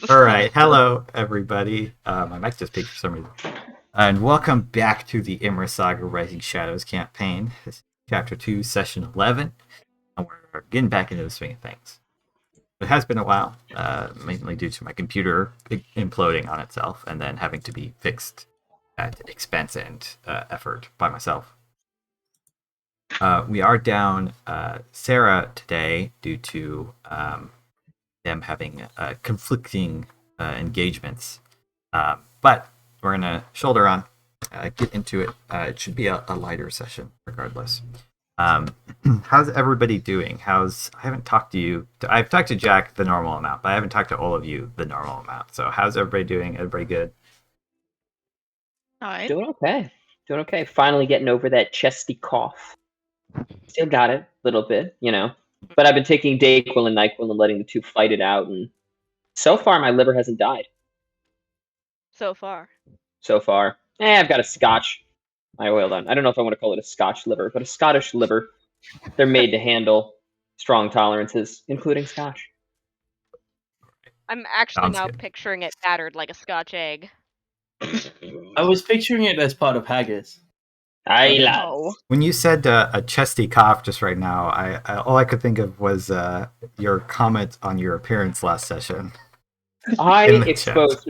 All right, hello everybody. My mic just peaked for some reason. And welcome back to the Imris Saga Rising Shadows campaign. This is Chapter 2, Session 11, and we're getting back into the swing of things. It has been a while, mainly due to my computer imploding on itself and then having to be fixed at expense and effort by myself. We are down Sara today due to them having conflicting engagements. But we're going to shoulder on, get into it. It should be a lighter session regardless. How's everybody doing? I haven't talked to you. I've talked to Jack the normal amount, but I haven't talked to all of you the normal amount. So how's everybody doing? Everybody good? All right. Doing okay. Finally getting over that chesty cough. Still got it a little bit, But I've been taking Dayquil and NyQuil and letting the two fight it out, and so far my liver hasn't died. So far. I've got a Scotch. I don't know if I want to call it a Scotch liver, but a Scottish liver. They're made to handle strong tolerances, including Scotch. I'm actually now picturing it battered like a Scotch egg. I was picturing it as part of haggis. When you said a chesty cough just right now, I all I could think of was your comment on your appearance last session. I exposed.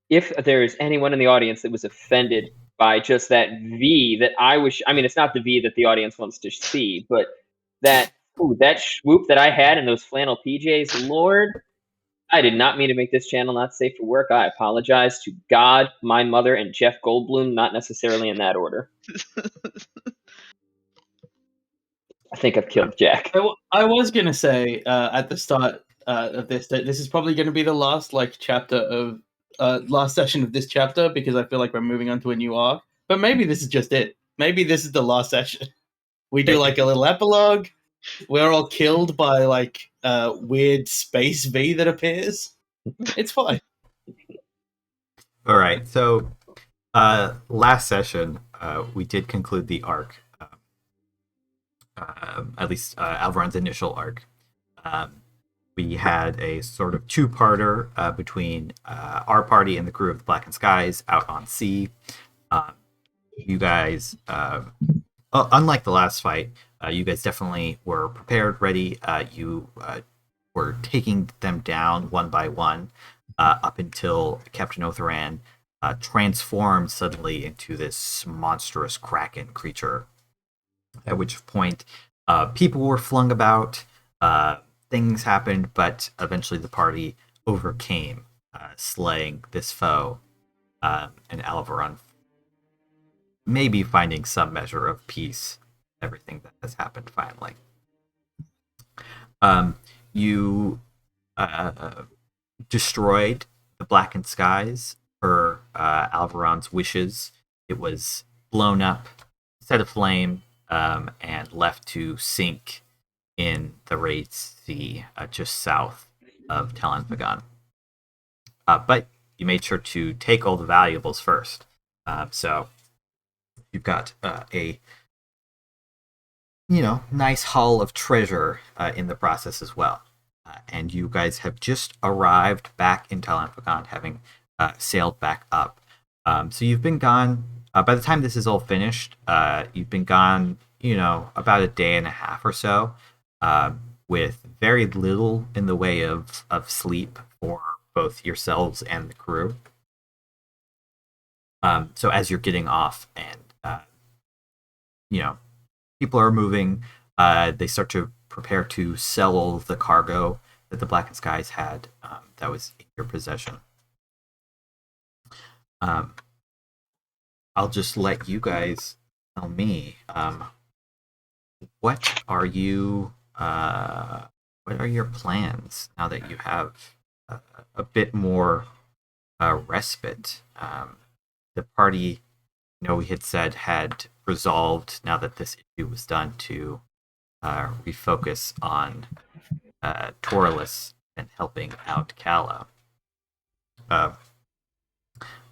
If there is anyone in the audience that was offended by just that V that it's not the V that the audience wants to see, but that swoop that I had in those flannel PJs, Lord, I did not mean to make this channel not safe for work. I apologize to God, my mother, and Jeff Goldblum, not necessarily in that order. I think I've killed Jack. I was going to say at the start of this that this is probably going to be the last last session of this chapter, because I feel like we're moving on to a new arc. But maybe this is just it. Maybe this is the last session. We do like a little epilogue. We're all killed by like weird space V that appears. It's fine. All right. So last session, we did conclude the arc. At least Alveron's initial arc. We had a sort of two-parter between our party and the crew of the Blackened Skies out on sea. You guys, unlike the last fight, you guys definitely were prepared, ready. You were taking them down one by one up until Captain Otheran transformed suddenly into this monstrous kraken creature. At which point, people were flung about, things happened, but eventually the party overcame, slaying this foe, and Alveron maybe finding some measure of peace in everything that has happened finally. You destroyed the Blackened Skies per Alveron's wishes. It was blown up, set aflame, and left to sink in the Wraith Sea just south of Talanfagan. But you made sure to take all the valuables first. So you've got a nice haul of treasure in the process as well. And you guys have just arrived back in Talanfagan, having sailed back up. So you've been gone. By the time this is all finished, you've been gone, about a day and a half or so, with very little in the way of sleep for both yourselves and the crew. So as you're getting off and, people are moving, they start to prepare to sell all of the cargo that the Blackened Skies had that was in your possession. I'll just let you guys tell me, what are your plans now that you have a bit more respite? The party, we had said had resolved, now that this issue was done, to refocus on Torilus and helping out Calla.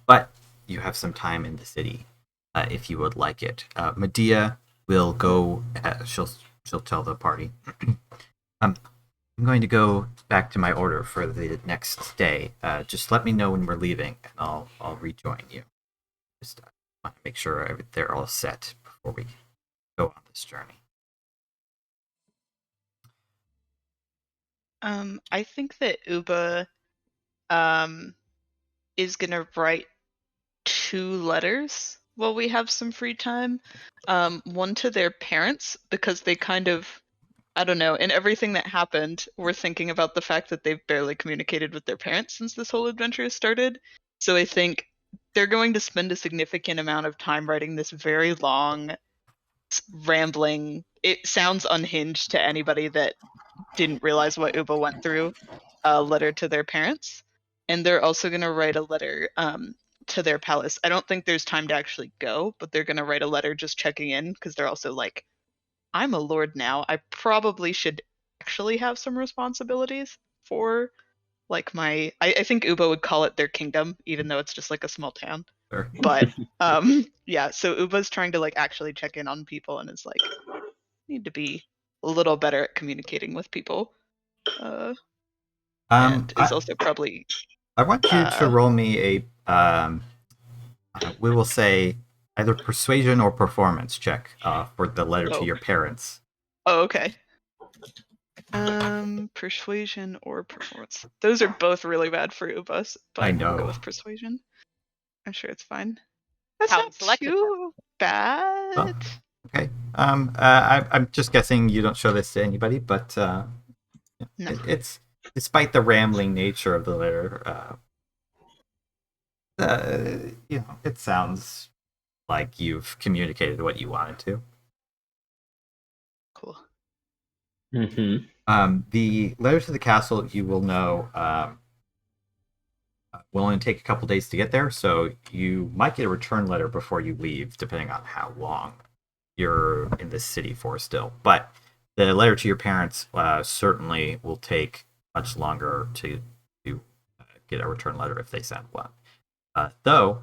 But you have some time in the city if you would like it. Medea will go. She'll tell the party. I'm going to go back to my order for the next day. Just let me know when we're leaving, and I'll rejoin you. Just want to make sure they're all set before we go on this journey. I think that Uba is gonna write 2 letters while we have some free time. One to their parents, because they kind of, I don't know, in everything that happened, we're thinking about the fact that they've barely communicated with their parents since this whole adventure started. So I think they're going to spend a significant amount of time writing this very long, rambling, it sounds unhinged to anybody that didn't realize what Uba went through, a letter to their parents. And they're also going to write a letter to their palace. I don't think there's time to actually go, but they're going to write a letter just checking in, because they're also like, I'm a lord now. I probably should actually have some responsibilities for like I think Uba would call it their kingdom, even though it's just like a small town. Sure. But yeah, so Uba's trying to like actually check in on people and is like, need to be a little better at communicating with people. And is also probably I want you to roll me a we will say either persuasion or performance check for the letter to your parents. Oh, okay. Persuasion or performance. Those are both really bad for Ubas, but I know. We'll go with persuasion. I'm sure it's fine. That's How not too bad. Oh, okay. I'm just guessing you don't show this to anybody, but No. it's despite the rambling nature of the letter, it sounds like you've communicated what you wanted to. Cool. Mm-hmm. The letter to the castle, you will know, will only take a couple days to get there, so you might get a return letter before you leave, depending on how long you're in the city for still. But the letter to your parents certainly will take much longer to get a return letter if they send one. Though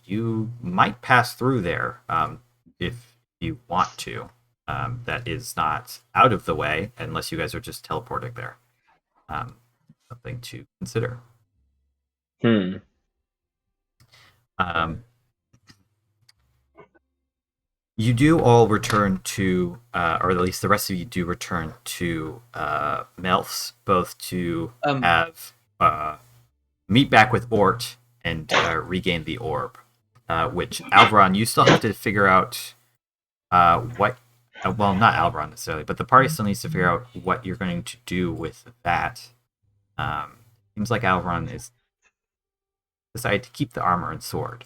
you might pass through there if you want to. That is not out of the way unless you guys are just teleporting there. Something to consider. You do all return to, or at least the rest of you do return to Melf's, both to have meet back with Ort and regain the orb. Which Alveron, you still have to figure out what. Well, not Alveron necessarily, but the party still needs to figure out what you're going to do with that. Seems like Alveron is decided to keep the armor and sword,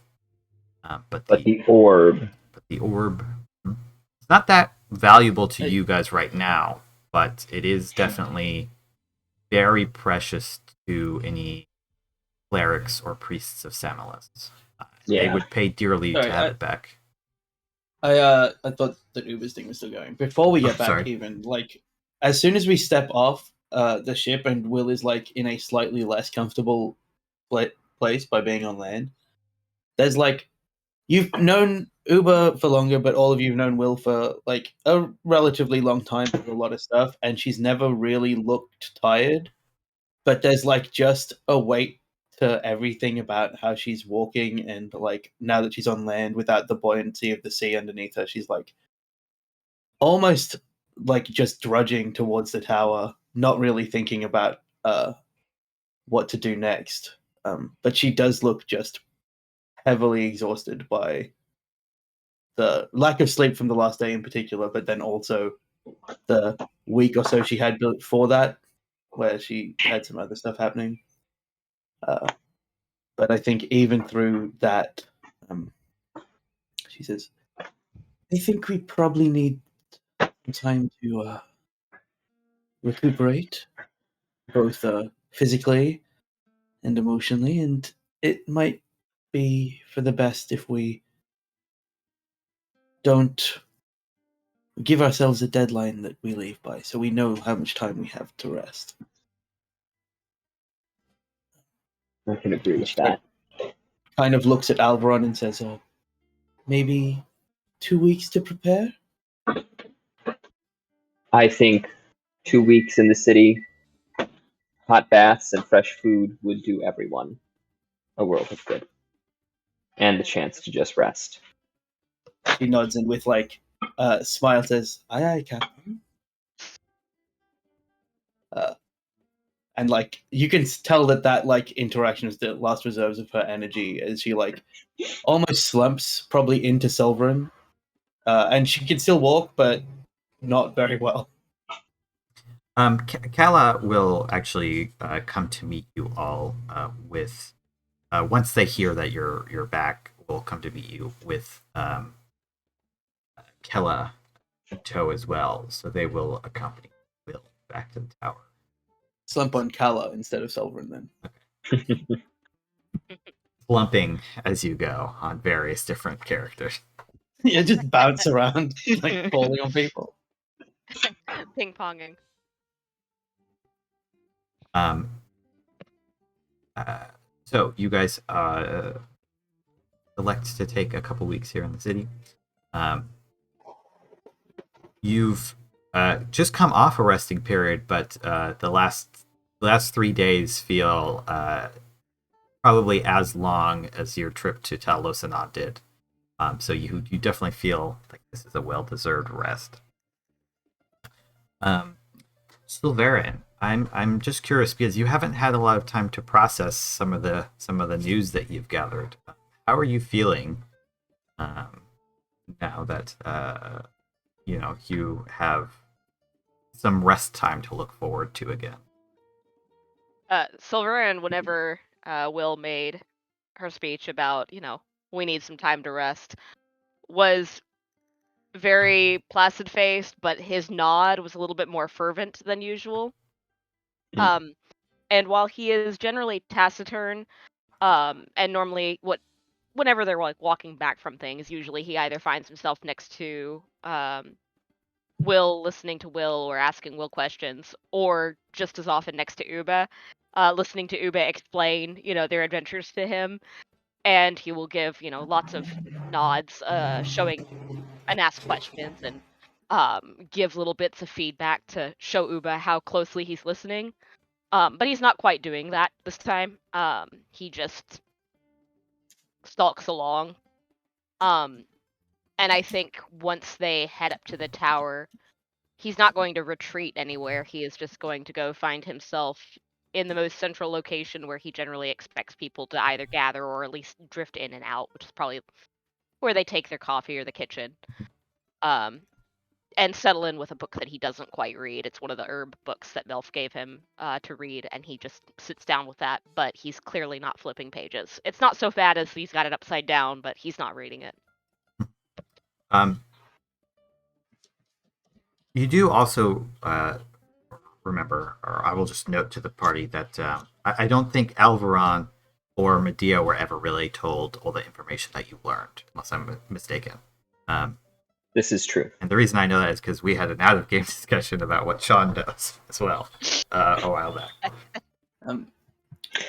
but the orb. But the orb, it's not that valuable to you guys right now, but it is definitely very precious to any clerics or priests of Samalis. They would pay dearly to have it back. I thought that Uber's thing was still going. Before we get back, even like as soon as we step off the ship and Will is like in a slightly less comfortable place by being on land, there's like, you've known Uber for longer, but all of you have known Will for like a relatively long time with a lot of stuff, and she's never really looked tired. But there's like just a weight to everything about how she's walking, and like now that she's on land without the buoyancy of the sea underneath her, she's like almost like just drudging towards the tower, not really thinking about what to do next. But she does look just heavily exhausted by the lack of sleep from the last day in particular, but then also the week or so she had before that, where she had some other stuff happening. But I think even through that, she says, I think we probably need some time to recuperate, both physically and emotionally, and it might be for the best if we don't give ourselves a deadline that we leave by, so we know how much time we have to rest. I can agree with that. Kind of looks at Alveron and says, maybe 2 weeks to prepare? I think 2 weeks in the city, hot baths and fresh food would do everyone a world of good. And the chance to just rest. She nods and with smile says, "Aye, aye, Captain." And you can tell that interaction is the last reserves of her energy as she almost slumps probably into Sulveran. And she can still walk, but not very well. Kala will actually come to meet you all with once they hear that you're back. Will come to meet you with Kella in tow as well. So they will accompany Will back to the tower. Slump on Kala instead of Sulveran then. Slumping as you go on various different characters. Yeah, just bounce around, falling on people. Ping-ponging. So you guys elect to take a couple weeks here in the city. You've just come off a resting period, but the last 3 days feel probably as long as your trip to Tal Losanad did. So you definitely feel like this is a well-deserved rest. Sulveran, I'm just curious because you haven't had a lot of time to process some of the news that you've gathered. How are you feeling now that you have some rest time to look forward to again? Sulveran, whenever Will made her speech about, we need some time to rest, was very placid-faced, but his nod was a little bit more fervent than usual. And while he is generally taciturn, and normally whenever they're walking back from things, usually he either finds himself next to Will, listening to Will or asking Will questions, or just as often next to Uba, listening to Uba explain, their adventures to him, and he will give, lots of nods, showing and ask questions and give little bits of feedback to show Uba how closely he's listening. But he's not quite doing that this time. He just stalks along. And I think once they head up to the tower, he's not going to retreat anywhere. He is just going to go find himself in the most central location where he generally expects people to either gather or at least drift in and out, which is probably where they take their coffee or the kitchen. And settle in with a book that he doesn't quite read. It's one of the herb books that Melf gave him to read, and he just sits down with that, but he's clearly not flipping pages. It's not so bad as he's got it upside down, but he's not reading it. You do also remember, or I will just note to the party that I don't think Alveron or Medea were ever really told all the information that you learned, unless I'm mistaken. This is true. And the reason I know that is because we had an out-of-game discussion about what Sean does as well a while back.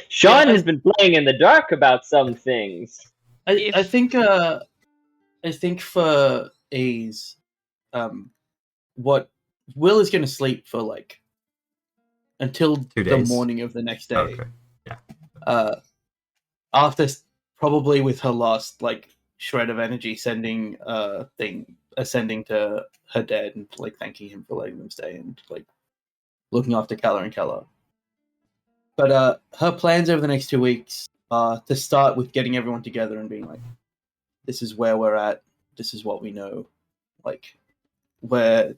Sean has been playing in the dark about some things. I think for A's, what Will is going to sleep for until 2 days. The morning of the next day. Okay. Yeah. After probably with her last shred of energy, ascending to her dad and thanking him for letting them stay and looking after Kella and Kella. But her plans over the next 2 weeks are to start with getting everyone together and being this is where we're at, this is what we know. Where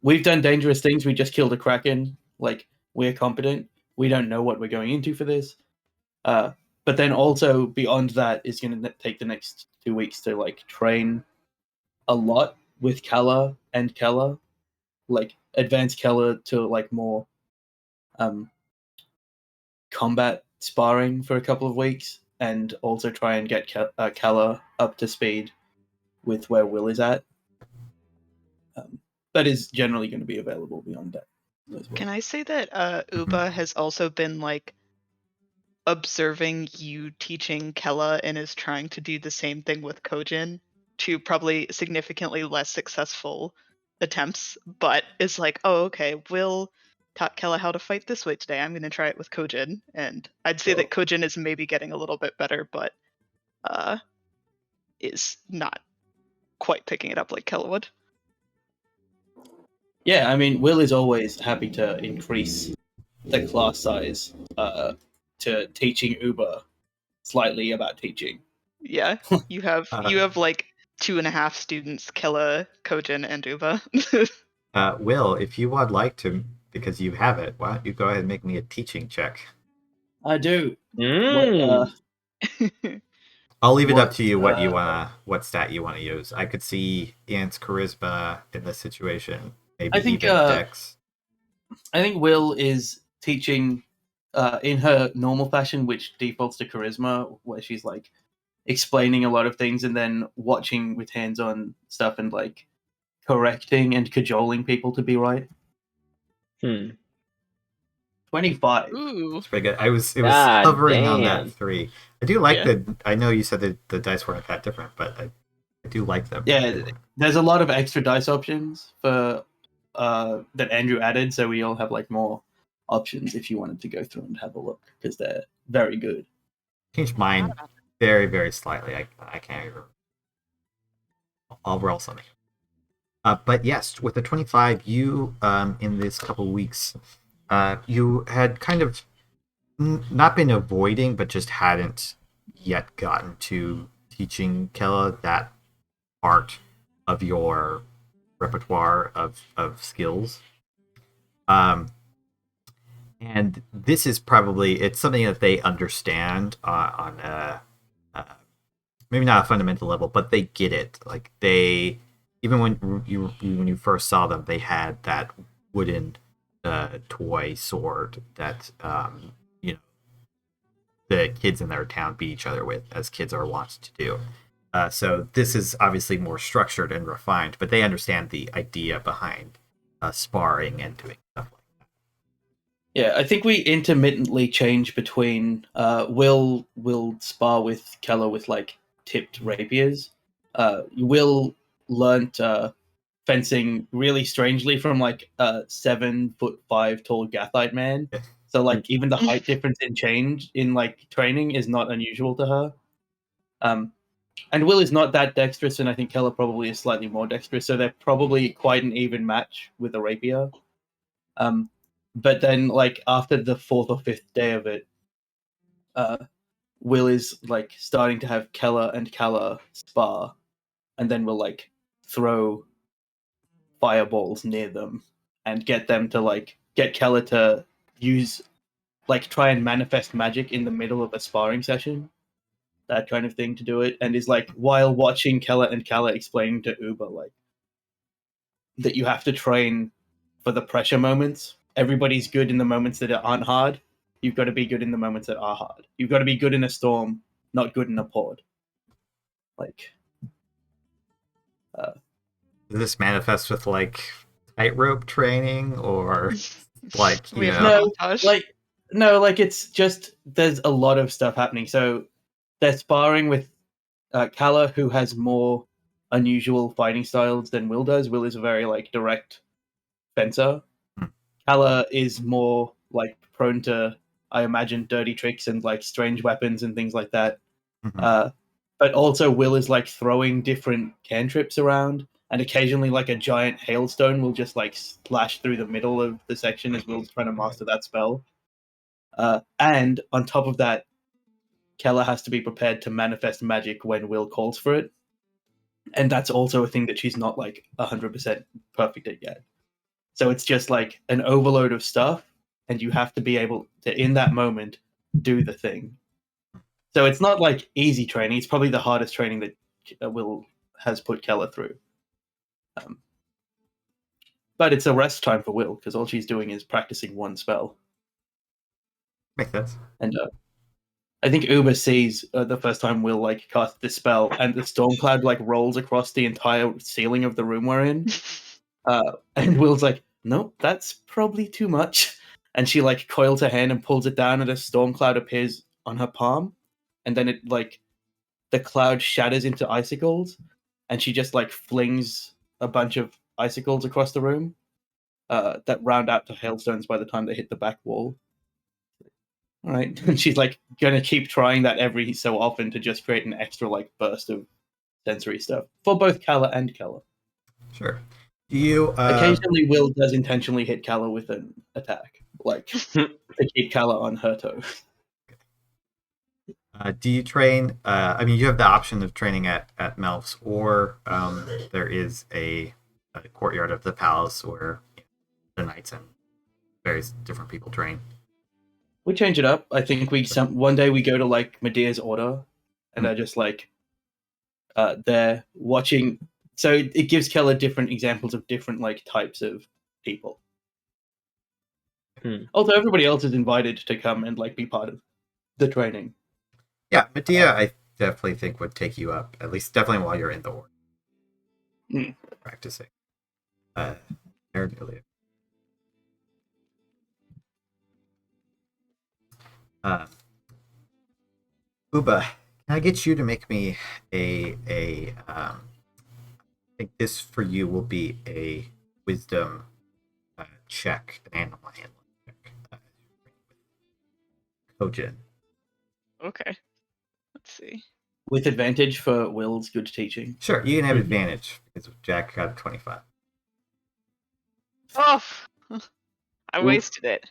we've done dangerous things, we just killed a kraken, we're competent, we don't know what we're going into for this. But then also beyond that is going to take the next 2 weeks to train a lot with Kella and Kella, advance Kella to more combat sparring for a couple of weeks, and also try and get Kella up to speed with where Will is at. That is generally going to be available beyond that as well. Can I say that Uba has also been observing you teaching Kella and is trying to do the same thing with Kojin to probably significantly less successful attempts, but is like, oh, okay, Will taught Kella how to fight this way today. I'm going to try it with Kojin. And I'd say that Kojin is maybe getting a little bit better, but is not quite picking it up like Kella would. Yeah, I mean, Will is always happy to increase the class size to teaching Uber slightly about teaching. Yeah, you have like 2.5 students, Kella, Kojin, and Uba. Will, if you would like to, because you have it, why don't you go ahead and make me a teaching check? I do. I'll leave it up to you what stat you want to use. I could see Ian's charisma in this situation. Maybe even Dex. I think Will is teaching in her normal fashion, which defaults to charisma, where she's like explaining a lot of things and then watching with hands-on stuff and like correcting and cajoling people to be right. 25. Ooh. It's pretty good. It was hovering on that 3. I do like I know you said that the dice weren't that different, but I do like them. Yeah, there's a lot of extra dice options for that Andrew added, so we all have like more options if you wanted to go through and have a look, because they're very good. Changed mine very, very slightly. I can't even. I'll roll something. But yes, with the 25, you in this couple weeks, you had kind of not been avoiding, but just hadn't yet gotten to teaching Kella that part of your repertoire of skills. And this is probably, it's something that they understand on maybe not a fundamental level, but they get it. Like they, even when you first saw them, they had that wooden toy sword that the kids in their town beat each other with, as kids are wont to do. So this is obviously more structured and refined, but they understand the idea behind sparring and doing stuff like that. Yeah, I think we intermittently change between Will spar with Kella with like tipped rapiers. Will learnt fencing really strangely from like a 7'5" tall Gathite man. So like even the height difference in like training is not unusual to her. And Will is not that dexterous, and I think Kella probably is slightly more dexterous, so they're probably quite an even match with a rapier. But then, like, after the 4th or 5th day of it, Will is, like, starting to have Kella and Kalla spar, and then will, like, throw fireballs near them and get them to, like, get Kella to use, like, try and manifest magic in the middle of a sparring session. That kind of thing to do it, and is like while watching Kella and Kalla explaining to Uba like that you have to train for the pressure moments. Everybody's good in the moments that aren't hard. You've got to be good in the moments that are hard. You've got to be good in a storm, not good in a pod. Like, does this manifest with like tightrope training or like like it's just there's a lot of stuff happening. So they're sparring with Kalla, who has more unusual fighting styles than Will does. Will is a very like direct fencer. Kalla is more like prone to, I imagine, dirty tricks and like strange weapons and things like that. But also Will is like throwing different cantrips around, and occasionally like a giant hailstone will just like splash through the middle of the section as Will's trying to master that spell. And on top of that, Kella has to be prepared to manifest magic when Will calls for it. And that's also a thing that she's not like 100% perfect at yet. So it's just like an overload of stuff, and you have to be able to, in that moment, do the thing. So it's not like easy training. It's probably the hardest training that Will has put Kella through. But it's a rest time for Will, because all she's doing is practicing one spell. Makes sense. And I think Uba sees the first time Will like cast this spell, and the storm cloud like rolls across the entire ceiling of the room we're in. And Will's like, "Nope, that's probably too much." And she like coils her hand and pulls it down, and a storm cloud appears on her palm, and then it like the cloud shatters into icicles, and she just like flings a bunch of icicles across the room that round out to hailstones by the time they hit the back wall. All right, and she's like gonna keep trying that every so often to just create an extra like burst of sensory stuff for both Kala and Kala. Sure. Do you occasionally Will does intentionally hit Kala with an attack, like to keep Kala on her toes. Do you train? I mean, you have the option of training at Melf's, or there is a courtyard of the palace where the knights and various different people train. We change it up. I think one day we go to like Medea's order, and they're just like they're watching. So it gives Keller different examples of different like types of people. Also, everybody else is invited to come and like be part of the training. Yeah, Medea, I definitely think would take you up, at least definitely while you're in the order practicing. Archipelagos. Uba, can I get you to make me a I think this for you will be a wisdom check, an animal handling check. Kojin. Okay. Let's see. With advantage for Will's good teaching. Sure, you can have advantage because Jack got a 25. Oh, I wasted it.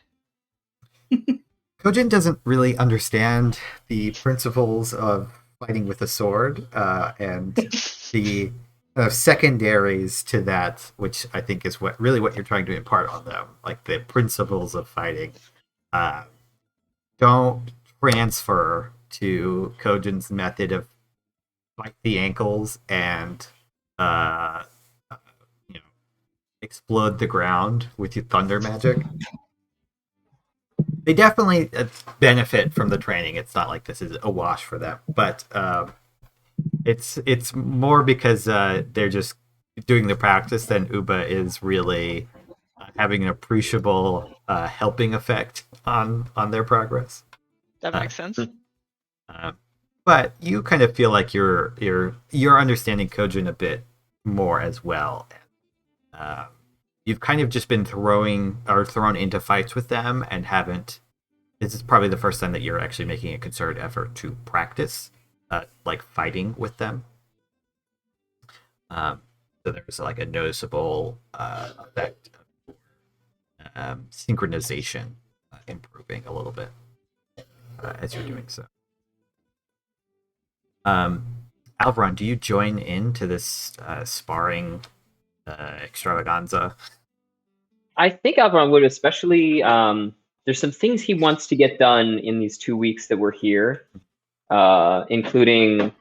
Kojin doesn't really understand the principles of fighting with a sword and the secondaries to that, which I think is what you're trying to impart on them, like the principles of fighting. Don't transfer to Kojin's method of bite the ankles and explode the ground with your thunder magic. They definitely benefit from the training. It's not like this is a wash for them, but it's more because they're just doing the practice than Uba is really having an appreciable helping effect on their progress. That makes sense. But you kind of feel like you're understanding Kojin a bit more as well. You've kind of just been thrown into fights with them and haven't. This is probably the first time that you're actually making a concerted effort to practice, like fighting with them. So there's like a noticeable effect of synchronization improving a little bit as you're doing so. Alveron, do you join into this sparring extravaganza? I think Alveron would, especially. There's some things he wants to get done in these 2 weeks that we're here, including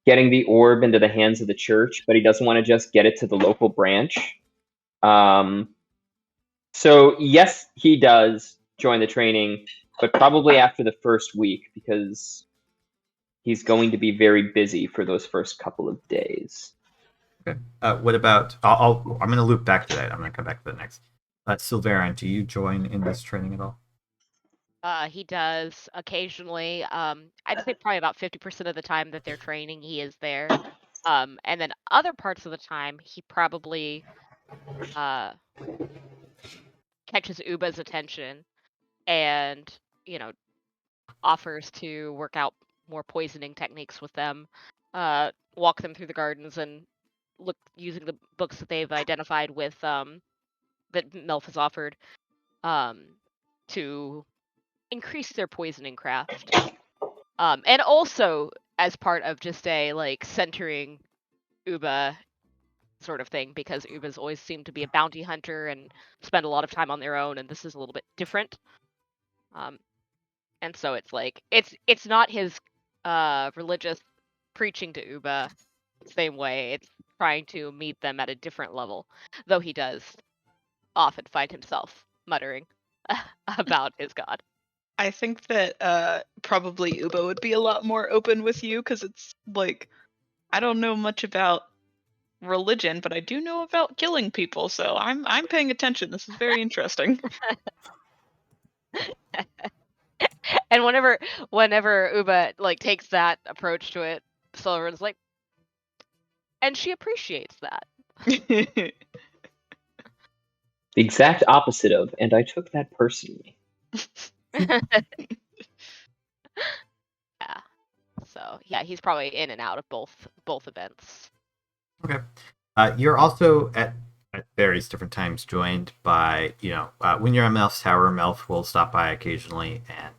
getting the orb into the hands of the church, but he doesn't want to just get it to the local branch. So yes, he does join the training, but probably after the first week because he's going to be very busy for those first couple of days. Okay. What about? I'm going to loop back to that. I'm going to come back to the next. Sulveran, do you join in this training at all? He does occasionally. I'd say probably about 50% of the time that they're training, he is there. And then other parts of the time, he probably catches Uba's attention and, offers to work out more poisoning techniques with them, walk them through the gardens and look using the books that they've identified with that Melf has offered to increase their poisoning craft. And also as part of just a like centering Uba sort of thing, because Ubas always seem to be a bounty hunter and spend a lot of time on their own, and this is a little bit different. And so it's like it's not his religious preaching to Uba same way. It's trying to meet them at a different level, though he does often find himself muttering about his god. I think that probably Uba would be a lot more open with you because it's like, I don't know much about religion, but I do know about killing people, so I'm paying attention. This is very interesting. And whenever Uba like takes that approach to it, Sulveran's like, and she appreciates that. The exact opposite of, and I took that personally. Yeah. So yeah, he's probably in and out of both events. Okay. You're also at various different times joined by, when you're at Melf's Tower, Melf will stop by occasionally and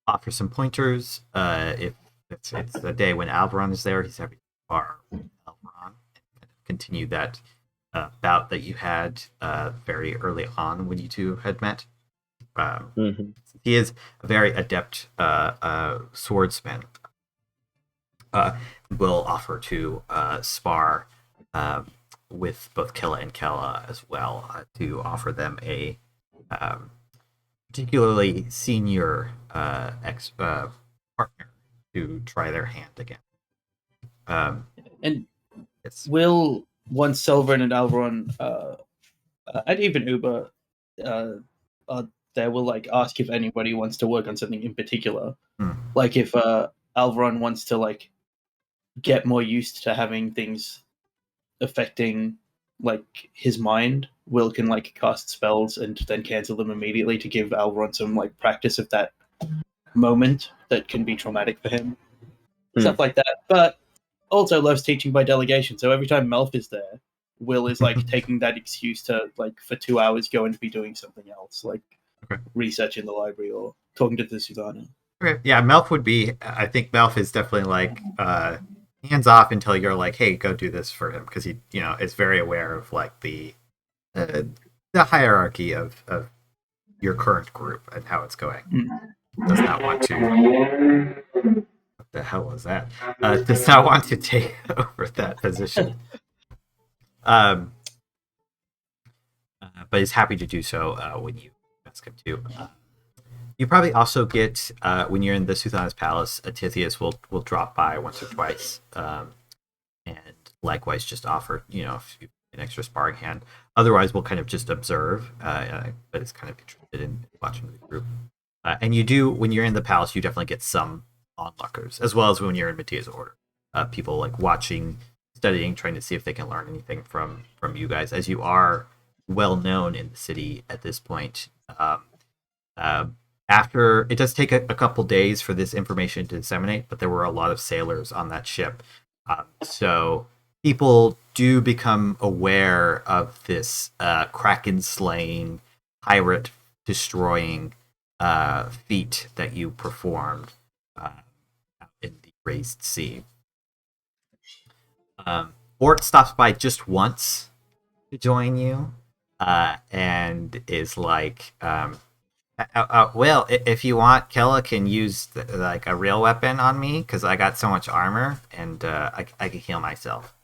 offer some pointers. If it's a day when Alveron is there, he's happy to bar with Alveron and continue that bout that you had very early on when you two had met. He is a very adept swordsman. Will offer to spar with both Kella and Kella as well to offer them a particularly senior partner to try their hand again. And it's will once Sulveran and Alveron and even Uber there will like ask if anybody wants to work on something in particular. Like if Alveron wants to like get more used to having things affecting like his mind, Will can like cast spells and then cancel them immediately to give Alveron some like practice of that moment that can be traumatic for him. Stuff like that. But also loves teaching by delegation, so every time Melf is there, Will is like taking that excuse to like for 2 hours go and be doing something else, like research in the library or talking to the Sudana. Okay. Yeah, Melf would be. I think Melf is definitely like hands off until you're like, hey, go do this for him, because he, is very aware of like the hierarchy of your current group and how it's going. Does not want to. What the hell was that? Does not want to take over that position. But is happy to do so when you ask him to. You probably also get, when you're in the Suthana's palace, Tithias will drop by once or twice, and likewise just offer, an extra sparring hand. Otherwise, we'll kind of just observe, but it's kind of interested in watching the group. And you do, when you're in the palace, you definitely get some onlookers, as well as when you're in Mattia's order. People like watching, studying, trying to see if they can learn anything from you guys, as you are well known in the city at this point. After it does take a couple days for this information to disseminate, but there were a lot of sailors on that ship, so people do become aware of this kraken slaying, pirate destroying feat that you performed in the raised sea. Ort stops by just once to join you, and is like. Well, if you want, Kella can use like a real weapon on me, because I got so much armor, and I can heal myself.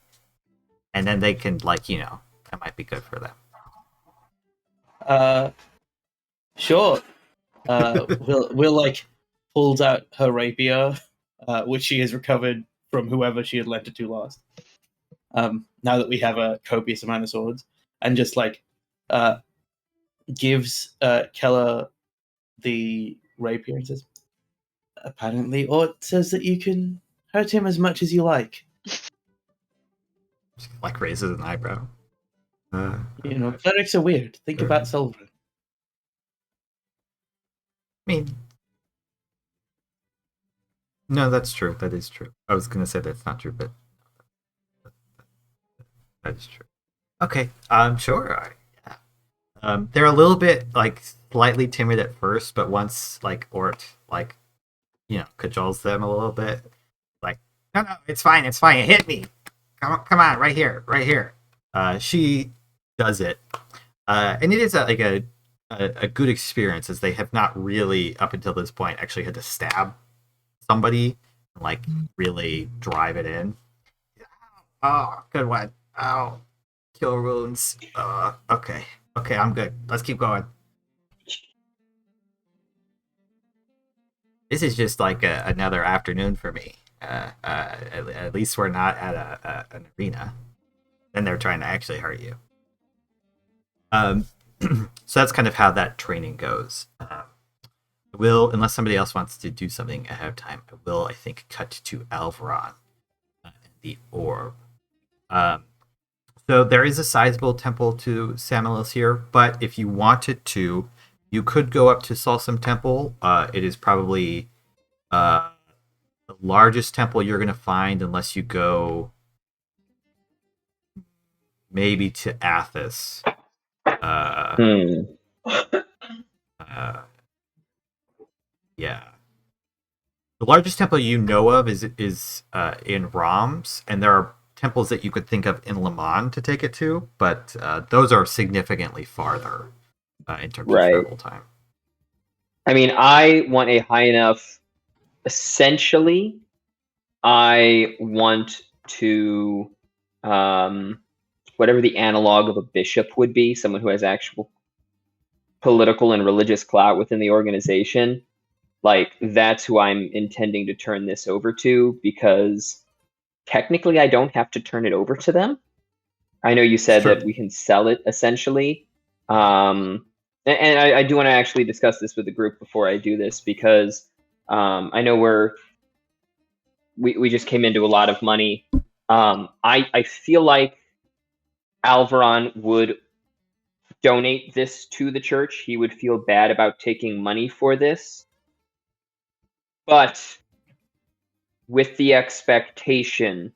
And then they can, like, that might be good for them. Sure. Will like pulls out her rapier, which she has recovered from whoever she had lent it to last. Now that we have a copious amount of swords, and just like gives Kella the rapier and says, apparently Ort says that you can hurt him as much as you like. Like raises an eyebrow. Clerics are weird. Think about Sulveran. I mean, no, that's true. That is true. I was gonna say that's not true, but that is true. Okay, sure. Yeah. They're a little bit like slightly timid at first, but once like Ort like cajoles them a little bit, like no, it's fine, hit me, come on, right here. She does it, and it is a good experience, as they have not really up until this point actually had to stab somebody and like really drive it in. Oh, good one. Oh, cure wounds. Okay, I'm good. Let's keep going. This is just like another afternoon for me. At least we're not at an arena. Then they're trying to actually hurt you. So that's kind of how that training goes. I will, unless somebody else wants to do something ahead of time, I think, cut to Alveron and the orb. So there is a sizable temple to Samilis here, but if you wanted to, you could go up to Salsam Temple. It is probably the largest temple you're going to find unless you go maybe to Athos. Yeah. The largest temple you know of is in Roms, and there are temples that you could think of in Le Mans to take it to, but those are significantly farther in terms of travel time. I mean, I want a high enough. Essentially, I want to whatever the analog of a bishop would be, someone who has actual political and religious clout within the organization. Like, that's who I'm intending to turn this over to, because technically I don't have to turn it over to them. I know you said that we can sell it, essentially. And I do want to actually discuss this with the group before I do this, because I know we just came into a lot of money. I feel like Alveron would donate this to the church. He would feel bad about taking money for this. But with the expectation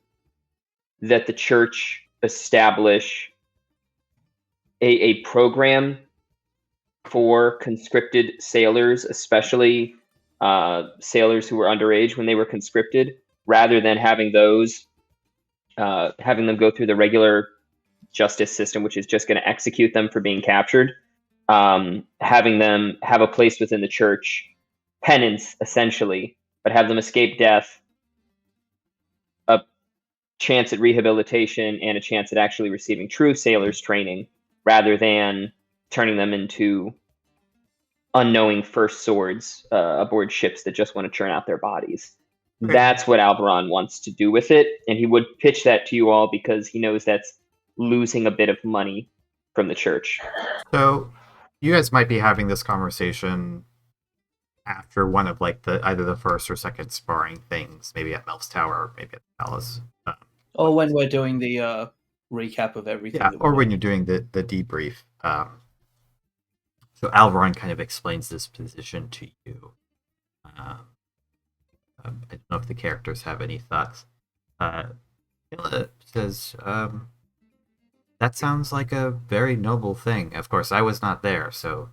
that the church establish a program for conscripted sailors, especially sailors who were underage when they were conscripted, rather than having them go through the regular justice system, which is just going to execute them for being captured. Having them have a place within the church, penance essentially, but have them escape death, a chance at rehabilitation, and a chance at actually receiving true sailors training, rather than turning them into unknowing first swords aboard ships that just want to churn out their bodies. Okay. That's what Alveron wants to do with it, and he would pitch that to you all because he knows that's losing a bit of money from the church. So you guys might be having this conversation after one of like either the first or second sparring things, maybe at Melf's Tower or maybe at the palace. Or when we're doing the recap of everything. Yeah, or when you're doing the debrief. So Alveron kind of explains this position to you. I don't know if the characters have any thoughts. Hila says, that sounds like a very noble thing. Of course, I was not there, so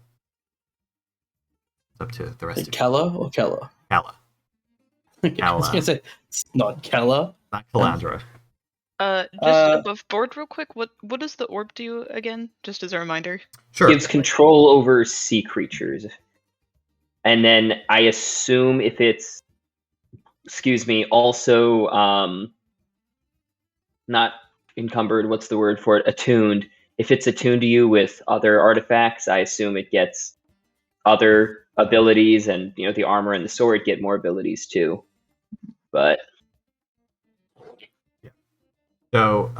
it's up to the rest of you. Kella or Kella? Kella. I was going to say, it's not Kella. Not Calandra. Just above board real quick, what does the orb do again? Just as a reminder. Sure. Gives control over sea creatures. And then I assume if it's, also not encumbered, what's the word for it? Attuned. If it's attuned to you with other artifacts, I assume it gets other abilities, and the armor and the sword get more abilities too. But so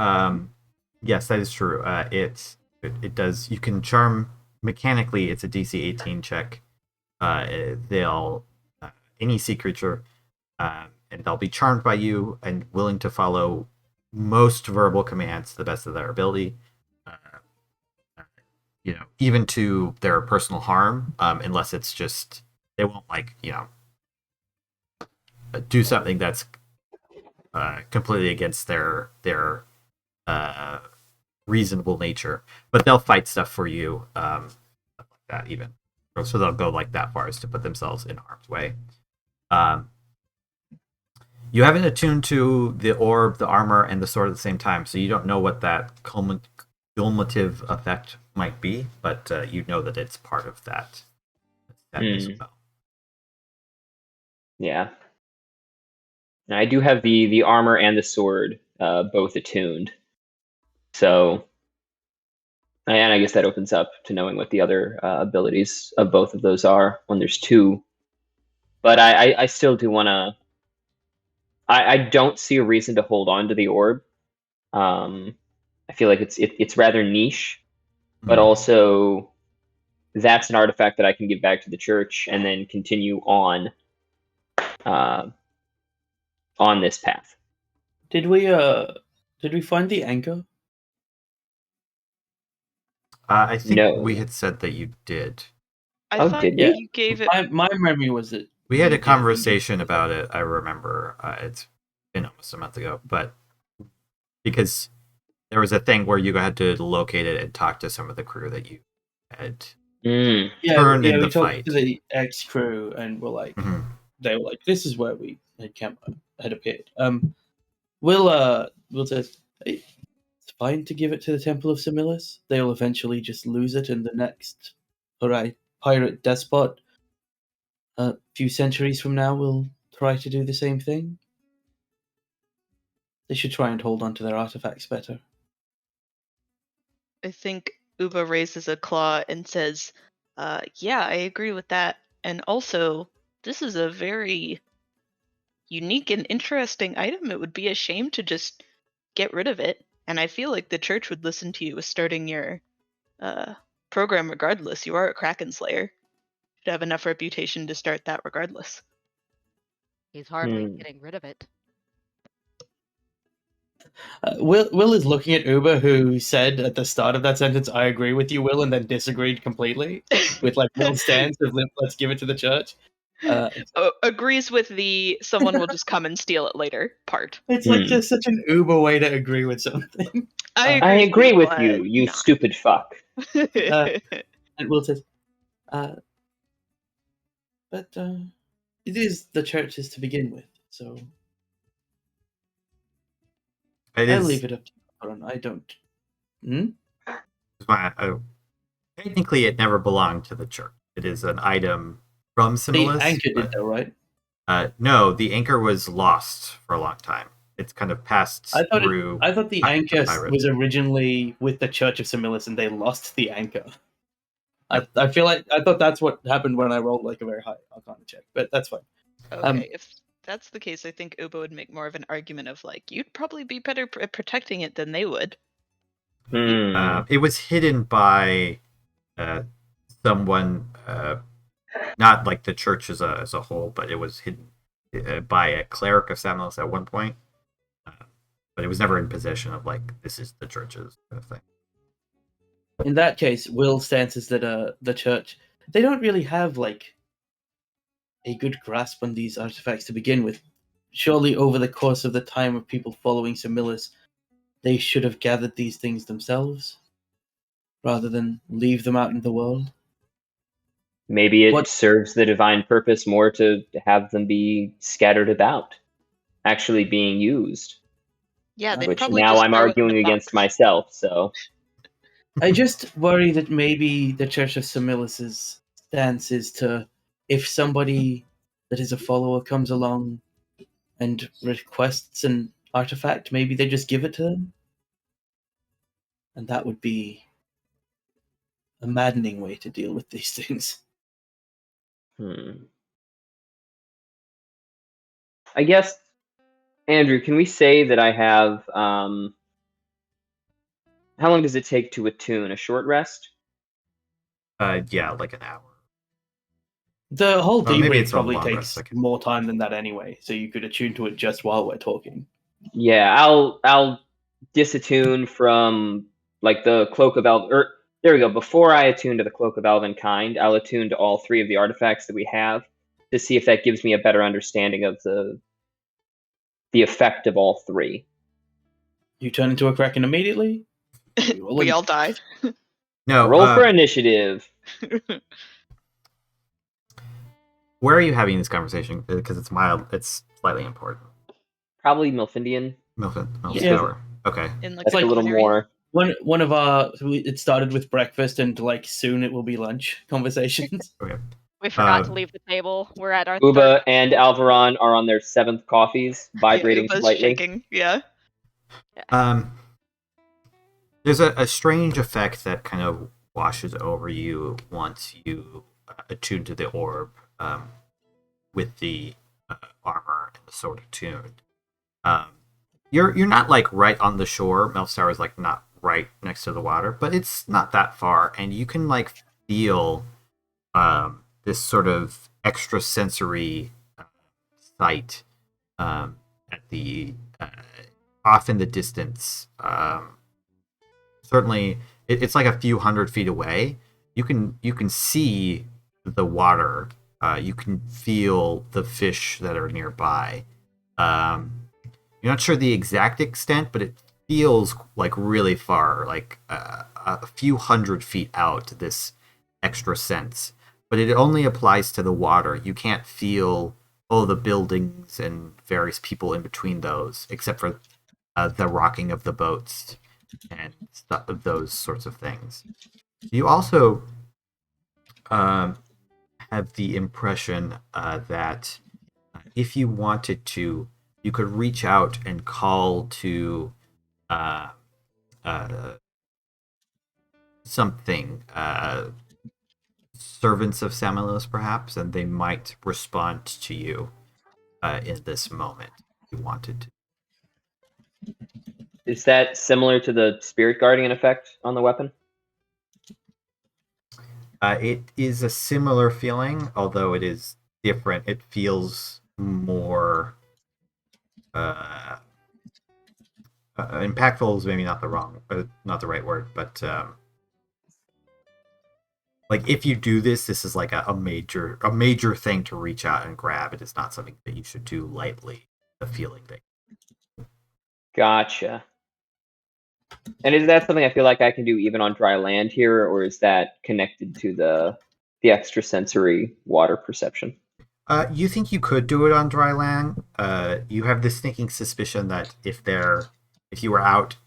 yes, that is true. It does. You can charm mechanically. It's a DC 18 check. They'll any sea creature, and they'll be charmed by you and willing to follow most verbal commands to the best of their ability. Even to their personal harm, unless it's just they won't do something that's completely against their reasonable nature. But they'll fight stuff for you, stuff like that even. So they'll go like that far as to put themselves in harm's way. You haven't attuned to the orb, the armor, and the sword at the same time, so you don't know what that cumulative effect might be, but you know that it's part of that as well. Yeah. Now, I do have the armor and the sword both attuned. So, and I guess that opens up to knowing what the other abilities of both of those are when there's two. But I still do want to... I don't see a reason to hold on to the orb. I feel like it's rather niche, but also that's an artifact that I can give back to the church and then continue on this path. Did we find the anchor? I think No. we had said that you did. I thought did you? you gave it. My memory was that We had a you did. conversation about it. I remember it's been almost a month ago, but because there was a thing where you had to locate it and talk to some of the crew that you had turned in we the talked fight. to the ex crew and we're like, they were like, this is where we had appeared. We'll say, hey, it's fine to give it to the Temple of Semillus. They'll eventually just lose it in the next pirate despot. A few centuries from now, we'll try to do the same thing. They should try and hold on to their artifacts better. I think Uba raises a claw and says, yeah, I agree with that. And also, this is a very unique and interesting item. It would be a shame to just get rid of it. And I feel like the church would listen to you with starting your program regardless. You are a Kraken Slayer. Should have enough reputation to start that regardless. He's hardly getting rid of it. Will is looking at Uber, who said at the start of that sentence, "I agree with you, Will," and then disagreed completely with like Will's stance of "Let's give it to the church." Agrees with the "someone will just come and steal it later" part. It's like just such an Uber way to agree with something. I agree with you, but you not. stupid fuck. And Will says, but it is the church's to begin with, so I'll leave it up to you. I don't. Technically, it never belonged to the church. It is an item from Semillus. The anchor did, though, right? No, the anchor was lost for a long time. It's kind of passed through. I thought the anchor was originally with the Church of Semillus, and they lost the anchor. Yep. I feel like I thought that's what happened when I rolled like a very high Arcana check, but that's fine. Okay, if that's the case, I think Uba would make more of an argument of like, you'd probably be better at protecting it than they would. It was hidden by someone, not like the church as a whole, but it was hidden by a cleric of Semillus at one point. But it was never in possession of like, this is the church's kind of thing. In that case, Will's stance is that the church, they don't really have like a good grasp on these artifacts to begin with. Surely over the course of the time of people following Semillus, they should have gathered these things themselves rather than leave them out in the world. Maybe it serves the divine purpose more to have them be scattered about, actually being used. Yeah, they which probably now just I'm grow it in arguing a against box. myself, so... I just worry that maybe the Church of Semillus' stance is to, if somebody that is a follower comes along and requests an artifact, maybe they just give it to them. And that would be a maddening way to deal with these things. I guess, Andrew, can we say that I have... how long does it take to attune? A short rest? Yeah, like an hour. The whole debrief probably takes more time than that anyway, so you could attune to it just while we're talking. Yeah, I'll disattune from like the Cloak of there we go. Before I attune to the Cloak of Elvenkind, I'll attune to all three of the artifacts that we have to see if that gives me a better understanding of the effect of all three. You turn into a Kraken immediately? We all die. No. Roll for initiative. Where are you having this conversation? Because it's mild. It's slightly important. Probably Milfindian. Tower. Okay. That's like a little more. One of our. It started with breakfast, and like soon it will be lunch conversations. Okay. We forgot to leave the table. We're at our Uba and Alveron are on their 7th coffees, vibrating slightly. Shaking. Yeah. There's a strange effect that kind of washes over you once you attune to the orb with the armor and the sword attuned. You're not like right on the shore. Melfstar is like not right next to the water, but it's not that far, and you can like feel this sort of extrasensory sight at the off in the distance. Certainly it's like a few 100 feet away. You can see the water. You can feel the fish that are nearby. You're not sure the exact extent, but it feels like really far, like a few 100 feet out. This extra sense, but it only applies to the water. You can't feel all the buildings and various people in between those, except for the rocking of the boats and stuff of those sorts of things. You also have the impression that if you wanted to, you could reach out and call to something, servants of Samilos, perhaps, and they might respond to you in this moment if you wanted to. Is that similar to the Spirit Guardian effect on the weapon? It is a similar feeling, although it is different. It feels more impactful is maybe not the right word, but like if you do this is like a major thing to reach out and grab. It is not something that you should do lightly. The feeling thing. Gotcha. And is that something I feel like I can do even on dry land here, or is that connected to the extrasensory water perception? You think you could do it on dry land. You have this sneaking suspicion that if you were out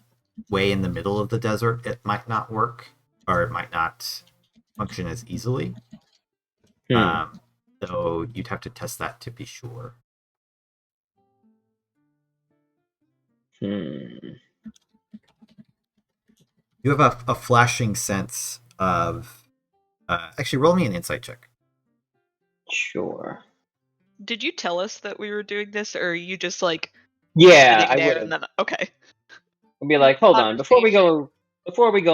way in the middle of the desert, it might not work, or it might not function as easily. So you'd have to test that to be sure. You have a flashing sense of... actually, roll me an insight check. Sure. Did you tell us that we were doing this, or are you just like... Yeah, I would. And then, okay. I'll be like, hold on, before we go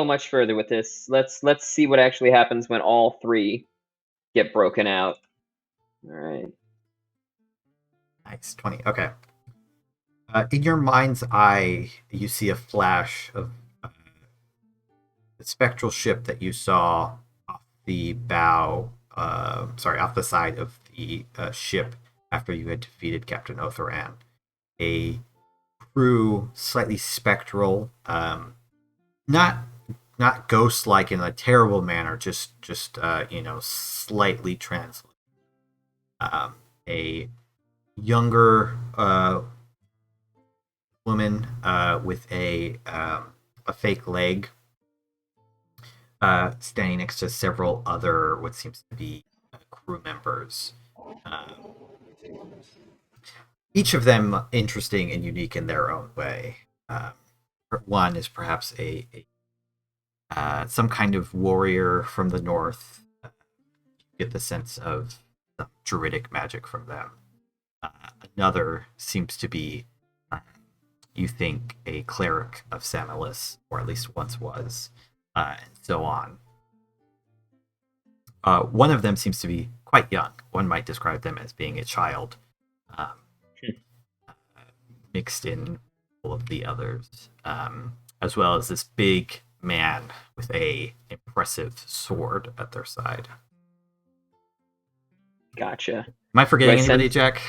much further with this, let's see what actually happens when all three get broken out. All right. Nice, 20. Okay. In your mind's eye, you see a flash of the spectral ship that you saw off the bow, off the side of the ship after you had defeated Captain Otheran. A crew, slightly spectral, not ghost-like in a terrible manner, just slightly translucent. A younger woman with a fake leg, standing next to several other what seems to be crew members. Each of them interesting and unique in their own way. One is perhaps a some kind of warrior from the north. You get the sense of some druidic magic from them. Another seems to be, you think, a cleric of Samilos, or at least once was, and so on. One of them seems to be quite young. One might describe them as being a child, mixed in all of the others, as well as this big man with a impressive sword at their side. Gotcha. Am I forgetting anybody, Jack?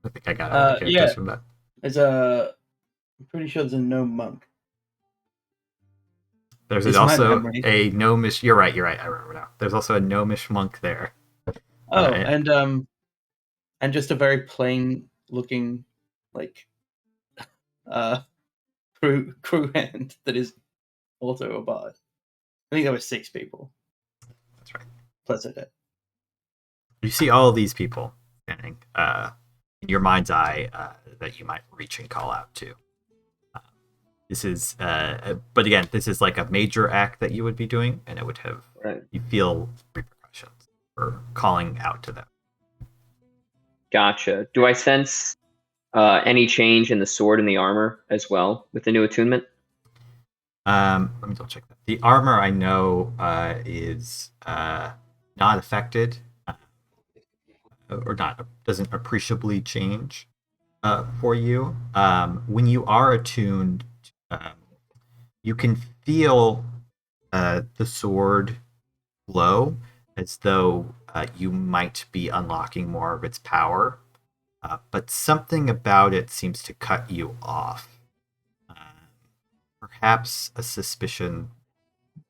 I think I got all the characters from that. I'm pretty sure there's a gnome monk. There's also a gnomish... You're right, I remember now. There's also a gnomish monk there. Oh, and just a very plain looking, like, crew hand that is also a bard. I think there were 6 people. That's right. Plus a dead. You see all of these people standing in your mind's eye that you might reach and call out to. This is, but again, this is like a major act that you would be doing, and it would have, you feel repercussions for calling out to them. Gotcha. Do I sense any change in the sword and the armor as well with the new attunement? Let me double check that. The armor I know is not affected, or doesn't appreciably change for you. When you are attuned, you can feel the sword glow as though you might be unlocking more of its power, but something about it seems to cut you off. Perhaps a suspicion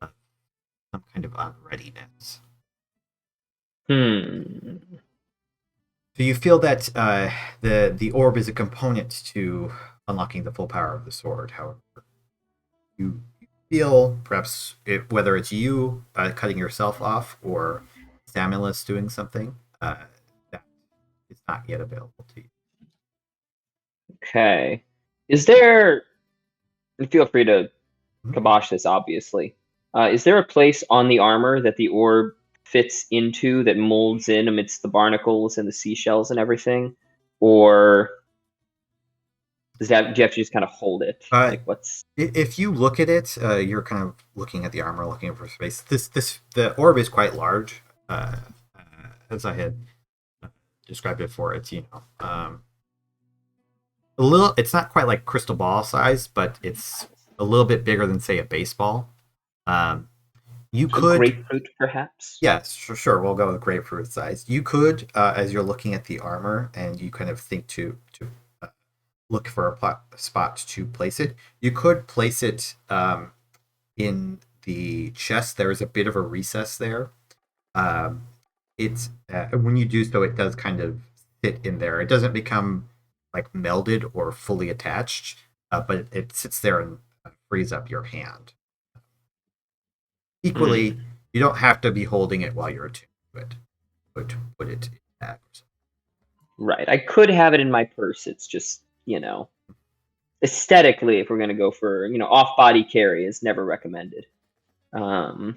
of some kind of unreadiness. So you feel that the orb is a component to unlocking the full power of the sword. However, you feel perhaps whether it's you cutting yourself off or Samuelus doing something that is not yet available to you. Okay. Is there, and feel free to kibosh this, obviously, is there a place on the armor that the orb fits into that molds in amidst the barnacles and the seashells and everything? Or do you have to just kind of hold it? If you look at it, you're kind of looking at the armor, looking for space. The orb is quite large, as I had described it for it. A little. It's not quite like crystal ball size, but it's a little bit bigger than, say, a baseball. You could grapefruit, perhaps. Yes, sure. We'll go with grapefruit size. You could, as you're looking at the armor, and you kind of think to look for a spot to place it. You could place it in the chest. There is a bit of a recess there. It's when you do so, it does kind of sit in there. It doesn't become like melded or fully attached, but it sits there and frees up your hand. Equally, you don't have to be holding it while you're attuned to it. Put it in a bag or something. Right. I could have it in my purse. It's just, aesthetically, if we're going to go for, off-body carry is never recommended. But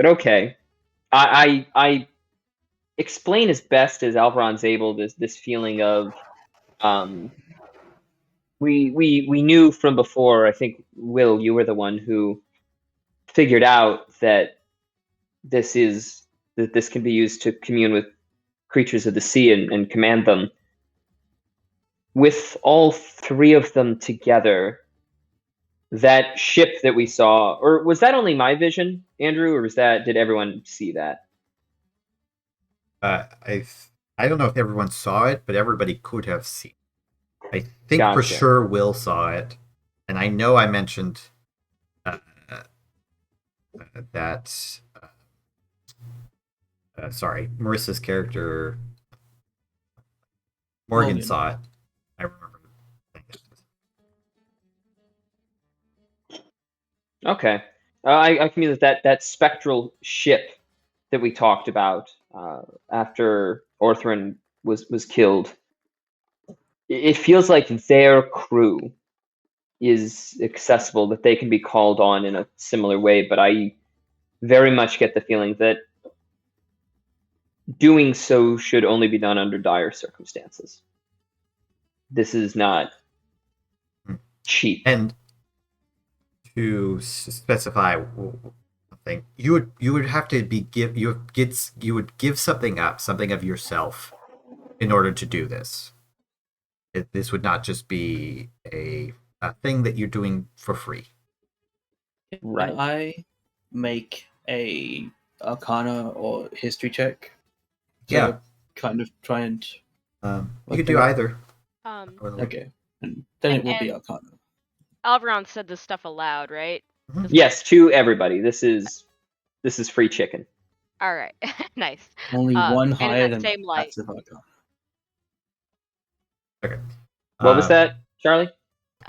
okay. I explain as best as Alveron's able this feeling of we knew from before. I think, Will, you were the one who figured out that this can be used to commune with creatures of the sea and command them. With all three of them together, that ship that we saw, or was that only my vision, Andrew, or did everyone see that? I don't know if everyone saw it, but everybody could have seen it. I think Gotcha. For sure Will saw it, and I know I mentioned that. Sorry, Marissa's character Morgan saw it. I remember. Okay, I can use that spectral ship that we talked about after Orthrin was killed. It feels like their crew is accessible, that they can be called on in a similar way, but I very much get the feeling that doing so should only be done under dire circumstances. This is not cheap. And to specify something, you would have to you would give something up, something of yourself, in order to do this. This would not just be a thing that you're doing for free. Right. Can I make a Arcana or History check? Yeah. Kind of try and. You could do either. Okay. And then it will be Arcana. Alveron said this stuff aloud, right? Mhm. Yes, to everybody. This is free chicken. All right, nice. Only one and higher in that than same light. passive Arcana. Okay. What was that, Charlie?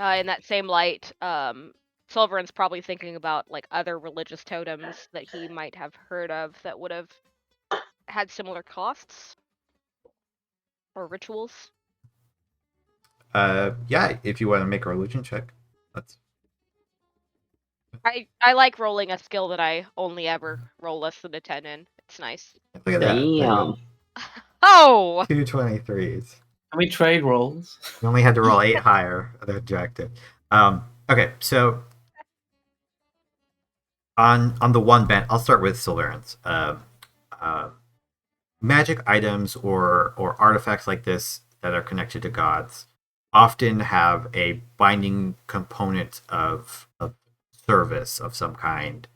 In that same light, Sulveran's probably thinking about like other religious totems that he might have heard of that would have had similar costs or rituals. Yeah, if you want to make a religion check, that's. I like rolling a skill that I only ever roll less than a 10 in. It's nice. Look at that. There you go. Damn. Oh! 2 23s. Can we trade rolls? You only had to roll 8 higher than objective. Okay, so on the one bent, I'll start with Sulveran's. Magic items or artifacts like this that are connected to gods often have a binding component of service of some kind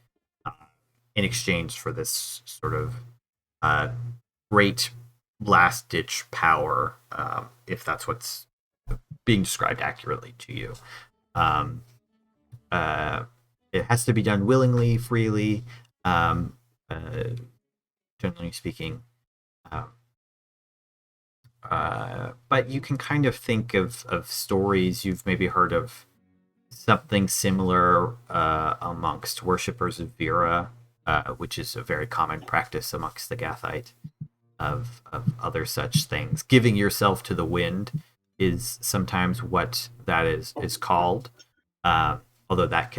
in exchange for this sort of great last-ditch power, if that's what's being described accurately to you. It has to be done willingly, freely, generally speaking. But you can kind of think of stories you've maybe heard of, something similar amongst worshippers of Vera, which is a very common practice amongst the Gathite, of other such things. Giving yourself to the wind is sometimes what that is called, although that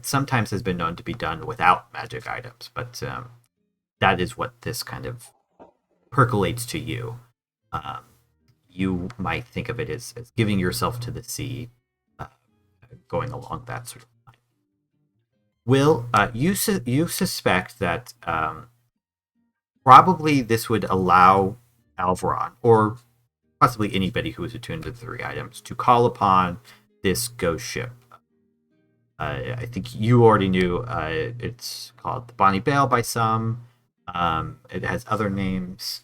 sometimes has been known to be done without magic items, but that is what this kind of percolates to you. You might think of it as giving yourself to the sea, going along that sort of line. Will, you suspect that probably this would allow Alveron, or possibly anybody who is attuned to the three items, to call upon this ghost ship. I think you already knew it's called the Bonnie Bale by some. It has other names.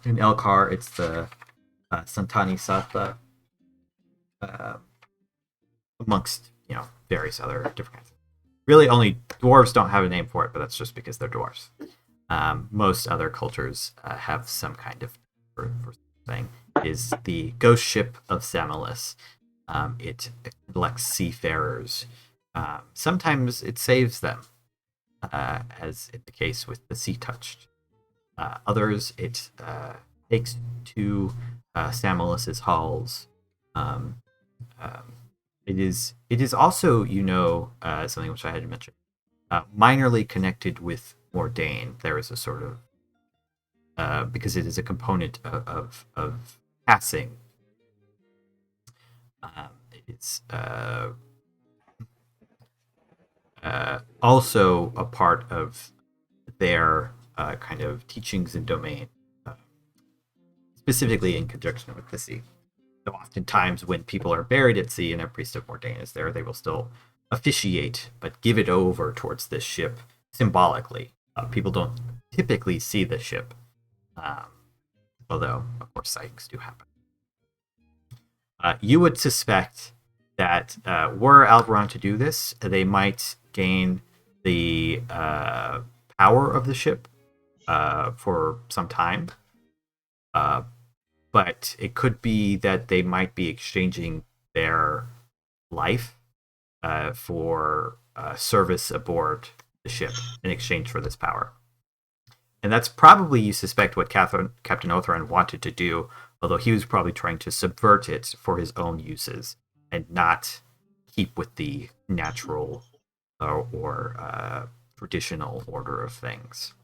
In Elkar, it's the Santani Satha, amongst various other different kinds. Really, only dwarves don't have a name for it, but that's just because they're dwarves. Most other cultures have some kind of thing. It is the ghost ship of Samilis. It collects seafarers. Sometimes it saves them, as in the case with the Sea Touched. Others it takes to Samilis's halls. It is also, something which I had to mention, minorly connected with Mordain. There is a sort of because it is a component of passing. It's also a part of their kind of teachings and domain, specifically in conjunction with the sea. So oftentimes when people are buried at sea and a priest of Mordain is there, they will still officiate, but give it over towards this ship symbolically. People don't typically see the ship, although, of course, sightings do happen. You would suspect that were Alveron to do this, they might gain the power of the ship for some time. But it could be that they might be exchanging their life for service aboard the ship in exchange for this power. And that's probably, you suspect, what Captain Othran wanted to do, although he was probably trying to subvert it for his own uses and not keep with the natural or traditional order of things.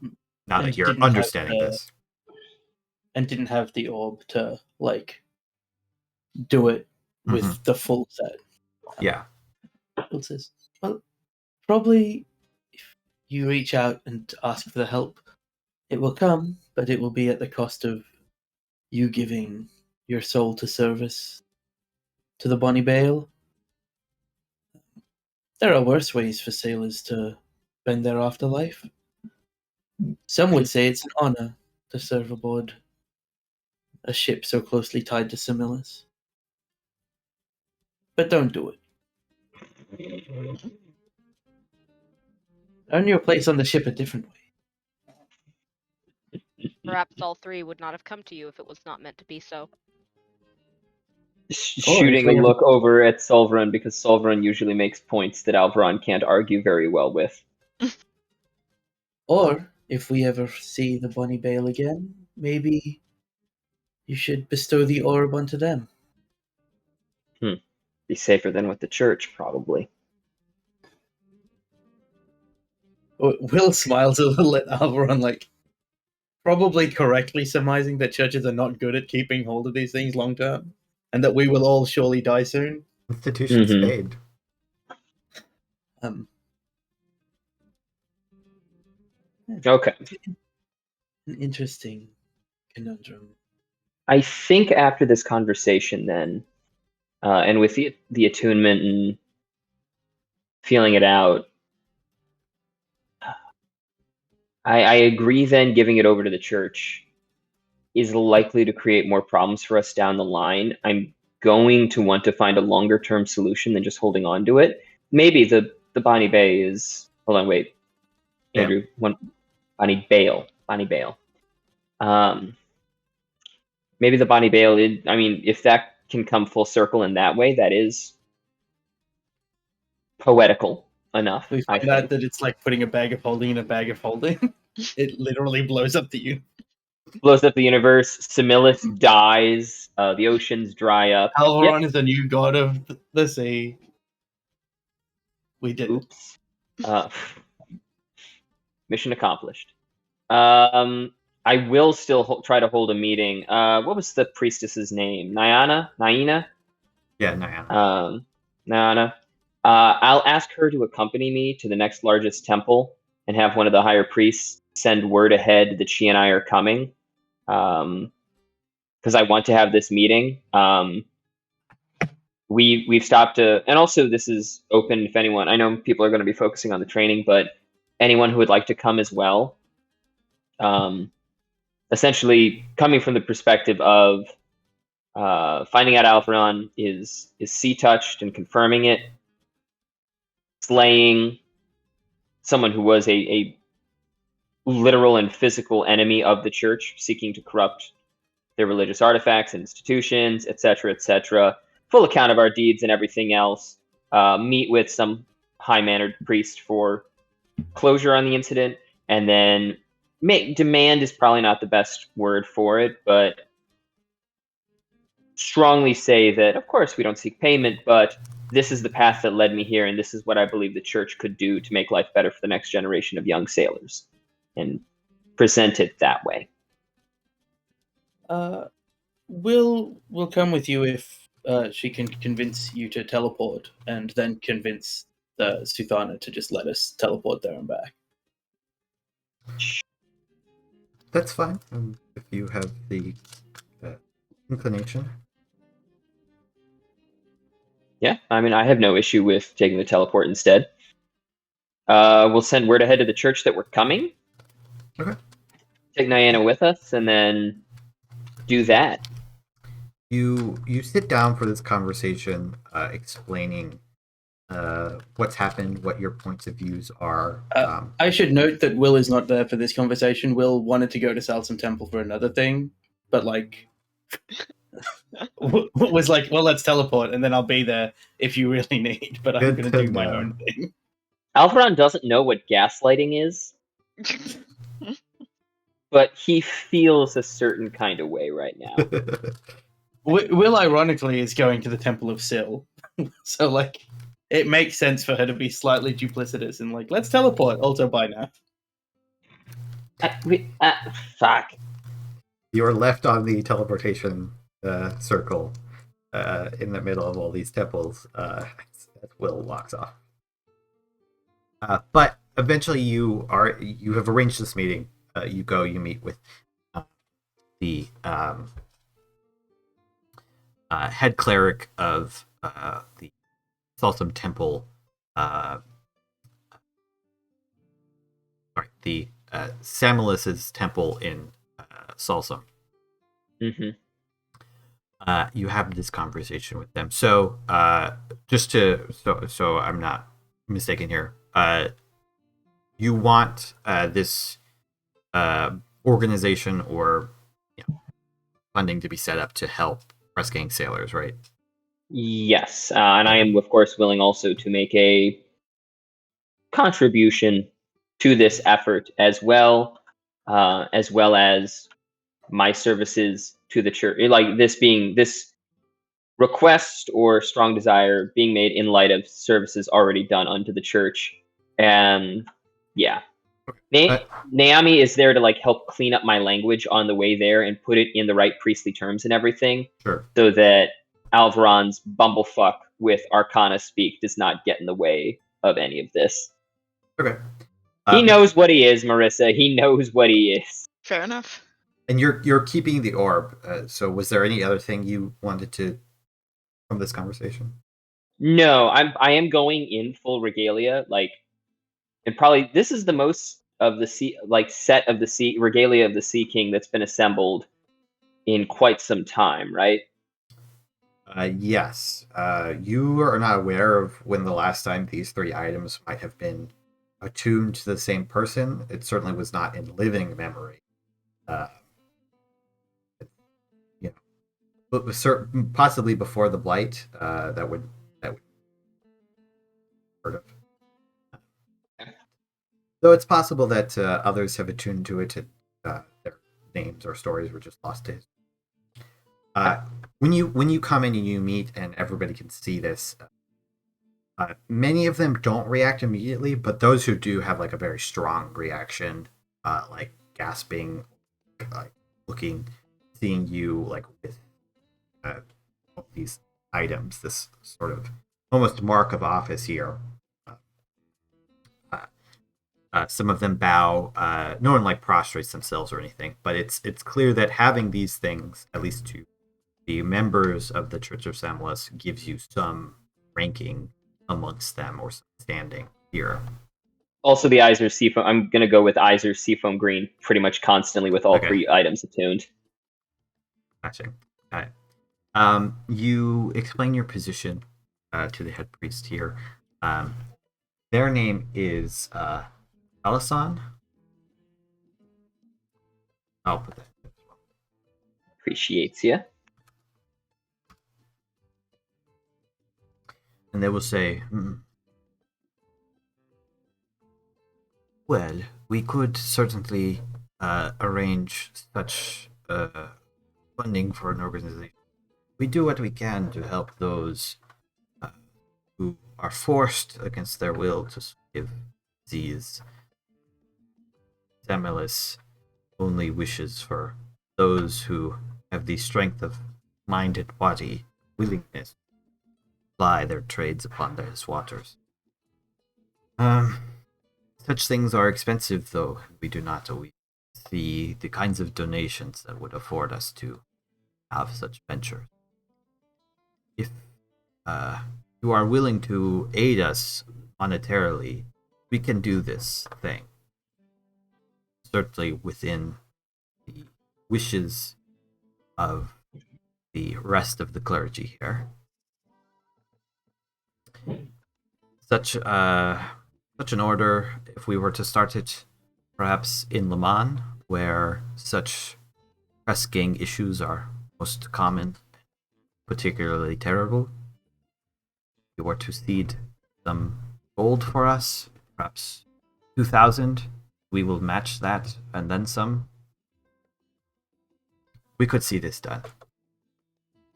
Now that you're understanding this. And didn't have the orb to, do it with the full set. Yeah. Well, probably if you reach out and ask for the help, it will come, but it will be at the cost of you giving your soul to service to the Bonnie Bale. There are worse ways for sailors to spend their afterlife. Some would say it's an honor to serve aboard a ship so closely tied to Samilis. But don't do it. Earn your place on the ship a different way. Perhaps all three would not have come to you if it was not meant to be so. Shooting a look over at Sulveran, because Sulveran usually makes points that Alveron can't argue very well with. Or, if we ever see the Bonnie Bale again, maybe you should bestow the orb onto them. Be safer than with the church, probably. Will smiles a little at Alveron, probably correctly surmising that churches are not good at keeping hold of these things long term, and that we will all surely die soon. Institutions fade. Okay. An interesting conundrum. I think after this conversation, then, and with the attunement and feeling it out, I agree then giving it over to the church is likely to create more problems for us down the line. I'm going to want to find a longer term solution than just holding on to it. Maybe the Bonnie Bay is... Hold on, wait. Andrew, Bonnie Bale. Maybe the Bonnie Bale, if that can come full circle in that way, that is poetical enough. We find out that it's like putting a bag of holding in a bag of holding. It literally blows up the universe. Blows up the universe. Semillus dies. The oceans dry up. Alveron is the new god of the sea. We did. Oops. Mission accomplished. I will still try to hold a meeting. What was the priestess's name? Naina? Yeah, Nyana. Naina. I'll ask her to accompany me to the next largest temple and have one of the higher priests send word ahead that she and I are coming. Because I want to have this meeting. We've stopped to, and also this is open if anyone, I know people are going to be focusing on the training, but anyone who would like to come as well. Essentially coming from the perspective of finding out Alveron is sea touched and confirming it, slaying someone who was a literal and physical enemy of the church, seeking to corrupt their religious artifacts and institutions, etc. Full account of our deeds and everything else. Meet with some high-mannered priest for closure on the incident, and then demand is probably not the best word for it, but strongly say that, of course, we don't seek payment, but this is the path that led me here, and this is what I believe the church could do to make life better for the next generation of young sailors, and present it that way. We'll come with you if she can convince you to teleport, and then convince the Suthana to just let us teleport there and back. That's fine, if you have the inclination. Yeah, I have no issue with taking the teleport instead. We'll send word ahead to the church that we're coming. Okay. Take Nyana with us, and then do that. You sit down for this conversation, explaining what's happened, what your points of views are. I should note that Will is not there for this conversation. Will wanted to go to Salsam Temple for another thing, but was like, well, let's teleport, and then I'll be there if you really need, but I'm going to do my own thing. Alveron doesn't know what gaslighting is, but he feels a certain kind of way right now. Will, ironically, is going to the Temple of Sil, so, it makes sense for her to be slightly duplicitous and, let's teleport, also bye now. Fuck. You're left on the teleportation circle in the middle of all these temples as Will walks off. But eventually you have arranged this meeting. You go, you meet with the head cleric of the Salsam Temple. The Samilus's temple in Salsam. Mm-hmm. You have this conversation with them. So, so I'm not mistaken here. You want this organization or funding to be set up to help Press Gang sailors, right? Yes, and I am, of course, willing also to make a contribution to this effort as well as my services to the church. This request or strong desire being made in light of services already done unto the church. And yeah. Naomi is there to help clean up my language on the way there and put it in the right priestly terms and everything. Sure. So that Alveron's bumblefuck with Arcana speak does not get in the way of any of this. Okay. He knows what he is, Marisa. He knows what he is. Fair enough. And you're keeping the orb. So was there any other thing you wanted to from this conversation? No, I am going in full regalia, like, and probably this is the most of the set of the sea regalia of the Sea King that's been assembled in quite some time, right? Yes. You are not aware of when the last time these 3 items might have been attuned to the same person. It certainly was not in living memory. You know, but possibly before the blight. That would heard of. Though it's possible that others have attuned to it. Their names or stories were just lost to history. When you come in and you meet and everybody can see this, many of them don't react immediately, but those who do have like a very strong reaction, like gasping, like looking, seeing you like with all these items, this sort of almost mark of office here. Some of them bow. No one like prostrates themselves or anything, but it's clear that having these things, at least to the members of the Church of Samlas, gives you some ranking amongst them or some standing here. Also, the eyes are seafoam. I'm going to go with eyes are seafoam green pretty much constantly with all 3 items attuned. Gotcha. Got it. You explain your position to the head priest here. Their name is Alison. I'll put that in as well. Appreciates you. And they will say, well, we could certainly arrange such funding for an organization. We do what we can to help those who are forced against their will to give these. Samuelus only wishes for those who have the strength of mind and body, willingness to ply their trades upon those waters. Such things are expensive, though. We do not always see the kinds of donations that would afford us to have such ventures. If you are willing to aid us monetarily, we can do this thing. Certainly within the wishes of the rest of the clergy here. Such an order, if we were to start it perhaps in Le Mans, where such press gang issues are most common, particularly terrible, if you were to cede some gold for us, perhaps 2,000, we will match that and then some. We could see this done.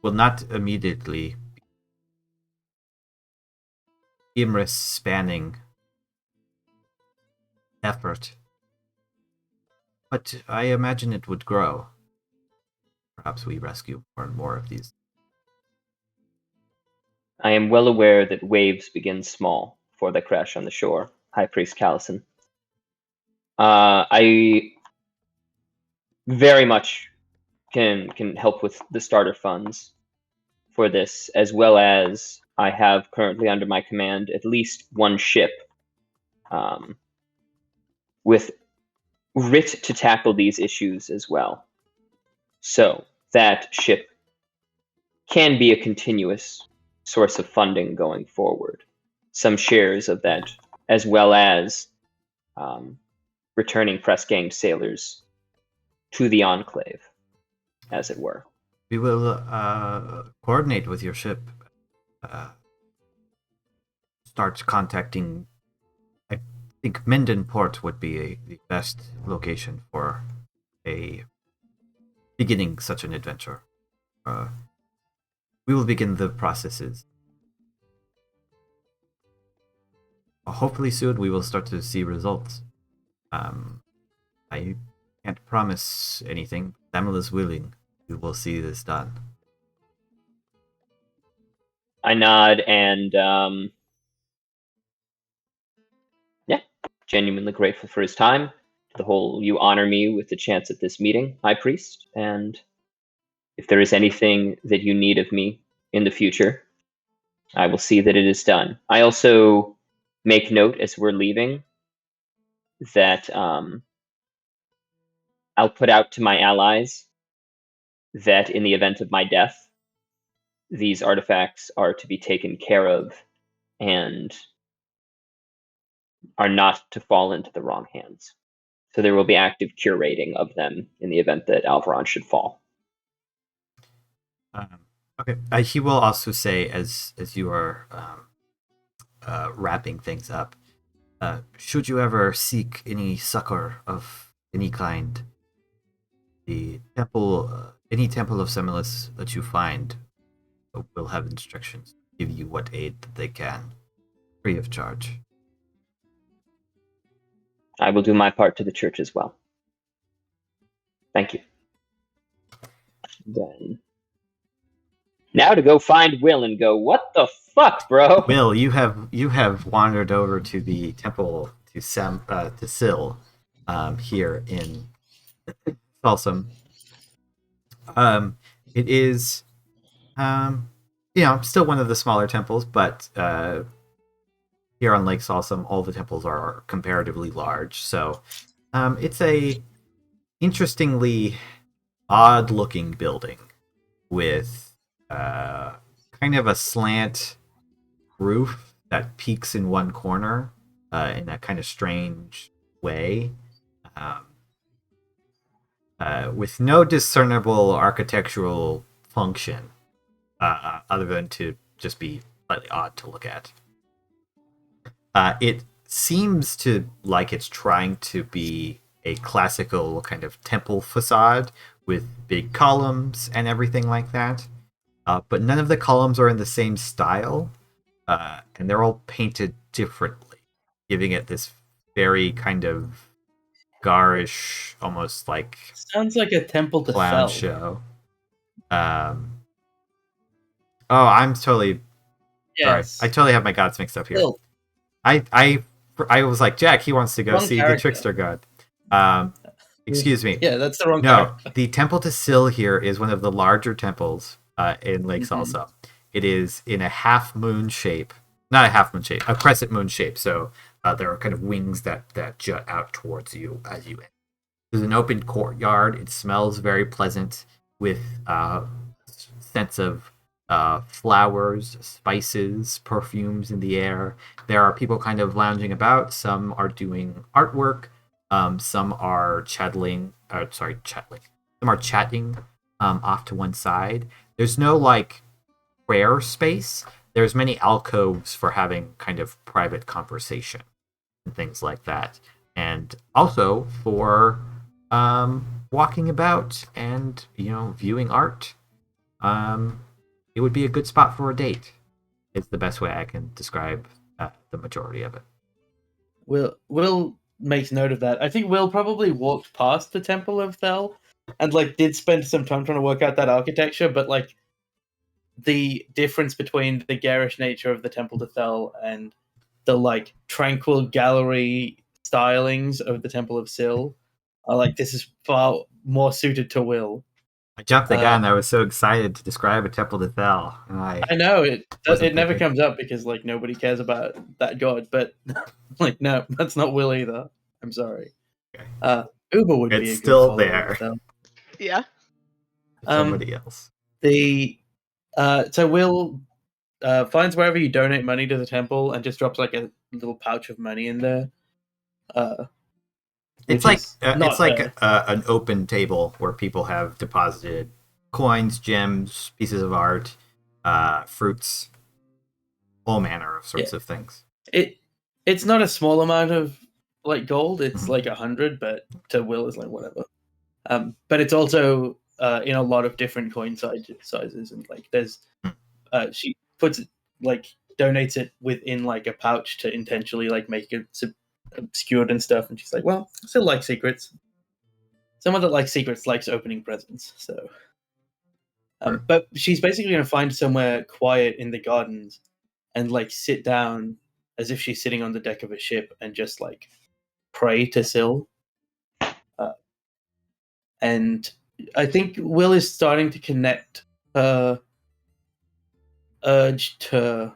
Will not immediately be Imris spanning effort, but I imagine it would grow. Perhaps we rescue more and more of these. I am well aware that waves begin small before they crash on the shore, High Priest Callison. I very much can help with the starter funds for this, as well as I have currently under my command at least 1 ship with writ to tackle these issues as well. So that ship can be a continuous source of funding going forward. Some shares of that, as well as returning press gang sailors to the Enclave, as it were. We will coordinate with your ship. Start contacting. I think Minden Port would be the best location for beginning such an adventure. We will begin the processes. Hopefully soon we will start to see results. I can't promise anything. Samuel is willing. We will see this done. I nod and genuinely grateful for his time. The whole, you honor me with the chance at this meeting, High Priest, and if there is anything that you need of me in the future, I will see that it is done. I also make note as we're leaving that I'll put out to my allies that in the event of my death, these artifacts are to be taken care of and are not to fall into the wrong hands. So there will be active curating of them in the event that Alveron should fall. Okay. He will also say, as you are wrapping things up, should you ever seek any succor of any kind, the temple, any temple of Semilus that you find, will have instructions to give you what aid that they can, free of charge. I will do my part to the church as well. Thank you. Then now to go find Will and go, what the fuck, bro? Will, you have wandered over to the temple to Sil, here in Folsom. It is, still one of the smaller temples, but here on Lake Salsam, all the temples are comparatively large. So it's a interestingly odd-looking building with kind of a slant roof that peaks in one corner in a kind of strange way, with no discernible architectural function other than to just be slightly odd to look at. It seems to like it's trying to be a classical kind of temple facade with big columns and everything like that. But none of the columns are in the same style, and they're all painted differently, giving it this very kind of garish, almost like sounds like a temple to clown sell. show. I'm totally Yes. sorry. I totally have my gods mixed up here. Still, I was like, Jack, he wants to go Wrong see character. the trickster god. Excuse me. yeah, that's the wrong No, character. the temple to Sil here is one of the larger temples in Lake Salsa. It is in a half moon shape, not a half moon shape, a crescent moon shape. So there are kind of wings that jut out towards you as you enter. There's an open courtyard. It smells very pleasant with scents of flowers, spices, perfumes in the air. There are people kind of lounging about. Some are doing artwork. Some are chatting. Some are chatting off to one side. There's no like prayer space. There's many alcoves for having kind of private conversation and things like that, and also for walking about and viewing art. It would be a good spot for a date. Is the best way I can describe the majority of it. Will makes note of that. I think Will probably walked past the Temple of Thel and like did spend some time trying to work out that architecture, but like the difference between the garish nature of the Temple to Thel and the like tranquil gallery stylings of the Temple of Sil are like, this is far more suited to Will. I jumped the gun. I was so excited to describe a temple to Thel. And I know it never thinking. comes up because like nobody cares about that god, but like no, that's not Will either. I'm sorry. Okay. Uber would be a It's good still follow-up, there. though. Yeah. Somebody else. So Will finds wherever you donate money to the temple and just drops like a little pouch of money in there. It's like an open table where people have deposited coins, gems, pieces of art, fruits, all manner of sorts of things. It's not a small amount of like gold. It's like 100, but to Will is like whatever. But it's also in a lot of different coin sizes, and like there's she puts it like donates it within like a pouch to intentionally like make it obscured and stuff, and she's like, well, I still like secrets. Someone that likes secrets likes opening presents, so but she's basically going to find somewhere quiet in the gardens and like sit down as if she's sitting on the deck of a ship and just like pray to Sil. And I think Will is starting to connect her urge to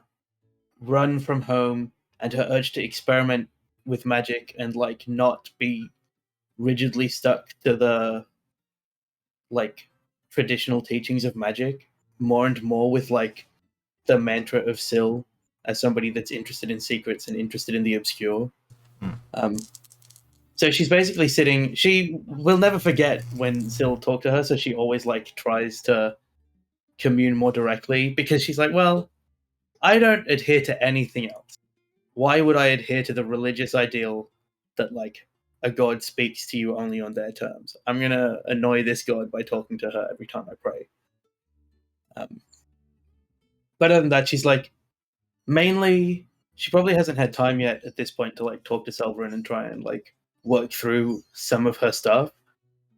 run from home and her urge to experiment with magic and like not be rigidly stuck to the like traditional teachings of magic more and more with like the mantra of Syl as somebody that's interested in secrets and interested in the obscure. So she's basically sitting. She will never forget when Syl talked to her, so she always like tries to commune more directly because she's like, well, I don't adhere to anything else. Why would I adhere to the religious ideal that like a god speaks to you only on their terms? I'm gonna annoy this god by talking to her every time I pray. But other than that, she's like, mainly, she probably hasn't had time yet at this point to like talk to Sulveran and try and like work through some of her stuff.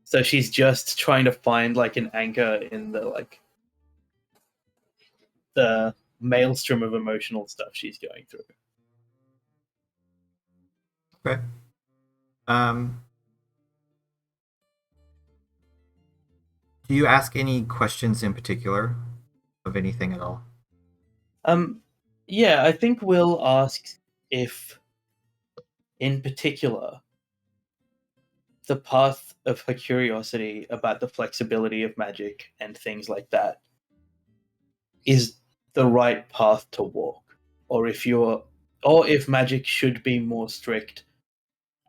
So she's just trying to find like an anchor in the like the maelstrom of emotional stuff she's going through. Okay. Do you ask any questions in particular of anything at all? Yeah, I think Will asks if, in particular, the path of her curiosity about the flexibility of magic and things like that is the right path to walk, or if magic should be more strict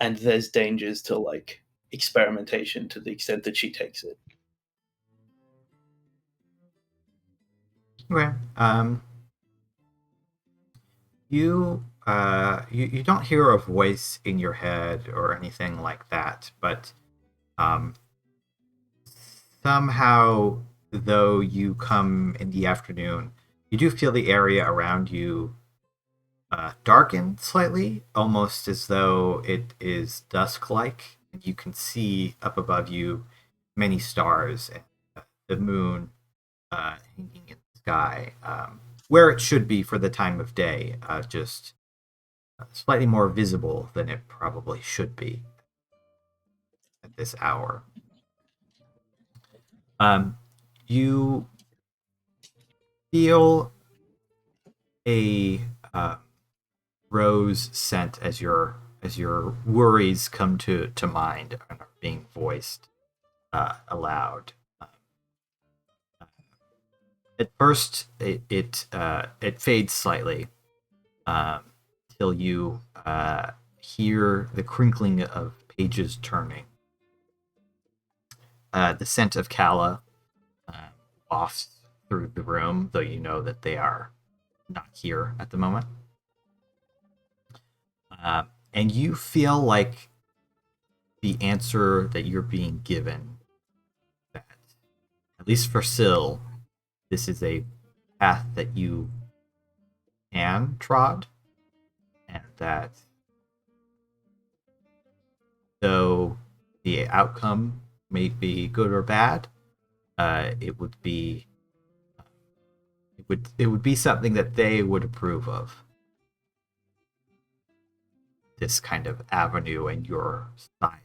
and there's dangers to like experimentation to the extent that she takes it. Okay. You don't hear a voice in your head or anything like that, but somehow, though you come in the afternoon, you do feel the area around you darken slightly, almost as though it is dusk-like, and you can see up above you many stars and the moon hanging in the sky, where it should be for the time of day, just slightly more visible than it probably should be at this hour. You feel a rose scent as your worries come to mind and are being voiced aloud. At first, it fades slightly till you hear the crinkling of pages turning. The scent of Kala wafts through the room, though you know that they are not here at the moment. And you feel like the answer that you're being given, that at least for Syl, this is a path that you can trod, and that though the outcome may be good or bad, it would be something that they would approve of. This kind of avenue and your style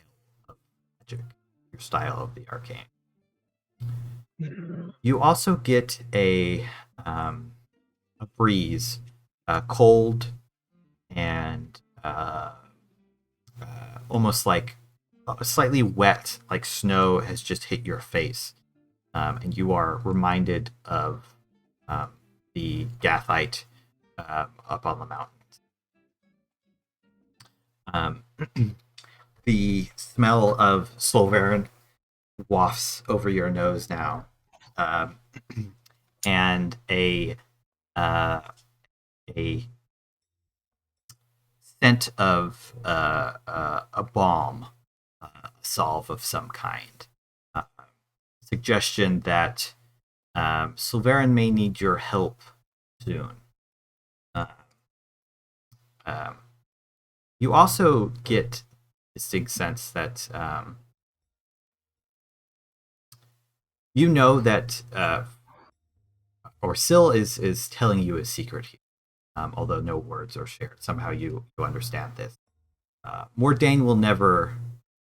of magic, your style of the arcane. You also get a breeze, cold and almost like slightly wet, like snow has just hit your face, and you are reminded of the Gathite up on the mountains. The smell of Sulveran wafts over your nose now, and a scent of a balm, salve of some kind. Suggestion that Sulveran may need your help soon. You also get distinct sense that you know that or Syl is telling you a secret here, although no words are shared. Somehow you understand this. Mordain will never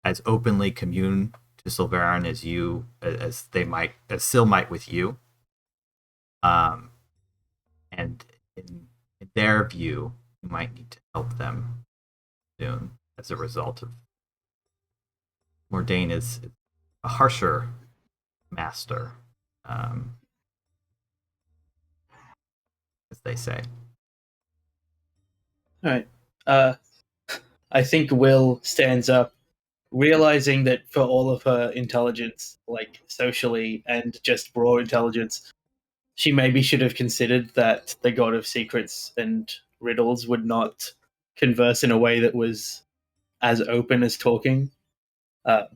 as openly commune to Sulveran as Syl might with you. And in their view, you might need to help them soon as a result of Mordain is a harsher master, as they say. All right. I think Will stands up, realizing that for all of her intelligence, like socially and just raw intelligence, she maybe should have considered that the god of secrets and riddles would not converse in a way that was as open as talking.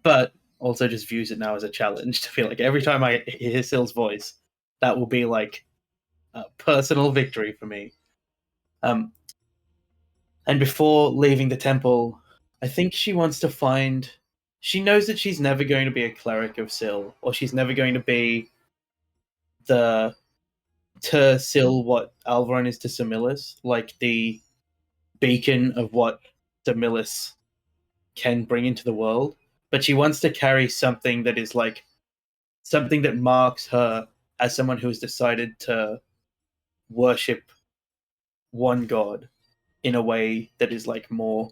But also just views it now as a challenge to feel like every time I hear Syl's voice, that will be like a personal victory for me. And before leaving the temple, I think she wants to find. She knows that she's never going to be a cleric of Syl, or she's never going to be to Syl what Alveron is to Semillus, like the beacon of what Semillus can bring into the world. But she wants to carry something that is like something that marks her as someone who has decided to worship one god in a way that is like more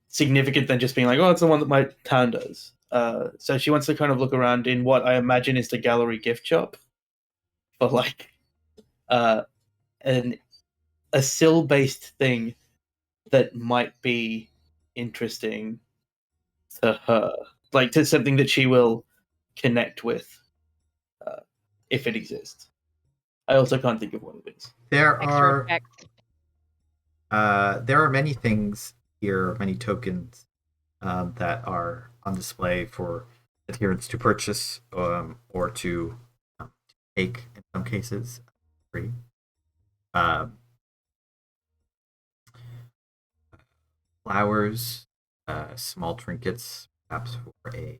significant than just being like, oh, it's the one that my town does. So she wants to kind of look around in what I imagine is the gallery gift shop for like a Syl-based thing that might be interesting to her, like to something that she will connect with if it exists. I also can't think of what it is. There Extra are many things here, many tokens that are on display for adherents to purchase or to take in some cases free. Flowers, small trinkets, perhaps for a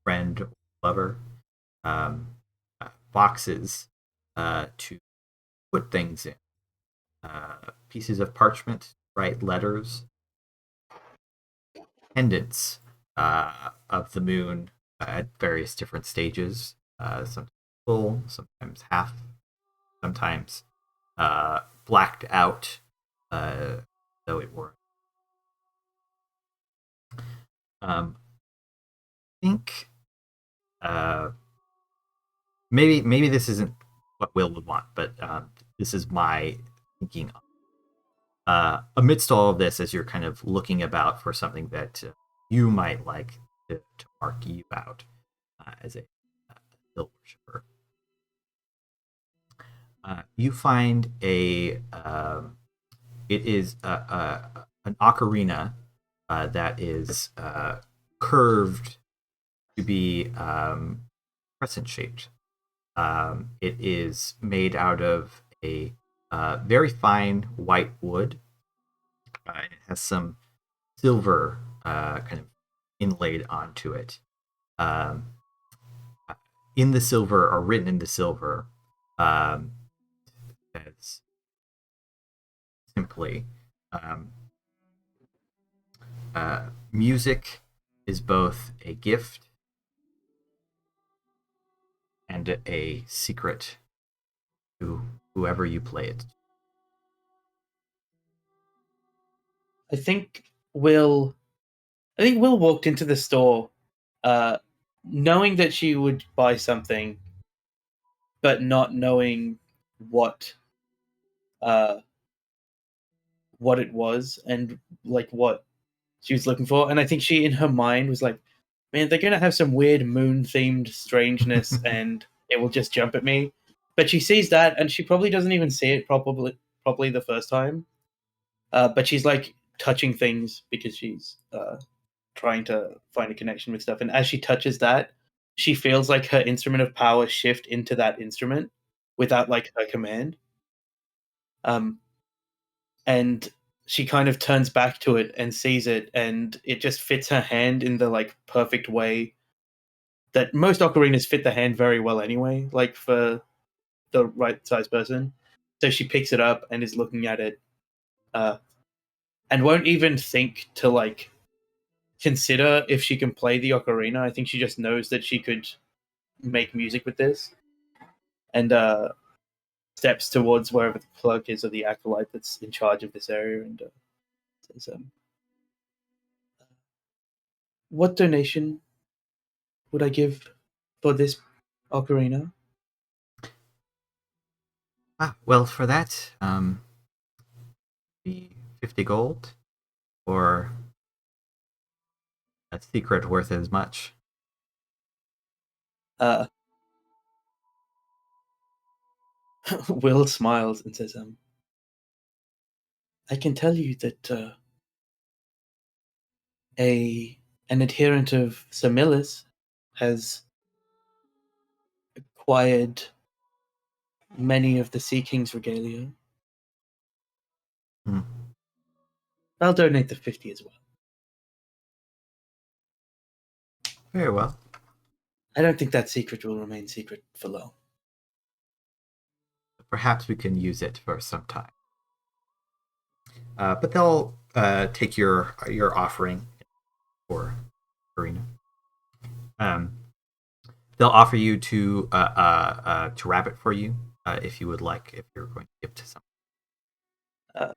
friend or lover. Boxes to put things in. Pieces of parchment, write letters. Pendants of the moon at various different stages. Sometimes full, sometimes half, sometimes blacked out, though it were. I think maybe this isn't what Will would want, but this is my thinking. Amidst all of this, as you're kind of looking about for something that you might like to mark you out as a hill worshiper, you find it is an ocarina that is curved to be crescent shaped. It is made out of a very fine white wood. It has some silver kind of inlaid onto it. In the silver, or written in the silver, as simply, music is both a gift and a secret to whoever you play it. I think Will walked into the store knowing that she would buy something, but not knowing what it was and like what she was looking for. And I think she, in her mind, was like, man, they're gonna have some weird moon-themed strangeness and it will just jump at me. But she sees that and she probably doesn't even see it properly the first time. But she's like touching things because she's trying to find a connection with stuff. And as she touches that, she feels like her instrument of power shift into that instrument without like her command. And she kind of turns back to it and sees it, and it just fits her hand in the like perfect way that most ocarinas fit the hand very well anyway, like for the right size person. So she picks it up and is looking at it, and won't even think to like consider if she can play the ocarina. I think she just knows that she could make music with this. And steps towards wherever the clerk is or the acolyte that's in charge of this area and says, "What donation would I give for this ocarina?" Well, for that, be 50 gold, or a secret worth as much. Will smiles and says, "I can tell you that an adherent of Semillus has acquired many of the Sea King's regalia. I'll donate the 50 as well." Very well. I don't think that secret will remain secret for long. Perhaps we can use it for some time. But they'll take your offering for arena. They'll offer you to wrap it for you if you would like, if you're going to give to someone.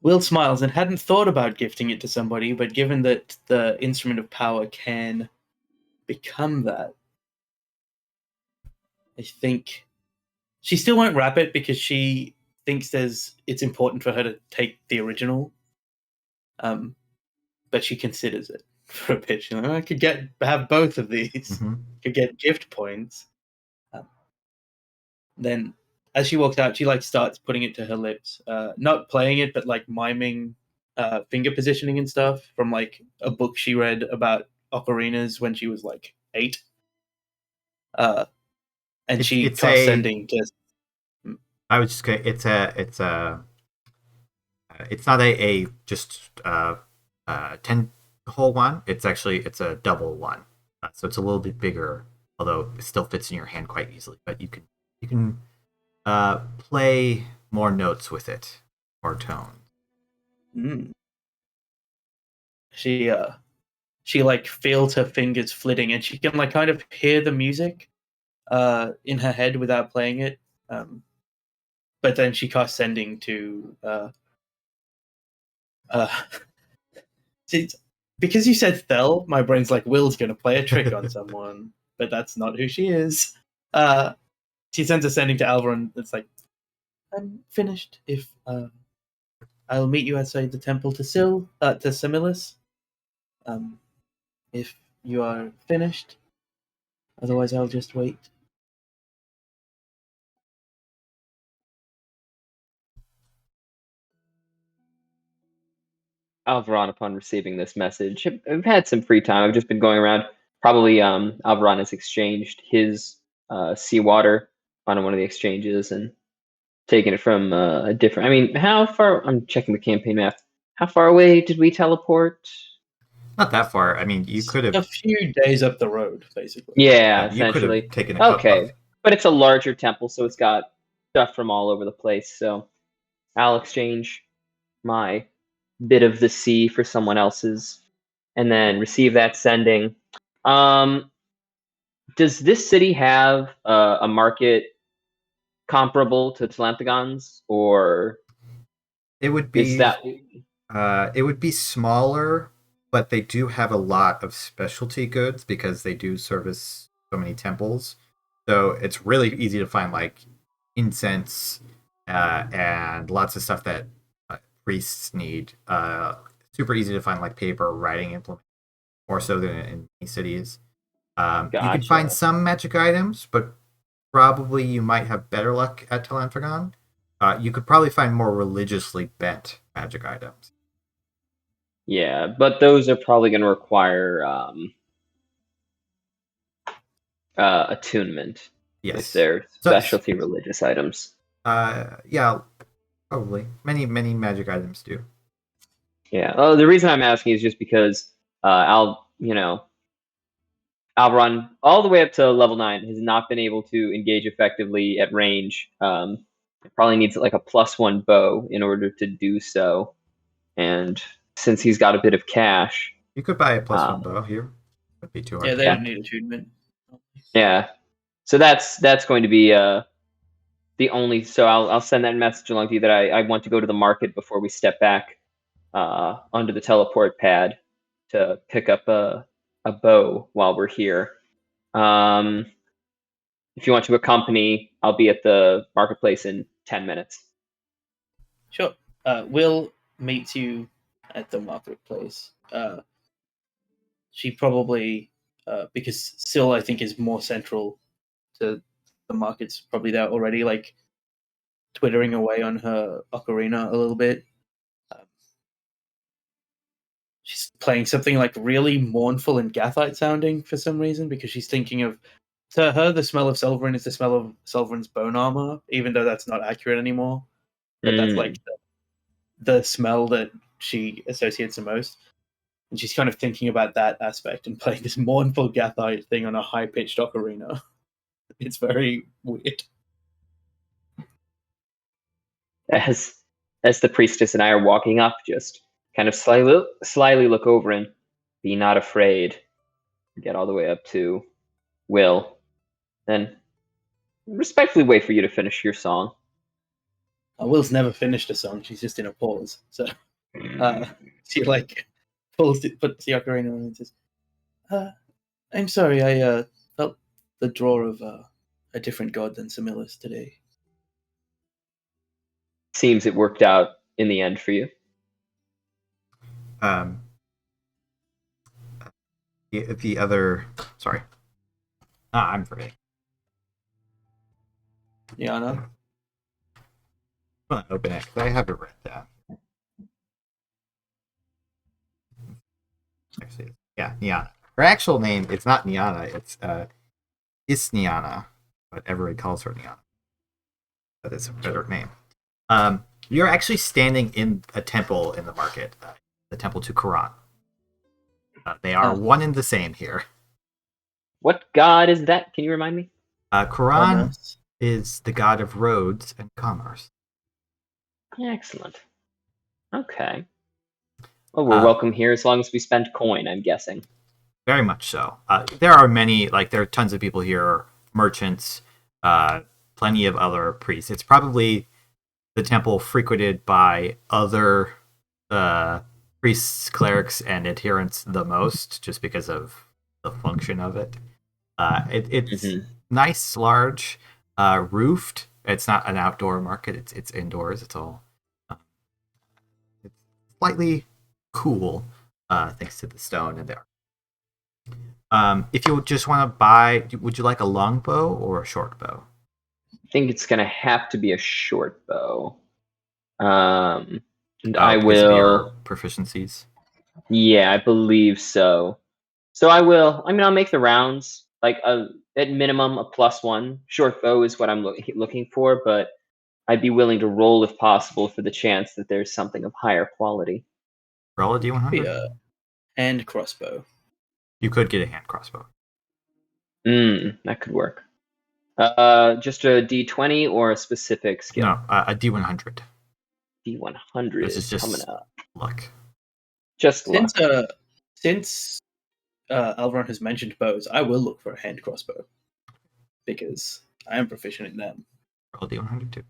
Will smiles and hadn't thought about gifting it to somebody, but given that the instrument of power can become that, I think she still won't wrap it because she thinks it's important for her to take the original. But she considers it for a bit. She's like, I could have both of these. Mm-hmm. Could get gift points. Then, as she walks out, she starts putting it to her lips, not playing it, but miming finger positioning and stuff from a book she read about ocarinas when she was 8. And she casts sending to. I was just gonna. It's not a just 10-hole one. It's a double one, so it's a little bit bigger. Although it still fits in your hand quite easily. But you can play more notes with it, or tones. She feels her fingers flitting, and she can kind of hear the music in her head without playing it. But then she casts sending to because you said Thel, my brain's Will's gonna play a trick on someone, but that's not who she is. She sends a sending to Alveron. It's I'm finished. If I'll meet you outside the temple to Semillus. If you are finished, otherwise I'll just wait. Alveron, upon receiving this message, I've had some free time. I've just been going around. Probably Alveron has exchanged his seawater on one of the exchanges and taken it from a different. I mean, how far? I'm checking the campaign map. How far away did we teleport? Not that far. I mean, you could have a few days up the road, basically. Yeah, you essentially. Could have taken a okay, but it's a larger temple, so it's got stuff from all over the place. So I'll exchange my bit of the sea for someone else's, and then receive that sending. Does this city have a market comparable to Tlantagon's, or it would be it would be smaller, but they do have a lot of specialty goods because they do service so many temples. So it's really easy to find incense and lots of stuff that priests need. Super easy to find paper, writing implements, more so than in many cities. You can find some magic items, but probably you might have better luck at Tlantagon. You could probably find more religiously bent magic items. Yeah, but those are probably going to require attunement. Yes. If they're specialty religious items. Yeah, probably. Many magic items do. Yeah. The reason I'm asking is just because Alveron, all the way up to level 9, has not been able to engage effectively at range. It probably needs a +1 bow in order to do so. And since he's got a bit of cash, you could buy a +1 bow here. Would be too hard. Yeah, they don't need attunement. Yeah. So that's going to be the So I'll send that message along to you that I want to go to the market before we step back onto the teleport pad to pick up a bow while we're here. If you want to accompany, I'll be at the marketplace in 10 minutes. Sure. We'll meet you at the marketplace. She probably, because Syl, I think, is more central to the market's probably there already, like, twittering away on her ocarina a little bit. She's playing something, like, really mournful and Gathite sounding for some reason, because she's thinking of, to her, the smell of Sulveran is the smell of Sulveran's bone armor, even though that's not accurate anymore. But that's, like, the smell that she associates the most. And she's kind of thinking about that aspect and playing this mournful Gathite thing on a high-pitched ocarina. It's very weird. As the priestess and I are walking up, just kind of slyly look over and be not afraid. Get all the way up to Will. Then respectfully wait for you to finish your song. Will's never finished a song. She's just in a pause. So she, like, puts the ocarina on and says, I'm sorry, I felt the draw of a different god than Semillus today. Seems it worked out in the end for you. The other... Sorry. I'm forgetting. Niana? I'm going to open it, because I have it written down. Actually, yeah, Niana. Her actual name, it's not Niana, it's Isniana, but everybody calls her Niana. That is a better name. You're actually standing in a temple in the market, the temple to Quran. They are one and the same here. What god is that? Can you remind me? Quran is the god of roads and commerce. Excellent. Okay. Well, we're welcome here as long as we spend coin, I'm guessing. Very much so. There are many, there are tons of people here, merchants, plenty of other priests. It's probably the temple frequented by other priests, clerics, and adherents the most, just because of the function of it. It's nice, large, roofed. It's not an outdoor market. It's indoors. It's all it's slightly cool, thanks to the stone in there. If you just want to buy, would you like a long bow or a short bow? I think it's going to have to be a short bow. And I will... Of your proficiencies? Yeah, I believe so. So I will... I'll make the rounds. At minimum, a +1. Short bow is what I'm looking for, but I'd be willing to roll if possible for the chance that there's something of higher quality. Roll a D100? Yeah. And crossbow. You could get a hand crossbow. That could work. Just a D20 or a specific skill? No, a D100. D100 This is just coming up. Luck. Just luck. Since Alveron has mentioned bows, I will look for a hand crossbow. Because I am proficient in them. Roll a D100 too.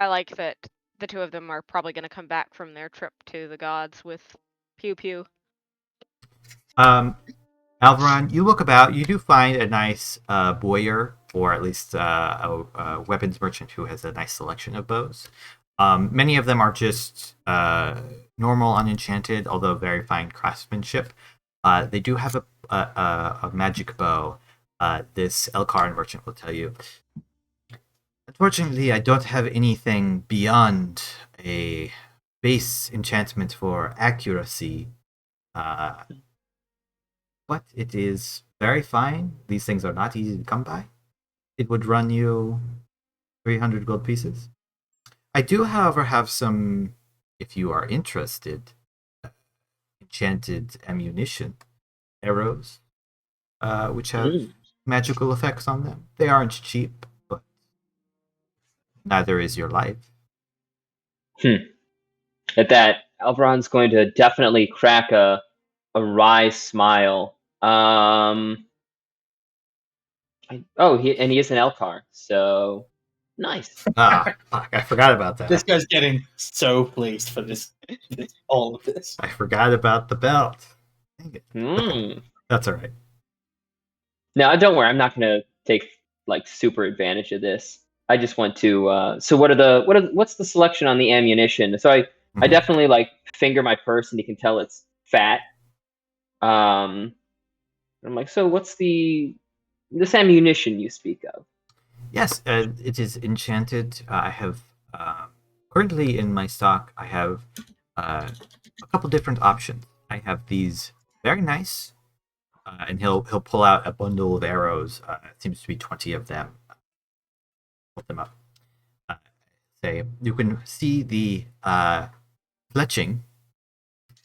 I like that the two of them are probably going to come back from their trip to the gods with pew pew. Alveron, you look about. You do find a nice boyer, or at least a weapons merchant who has a nice selection of bows. Many of them are just normal, unenchanted, although very fine craftsmanship. They do have a magic bow. This Elkarn merchant will tell you. Unfortunately, I don't have anything beyond a base enchantment for accuracy. But it is very fine. These things are not easy to come by. It would run you 300 gold pieces. I do, however, have some, if you are interested, enchanted ammunition, arrows, which have magical effects on them. They aren't cheap, but neither is your life. At that, Alveron's going to definitely crack a a wry smile. He is an Elkar, so nice. Ah, fuck, I forgot about that. This guy's getting so pleased for all of this. I forgot about the belt. Dang it. Mm. That's all right. Now, don't worry. I'm not going to take like super advantage of this. I just want to. So, what's the selection on the ammunition? So, I definitely like finger my purse, and you can tell it's fat. I'm like, so what's this ammunition you speak of? Yes, it is enchanted. I have currently in my stock. I have a couple different options. I have these very nice, and he'll pull out a bundle of arrows. It seems to be 20 of them. Hold them up. Say you can see the fletching.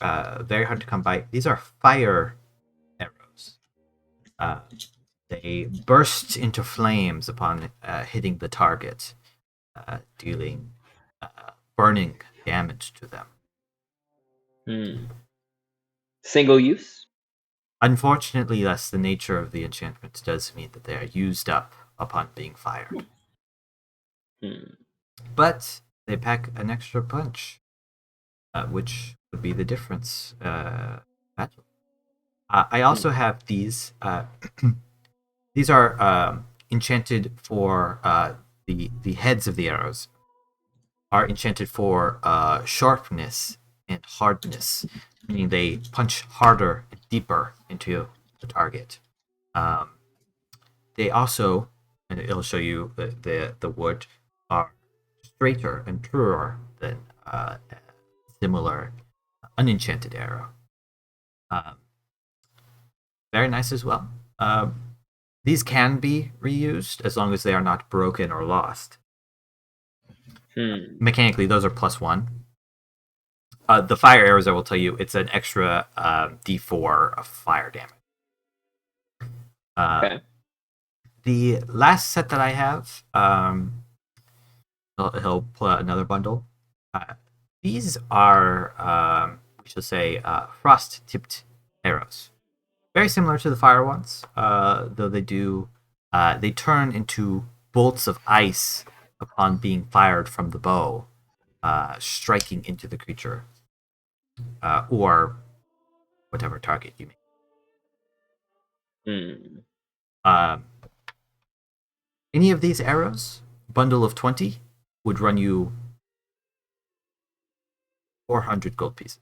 Very hard to come by. These are fire arrows. They burst into flames upon hitting the target, dealing burning damage to them. Single use? Unfortunately, thus the nature of the enchantment does mean that they are used up upon being fired. But they pack an extra punch, which would be the difference. I also have these. These are enchanted for the heads of the arrows are enchanted for sharpness and hardness, meaning they punch harder and deeper into the target. They also, and it'll show you the wood, are straighter and truer than a similar unenchanted arrow. Very nice as well. These can be reused as long as they are not broken or lost. Mechanically, those are +1. The fire arrows, I will tell you, it's an extra D4 of fire damage. Okay. The last set that I have, he'll pull out another bundle. These are, we shall say, frost-tipped arrows. Very similar to the fire ones, though they turn into bolts of ice upon being fired from the bow, striking into the creature, or whatever target you make. Any of these arrows, bundle of 20, would run you 400 gold pieces.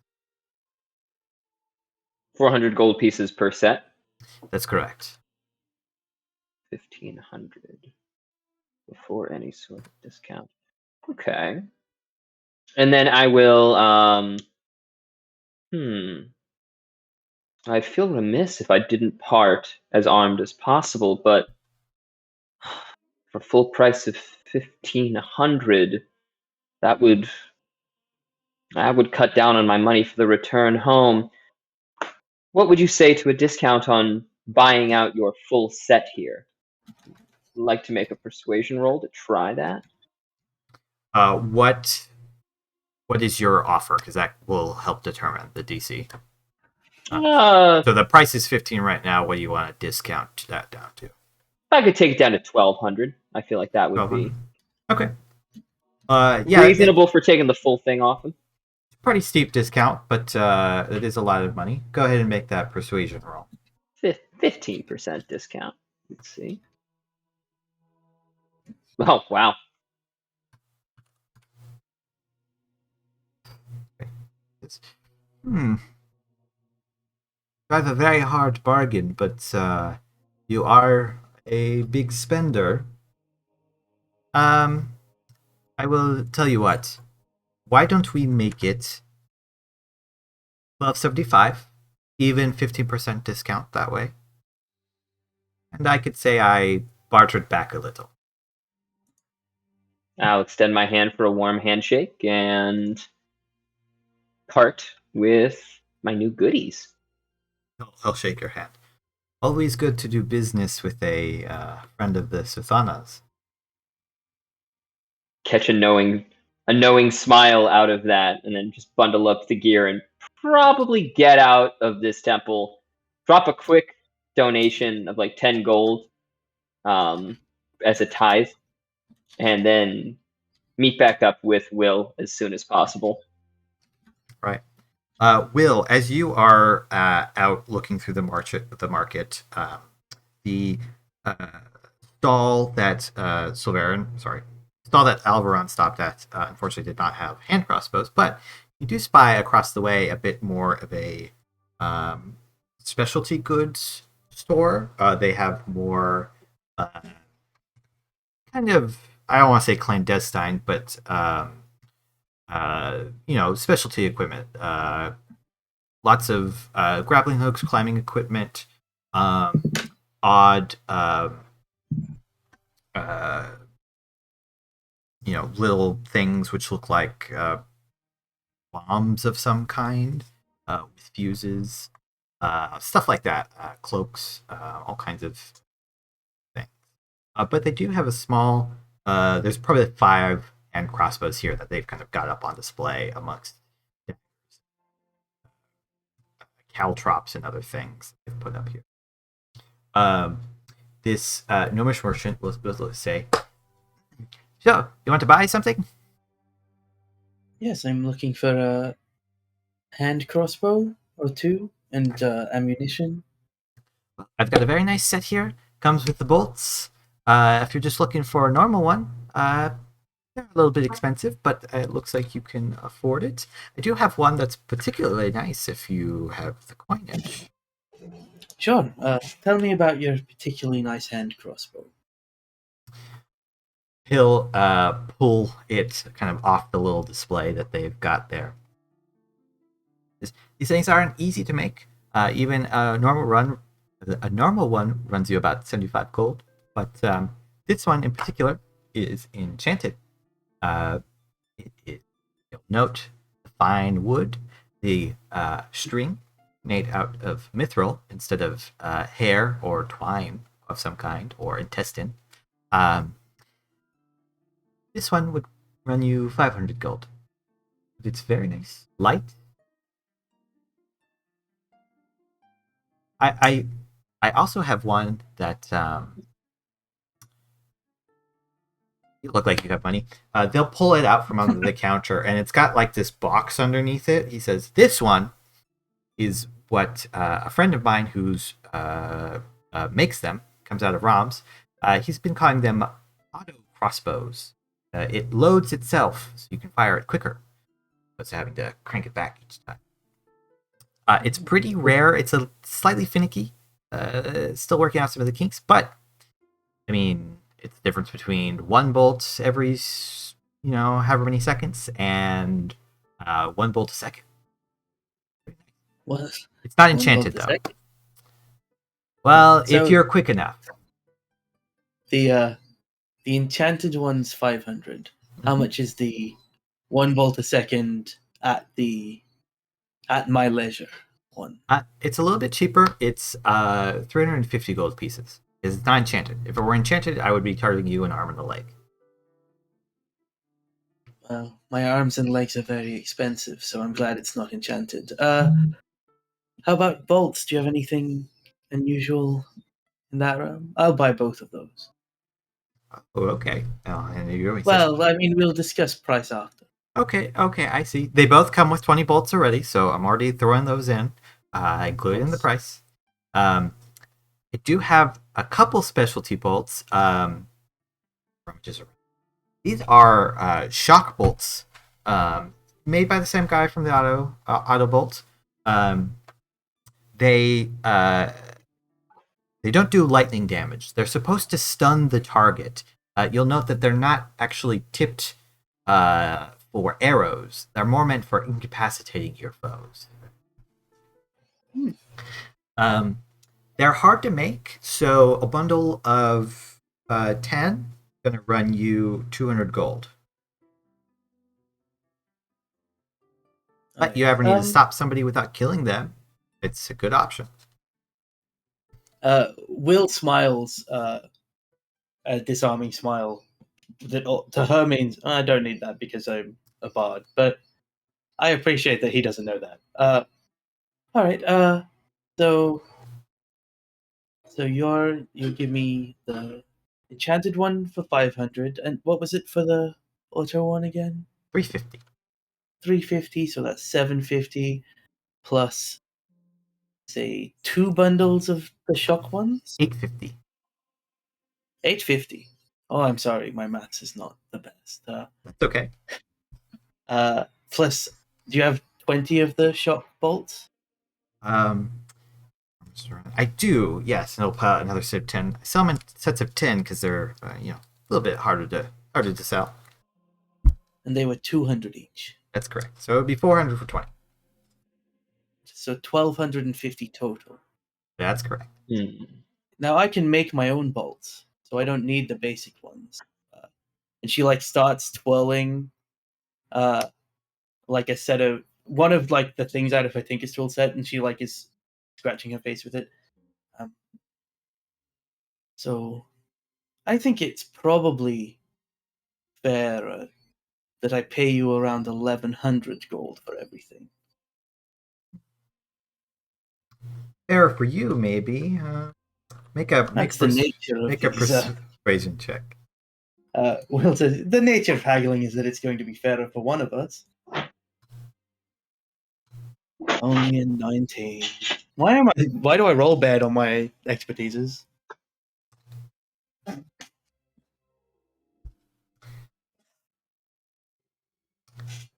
400 gold pieces per set? That's correct. 1,500 before any sort of discount. Okay. And then I will, I'd feel remiss if I didn't part as armed as possible, but for full price of 1,500, that would cut down on my money for the return home. What would you say to a discount on buying out your full set here? Like to make a persuasion roll to try that? What is your offer? Because that will help determine the DC. So the price is 15 right now. What do you want to discount that down to? I could take it down to 1,200. I feel like that would be okay. Yeah, reasonable for taking the full thing off him. Pretty steep discount, but it is a lot of money. Go ahead and make that persuasion roll. 15% discount. Let's see. Oh, wow. You have a very hard bargain, but you are a big spender. I will tell you what. Why don't we make it 1275, even 15% discount that way? And I could say I bartered back a little. I'll extend my hand for a warm handshake and part with my new goodies. I'll shake your hand. Always good to do business with a friend of the Suthanas. Catch a knowing smile out of that, and then just bundle up the gear and probably get out of this temple, drop a quick donation of like 10 gold as a tithe, and then meet back up with Will as soon as possible. Right. Will, as you are out looking through the market, the stall that stall that Alveron stopped at, unfortunately did not have hand crossbows, but you do spy across the way a bit more of a specialty goods store. They have more kind of, I don't want to say clandestine, but specialty equipment. Lots of grappling hooks, climbing equipment, odd, little things which look like bombs of some kind with fuses, stuff like that, cloaks, all kinds of things. But they do have a small, there's probably 5 hand crossbows here that they've kind of got up on display amongst caltrops and other things they've put up here. This gnomish merchant will say, "So, you want to buy something?" Yes, I'm looking for a hand crossbow or 2 and ammunition. I've got a very nice set here. Comes with the bolts. If you're just looking for a normal one, they're a little bit expensive, but it looks like you can afford it. I do have one that's particularly nice if you have the coinage. Sure. Tell me about your particularly nice hand crossbow. He'll pull it kind of off the little display that they've got there. These things aren't easy to make. Even a normal one runs you about 75 gold, but this one in particular is enchanted. You'll note the fine wood, the string made out of mithril instead of hair or twine of some kind or intestine. This one would run you 500 gold. It's very nice, light. I also have one that you look like you have money. They'll pull it out from under the counter, and it's got like this box underneath it. He says, "This one is what a friend of mine who's makes them, comes out of ROMs. He's been calling them auto crossbows. It loads itself, so you can fire it quicker, instead of having to crank it back each time. It's pretty rare. It's a slightly finicky. Still working out some of the kinks, but I mean, it's the difference between 1 bolt every, however many seconds, and 1 bolt a second. What? It's not enchanted though. Well, So if you're quick enough. The enchanted one's 500. How much is the 1 bolt a second at my leisure one? It's a little bit cheaper. It's 350 gold pieces. It's not enchanted. If it were enchanted, I would be charging you an arm and a leg. Well, my arms and legs are very expensive, so I'm glad it's not enchanted. How about bolts? Do you have anything unusual in that realm? I'll buy both of those. Oh, okay. Well, I mean, we'll discuss price after. Okay, I see. They both come with 20 bolts already, so I'm already throwing those in, included in the price. I do have a couple specialty bolts. These are shock bolts, made by the same guy from the auto bolt. They don't do lightning damage. They're supposed to stun the target. You'll note that they're not actually tipped for arrows. They're more meant for incapacitating your foes. They're hard to make, so a bundle of 10 is going to run you 200 gold. But you ever need to stop somebody without killing them, it's a good option. Will smiles a disarming smile that to her means I don't need that because I'm a bard. But I appreciate that he doesn't know that. All right. So you give me the enchanted one for 500, and what was it for the auto one again? 350. 350. So that's 750 plus, say, 2 bundles of the shock ones. 850. 850. Oh, I'm sorry, my maths is not the best. That's okay. Plus, do you have 20 of the shock bolts? I do, yes, and I'll put out another set of 10. I sell them in sets of 10 because they're, a little bit harder to sell. And they were 200 each. That's correct. So it would be 400 for 20. So 1,250 total. That's correct. Now I can make my own bolts, so I don't need the basic ones. And she starts twirling, like a set of one of the things out of her Tinker's set, and she is scratching her face with it. So I think it's probably fair that I pay you around 1,100 gold for everything. Fair for you, maybe. Make a persuasion check. Well, the nature of haggling is that it's going to be fairer for one of us. Only a 19. Why do I roll bad on my expertises?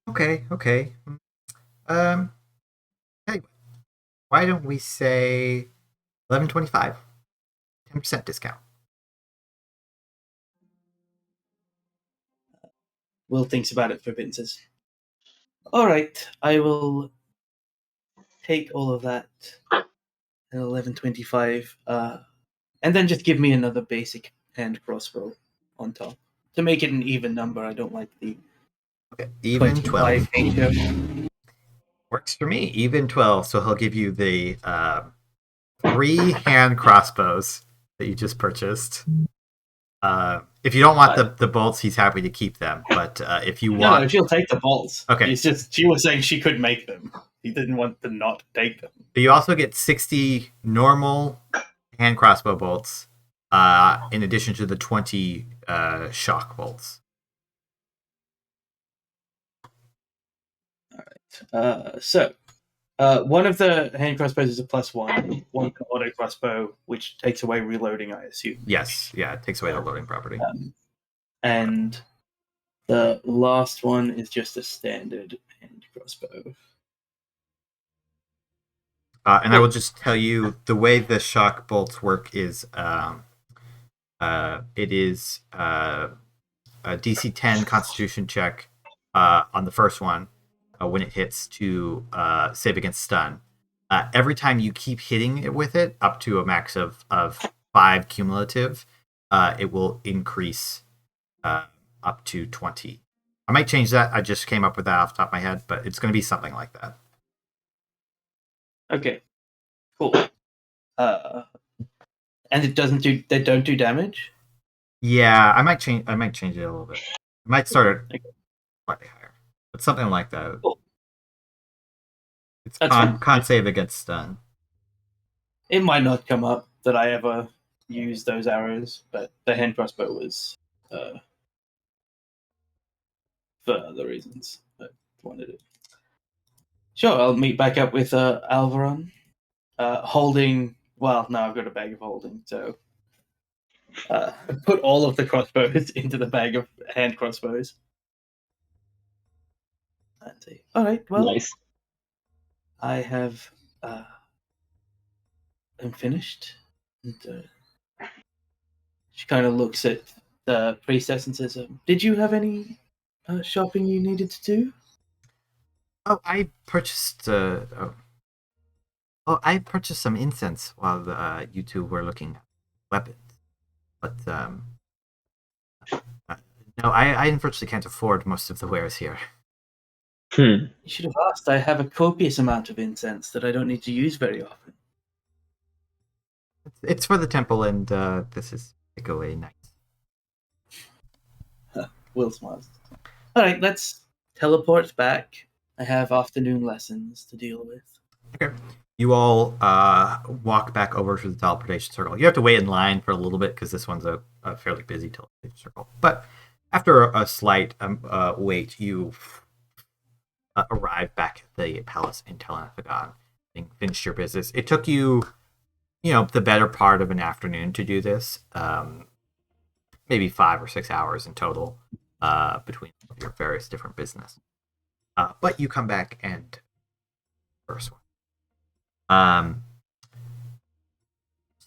Okay. Hey, why don't we say 11.25? 10% discount. Will thinks about it for a bit and says, all right, I will take all of that at 11.25, and then just give me another basic hand crossbow on top to make it an even number. I don't like the even 12. Works for me. Even 12. So he'll give you the 3 hand crossbows that you just purchased. If you don't want the bolts, he's happy to keep them. But if you want, no, she'll take the bolts. Okay. It's just she was saying she could make them. He didn't want to not take them. But you also get 60 normal hand crossbow bolts, in addition to the 20 shock bolts. All right. So one of the hand crossbows is a +1. One auto crossbow, which takes away reloading, I assume. Yes. Yeah, it takes away the loading property. And the last one is just a standard hand crossbow. And I will just tell you the way the shock bolts work is it is a DC 10 Constitution check on the first one when it hits to save against stun. Every time you keep hitting it with it up to a max of 5 cumulative, it will increase up to 20. I might change that. I just came up with that off the top of my head, but it's going to be something like that. Okay, cool. And they don't do damage? Yeah, I might change it a little bit. I might start it slightly higher, but something like that. Cool. It's con save against stun. It might not come up that I ever use those arrows, but the hand crossbow was for other reasons. I wanted it. Sure, I'll meet back up with Alveron, holding. Well, no, I've got a bag of holding, so put all of the crossbows into the bag of hand crossbows. And say, all right, well, Nice. I have. I'm finished. And, she kind of looks at the priestess and says, "Did you have any shopping you needed to do?" Oh, I purchased. I purchased some incense while you two were looking at weapons, but no, I unfortunately can't afford most of the wares here. You should have asked. I have a copious amount of incense that I don't need to use very often. It's for the temple, and this is takeaway night. Will smiles. All right, let's teleport back I have afternoon lessons to deal with. Okay. You all walk back over to the teleportation circle. You have to wait in line for a little bit because this one's a fairly busy teleportation circle. But after a slight wait, you arrive back at the palace in Telenphagon and finish your business. It took you, the better part of an afternoon to do this. Maybe 5 or 6 hours in total between your various different business. But you come back and first one.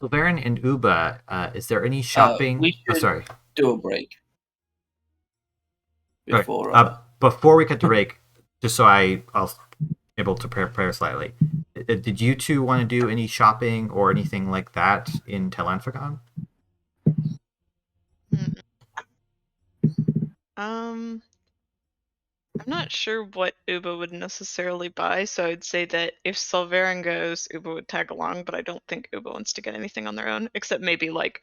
Sulveran and Uba, is there any shopping? We should do a break before. Before we cut to break, just so I'll able to prepare slightly. Did you two want to do any shopping or anything like that in Telenphagon? I'm not sure what Uba would necessarily buy, so I'd say that if Sulveran goes, Uba would tag along, but I don't think Uba wants to get anything on their own, except maybe like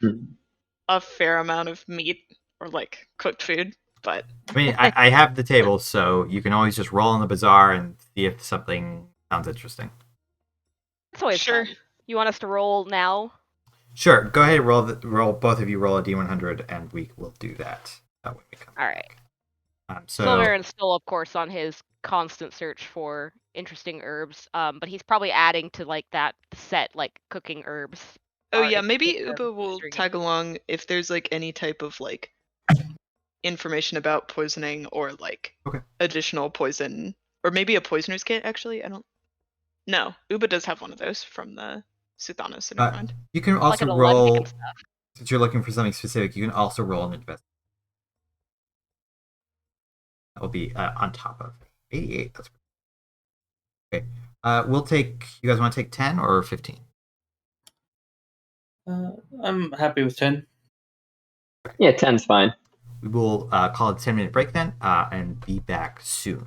a fair amount of meat or like cooked food. But I mean, I have the table, so you can always just roll in the bazaar and see if something sounds interesting. That's always fun. You want us to roll now? Sure. Go ahead. Roll. Both of you roll a d100, and we will do that. When we come All right. So Sulveran's still, of course, on his constant search for interesting herbs, but he's probably adding to like that set, like cooking herbs. Oh yeah, maybe Uba will tag along if there's like any type of like information about poisoning or like additional poison, or maybe a poisoner's kit. Actually, I don't. No, Uba does have one of those from the Suthanos, so never mind. You can also like roll, since you're looking for something specific, you can also roll an investigation. That will be on top of 88. That's okay. We'll take. You guys want to take 10 or 15? I'm happy with 10. Yeah, 10's fine. We will call it a 10-minute break then, and be back soon.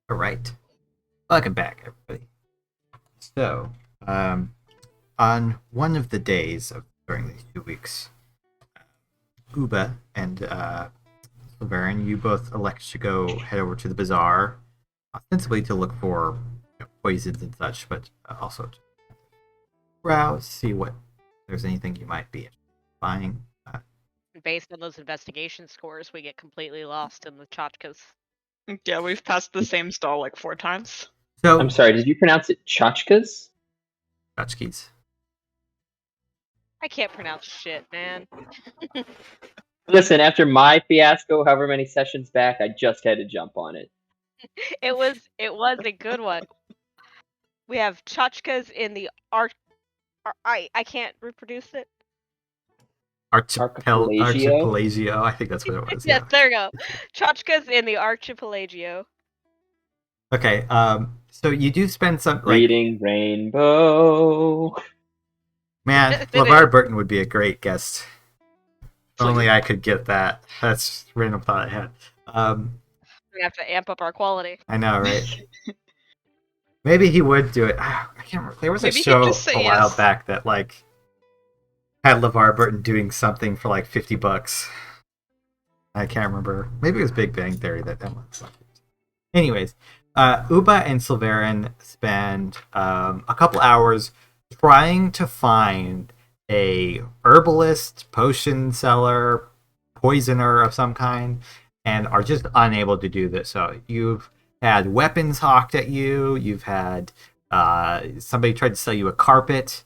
All right. Welcome back, everybody. So, on one of the days during these 2 weeks, Uba and Sulveran, you both elect to go head over to the bazaar, ostensibly to look for poisons and such, but also to browse, see what there's anything you might be buying. Based on those investigation scores, we get completely lost in the Chachkes. Yeah, we've passed the same stall like 4 times. So, I'm sorry, did you pronounce it Chachkes? Chachkes. I can't pronounce shit, man. Listen, after my fiasco, however many sessions back, I just had to jump on it. It was a good one. We have Chachkes in the I can't reproduce it. Archipelagio. I think that's what it was. Yes, Yeah. there you go. Chachkes in the Archipelagio. Okay. So you do spend some Reading Rainbow. Man, LeVar Burton would be a great guest. Only I could get that. That's a random thought I had. We have to amp up our quality. I know, right? Maybe he would do it. I can't remember. There was Maybe a he'd show just say a while yes. back that had LeVar Burton doing something for like $50. I can't remember. Maybe it was Big Bang Theory that was. Anyways, Uba and Sulveran spend a couple hours trying to find a herbalist, potion seller, poisoner of some kind, and are just unable to do this. So you've had weapons hawked at you. You've had somebody tried to sell you a carpet.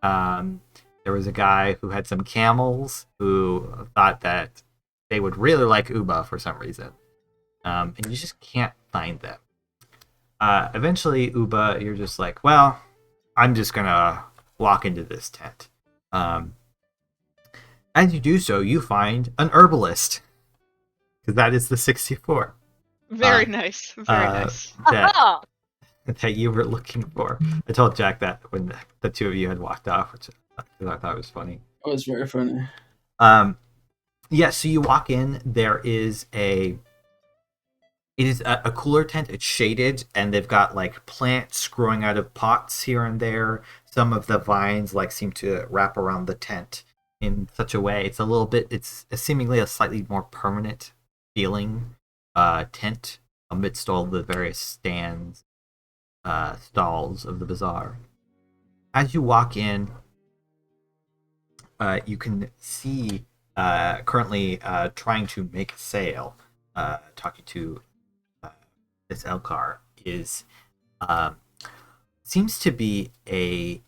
There was a guy who had some camels who thought that they would really like Uba for some reason. And you just can't find them. Eventually, Uba, you're just like, well, I'm just going to walk into this tent. As you do so, you find an herbalist. Because that is the 64. Very nice. Very nice. That you were looking for. I told Jack that when the two of you had walked off, which I thought was funny. It was very funny. Yeah, so you walk in. There is it is a cooler tent. It's shaded, and they've got like plants growing out of pots here and there. Some of the vines seem to wrap around the tent in such a way. It's seemingly a slightly more permanent feeling tent amidst all the various stands, stalls of the bazaar. As you walk in, you can see currently trying to make a sale, talking to this Elkar is seems to be a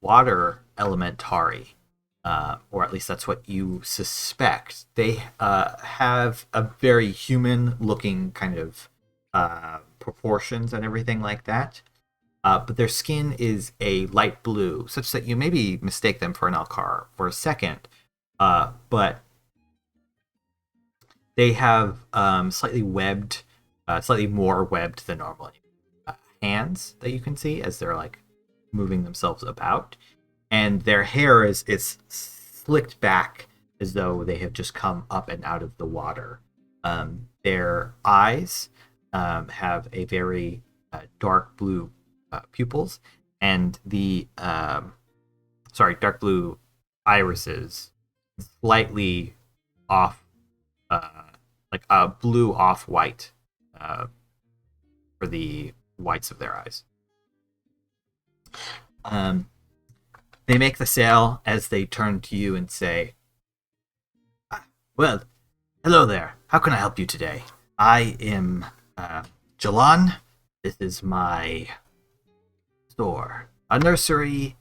water elementari, or at least that's what you suspect. They have a very human-looking kind of proportions and everything like that, but their skin is a light blue, such that you maybe mistake them for an Elkar for a second, but they have slightly more webbed than normally hands that you can see as they're moving themselves about, and their hair is slicked back as though they have just come up and out of the water. Their eyes have a very dark blue pupils, and the dark blue irises, slightly off, like a blue off white for the whites of their eyes. They make the sale as they turn to you and say, well, hello there. How can I help you today? I am Jalan. This is my store. A nursery,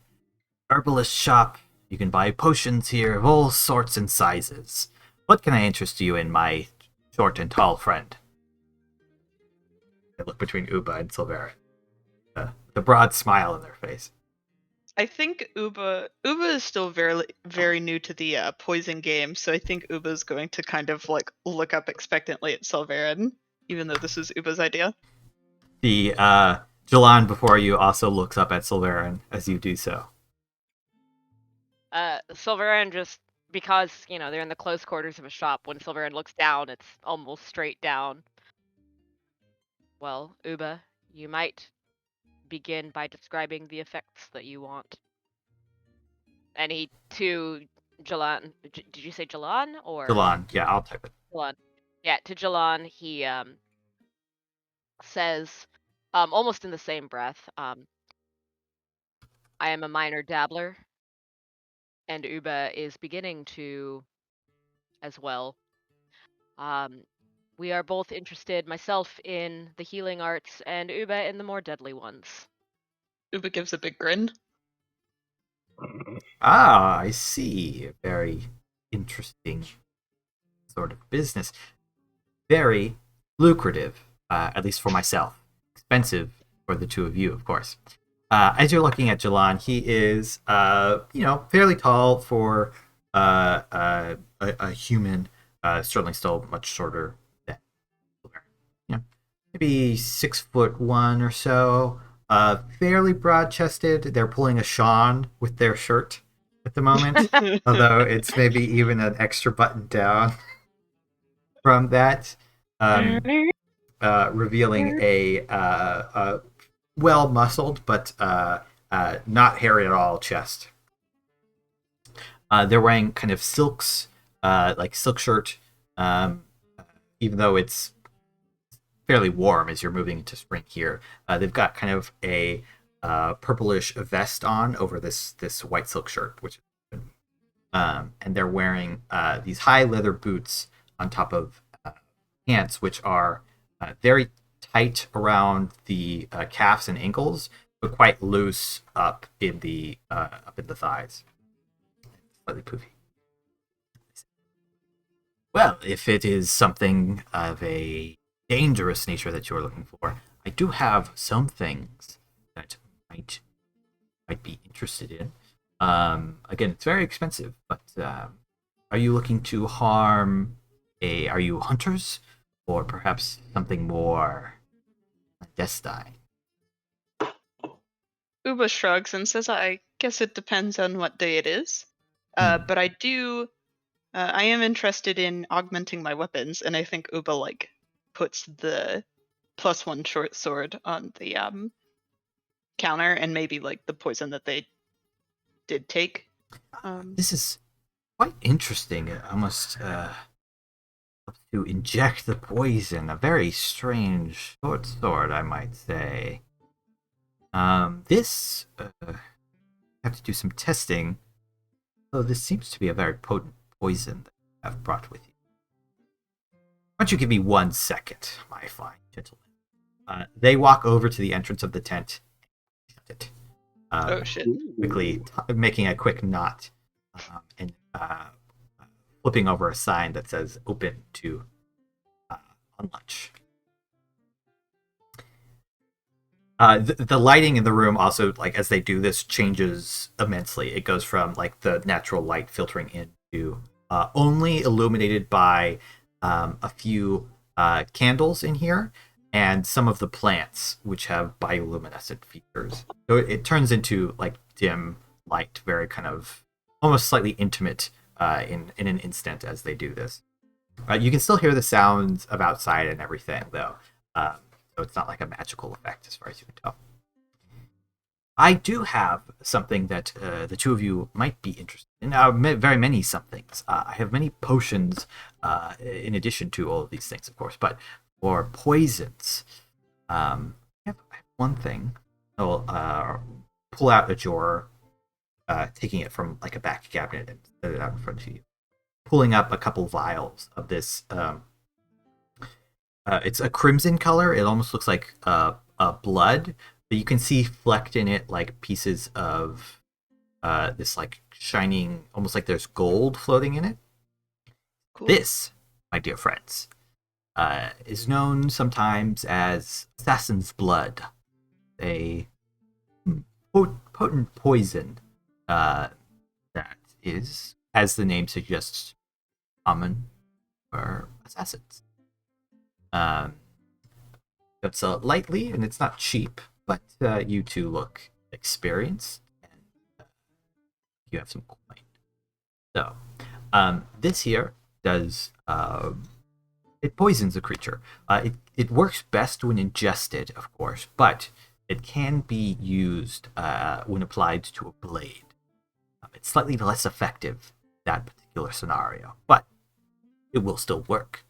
herbalist shop. You can buy potions here of all sorts and sizes. What can I interest you in, my short and tall friend? They look between Uba and Sulveran. The broad smile on their face. I think Uba is still very very new to the poison game, so I think Uba is going to kind of look up expectantly at Sulveran, even though this is Uba's idea. The Jalan before you also looks up at Sulveran as you do so. Sulveran, just because they're in the close quarters of a shop, when Sulveran looks down, it's almost straight down. Well, Uba, you might begin by describing the effects that you want. And he to Jalan. Did you say Jalan or Jalan, yeah, I'll type it. Jalan? Yeah, to Jalan, he says, almost in the same breath, I am a minor dabbler, and Uba is beginning to as well. We are both interested, myself in the healing arts, and Uba in the more deadly ones. Uba gives a big grin. Ah, I see. Very interesting sort of business. Very lucrative, at least for myself. Expensive for the two of you, of course. As you're looking at Jalan, he is, fairly tall for a human. Certainly still much shorter than Sulveran. Maybe 6'1" or so. Fairly broad-chested. They're pulling a Sean with their shirt at the moment, although it's maybe even an extra button down from that, revealing a well-muscled but not hairy at all chest. They're wearing kind of silks, like silk shirt, even though it's fairly warm as you're moving into spring here. They've got kind of a purplish vest on over this white silk shirt, which and they're wearing these high leather boots on top of pants, which are very tight around the calves and ankles, but quite loose up in the thighs. Slightly poofy. Well, if it is something of a dangerous nature that you're looking for, I do have some things that might be interested in. Again, it's very expensive, but are you looking to harm are you hunters, or perhaps something more clandestine? Uba shrugs and says, I guess it depends on what day it is. But I am interested in augmenting my weapons, and I think Uba, puts the +1 short sword on the counter, and maybe, the poison that they did take. This is quite interesting. Almost to inject the poison. A very strange short sword, I might say. This have to do some testing. Though this seems to be a very potent poison that you have brought with you. Why don't you give me 1 second, my fine gentleman? They walk over to the entrance of the tent and shut it. Oh shit! Quickly making a quick knot and flipping over a sign that says "Open to on lunch." The lighting in the room also, as they do this, changes immensely. It goes from the natural light filtering into only illuminated by a few candles in here, and some of the plants which have bioluminescent features. So it turns into dim light, very kind of almost slightly intimate in an instant as they do this. You can still hear the sounds of outside and everything, though. So it's not like a magical effect as far as you can tell. I do have something that the two of you might be interested in. Very many somethings. I have many potions in addition to all of these things, of course. But for poisons, I have one thing. I'll pull out a drawer, taking it from a back cabinet and set it out in front of you. Pulling up a couple vials of this. It's a crimson color. It almost looks like blood. But you can see flecked in it pieces of this shining, almost like there's gold floating in it. Cool. This, my dear friends, is known sometimes as assassin's blood, a potent poison that is, as the name suggests, common for assassins. It's lightly and it's not cheap, but you two look experienced and you have some coin. So this here does it poisons a creature. It It works best when ingested, of course, but it can be used when applied to a blade. It's slightly less effective in that particular scenario, but it will still work.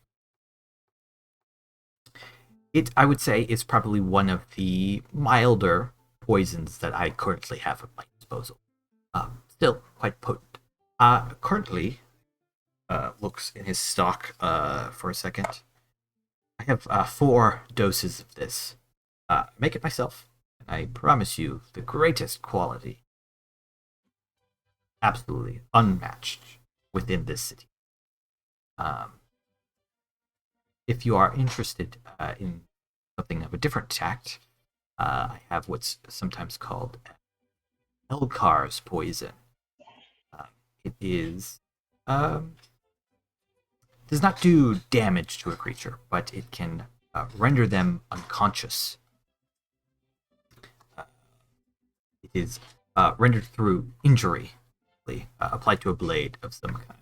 It, I would say, is probably one of the milder poisons that I currently have at my disposal. Still quite potent. Currently, looks in his stock for a second. I have 4 doses of this. Make it myself, and I promise you the greatest quality. Absolutely unmatched within this city. If you are interested in something of a different tact, I have what's sometimes called Elkar's Poison. It is does not do damage to a creature, but it can render them unconscious. It is rendered through injury, applied to a blade of some kind.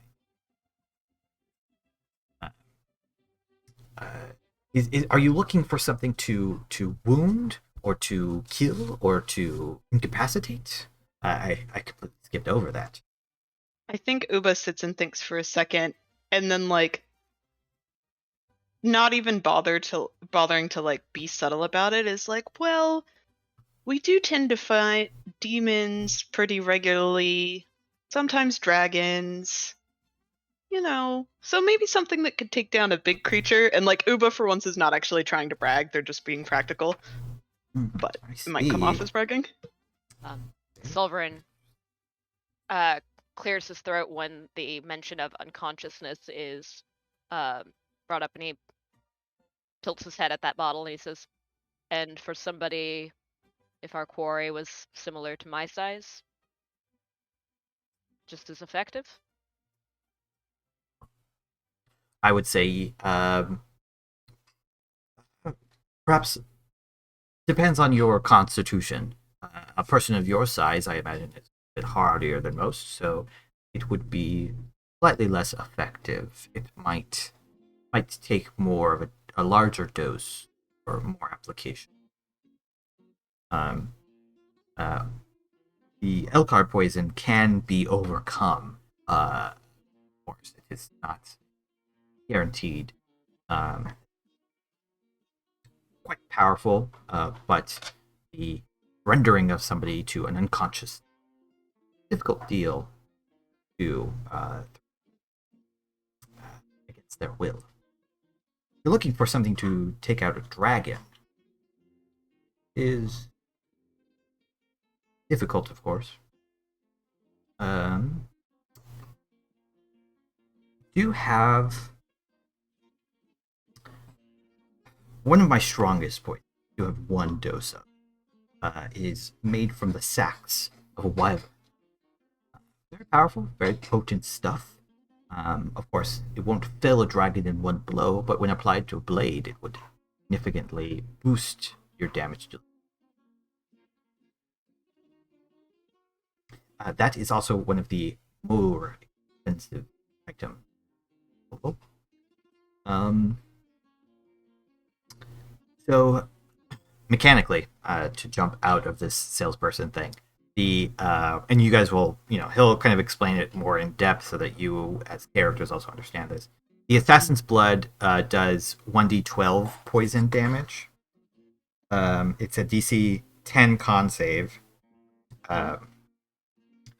Are you looking for something to wound, or to kill, or to incapacitate? I completely skipped over that. I think Uba sits and thinks for a second, and then like not even bothering to like be subtle about it, is like, well, we do tend to fight demons pretty regularly, sometimes dragons, you know, so maybe something that could take down a big creature. And like Uba for once is not actually trying to brag, they're just being practical, but it might come off as bragging. Sulveran clears his throat when the mention of unconsciousness is brought up, and he tilts his head at that bottle and he says, and for somebody, if our quarry was similar to my size, just as effective? I would say perhaps depends on your constitution. A person of your size, I imagine, is a bit hardier than most, so it would be slightly less effective. It might take more of a larger dose or more application. The Elkar poison can be overcome. Of course, it is not guaranteed. Quite powerful, but the rendering of somebody to an unconscious, difficult deal to against their will. You're looking for something to take out a dragon. Is difficult, of course. Do have one of my strongest points. You have 1 dose of. Is made from the sacks of a wyvern. Very powerful, very potent stuff. Of course, it won't fill a dragon in 1 blow, but when applied to a blade, it would significantly boost your damage. That is also one of the more expensive items. So mechanically, to jump out of this salesperson thing, and you guys will, he'll kind of explain it more in depth so that you as characters also understand this. The Assassin's Blood does 1d12 poison damage. It's a DC 10 con save.